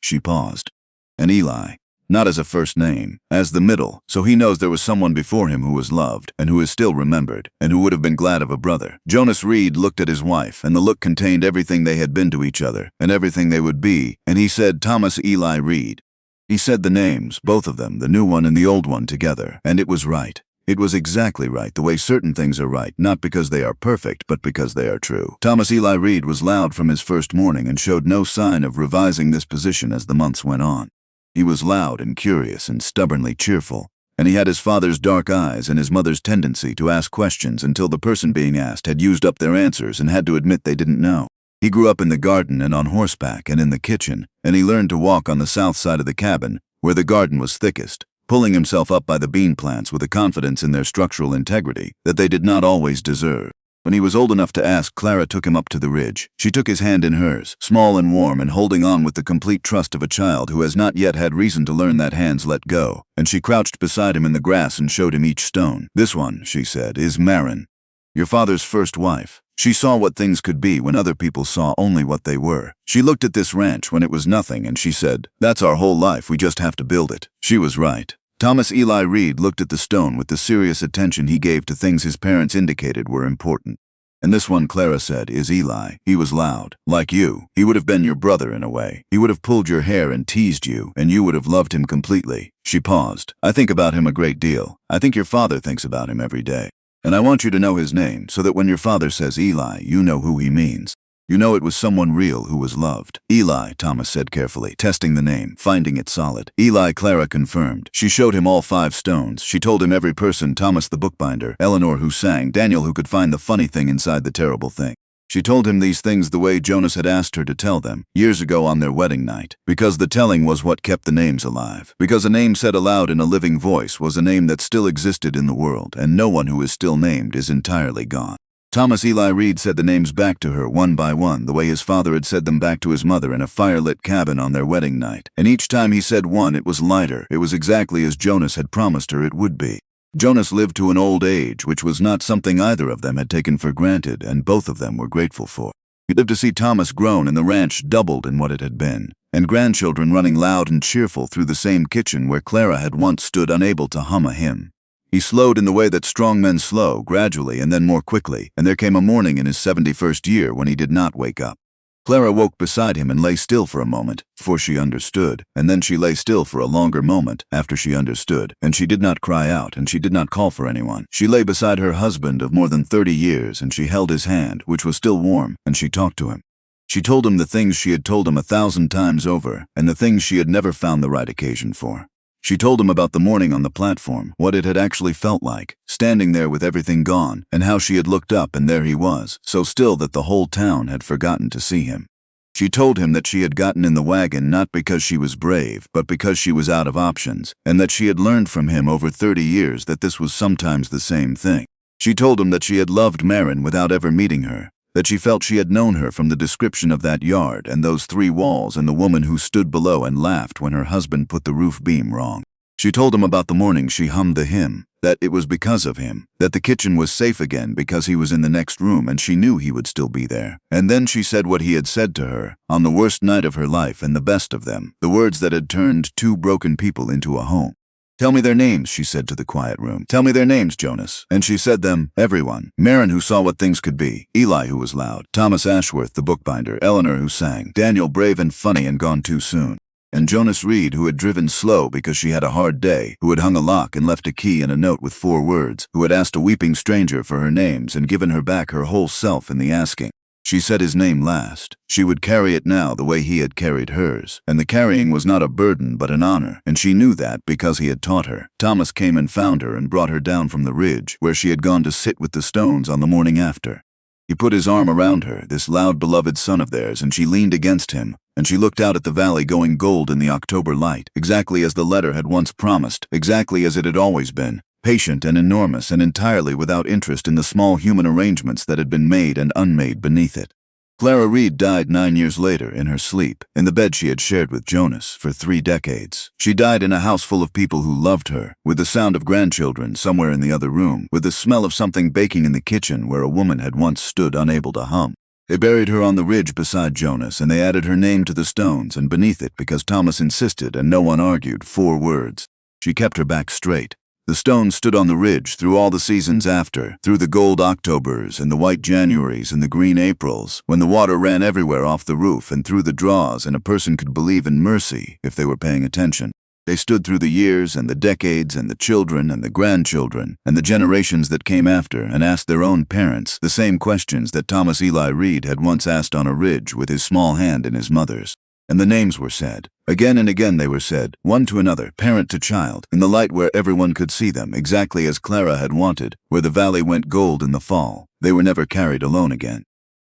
E: She paused. "And Eli, not as a first name, as the middle, so he knows there was someone before him who was loved, and who is still remembered, and who would have been glad of a brother." Jonas Reed looked at his wife, and the look contained everything they had been to each other, and everything they would be, and he said, "Thomas Eli Reed." He said the names, both of them, the new one and the old one together, and it was right. It was exactly right, the way certain things are right, not because they are perfect, but because they are true. Thomas Eli Reed was loud from his first morning and showed no sign of revising this position as the months went on. He was loud and curious and stubbornly cheerful, and he had his father's dark eyes and his mother's tendency to ask questions until the person being asked had used up their answers and had to admit they didn't know. He grew up in the garden and on horseback and in the kitchen, and he learned to walk on the south side of the cabin, where the garden was thickest, pulling himself up by the bean plants with a confidence in their structural integrity that they did not always deserve. When he was old enough to ask, Clara took him up to the ridge. She took his hand in hers, small and warm and holding on with the complete trust of a child who has not yet had reason to learn that hands let go, and she crouched beside him in the grass and showed him each stone. "This one," she said, "is Marin, your father's first wife. She saw what things could be when other people saw only what they were. She looked at this ranch when it was nothing and she said, 'That's our whole life, we just have to build it.' She was right." Thomas Eli Reed looked at the stone with the serious attention he gave to things his parents indicated were important. "And this one," Clara said, "is Eli. He was loud. Like you. He would have been your brother in a way. He would have pulled your hair and teased you, and you would have loved him completely." She paused. "I think about him a great deal. I think your father thinks about him every day. And I want you to know his name, so that when your father says Eli, you know who he means. You know it was someone real who was loved." "Eli," Thomas said carefully, testing the name, finding it solid. "Eli," Clara confirmed. She showed him all 5 stones. She told him every person, Thomas the bookbinder, Eleanor who sang, Daniel who could find the funny thing inside the terrible thing. She told him these things the way Jonas had asked her to tell them, years ago on their wedding night. Because the telling was what kept the names alive. Because a name said aloud in a living voice was a name that still existed in the world, and no one who is still named is entirely gone. Thomas Eli Reed said the names back to her one by one, the way his father had said them back to his mother in a firelit cabin on their wedding night. And each time he said one, it was lighter. It was exactly as Jonas had promised her it would be. Jonas lived to an old age, which was not something either of them had taken for granted, and both of them were grateful for. He lived to see Thomas grown and the ranch doubled in what it had been, and grandchildren running loud and cheerful through the same kitchen where Clara had once stood unable to hum a hymn. He slowed in the way that strong men slow, gradually and then more quickly, and there came a morning in his 71st year when he did not wake up. Clara woke beside him and lay still for a moment, for she understood, and then she lay still for a longer moment after she understood, and she did not cry out, and she did not call for anyone. She lay beside her husband of more than 30 years, and she held his hand, which was still warm, and she talked to him. She told him the things she had told him 1,000 times over, and the things she had never found the right occasion for. She told him about the morning on the platform, what it had actually felt like, standing there with everything gone, and how she had looked up and there he was, so still that the whole town had forgotten to see him. She told him that she had gotten in the wagon not because she was brave, but because she was out of options, and that she had learned from him over 30 years that this was sometimes the same thing. She told him that she had loved Marin without ever meeting her, that she felt she had known her from the description of that yard and those 3 walls and the woman who stood below and laughed when her husband put the roof beam wrong. She told him about the morning she hummed the hymn, that it was because of him, that the kitchen was safe again because he was in the next room and she knew he would still be there. And then she said what he had said to her, on the worst night of her life and the best of them, the words that had turned 2 broken people into a home. "Tell me their names," she said to the quiet room. "Tell me their names, Jonas." And she said them, everyone. Marin, who saw what things could be. Eli, who was loud. Thomas Ashworth, the bookbinder. Eleanor, who sang. Daniel, brave and funny and gone too soon. And Jonas Reed, who had driven slow because she had a hard day, who had hung a lock and left a key and a note with 4 words, who had asked a weeping stranger for her names and given her back her whole self in the asking. She said his name last. She would carry it now the way he had carried hers, and the carrying was not a burden but an honor, and she knew that because he had taught her. Thomas came and found her and brought her down from the ridge, where she had gone to sit with the Stones on the morning after. He put his arm around her, this loud beloved son of theirs, and she leaned against him, and she looked out at the valley going gold in the October light, exactly as the letter had once promised, exactly as it had always been. Patient and enormous and entirely without interest in the small human arrangements that had been made and unmade beneath it. Clara Reed died 9 years later in her sleep, in the bed she had shared with Jonas for 3 decades. She died in a house full of people who loved her, with the sound of grandchildren somewhere in the other room, with the smell of something baking in the kitchen where a woman had once stood unable to hum. They buried her on the ridge beside Jonas, and they added her name to the stones, and beneath it, because Thomas insisted and no one argued, 4 words. She kept her back straight. The Stones stood on the ridge through all the seasons after, through the gold Octobers and the white Januaries and the green Aprils, when the water ran everywhere off the roof and through the draws and a person could believe in mercy if they were paying attention. They stood through the years and the decades and the children and the grandchildren and the generations that came after and asked their own parents the same questions that Thomas Eli Reed had once asked on a ridge with his small hand in his mother's. And the names were said. Again and again they were said, one to another, parent to child, in the light where everyone could see them, exactly as Clara had wanted, where the valley went gold in the fall. They were never carried alone again.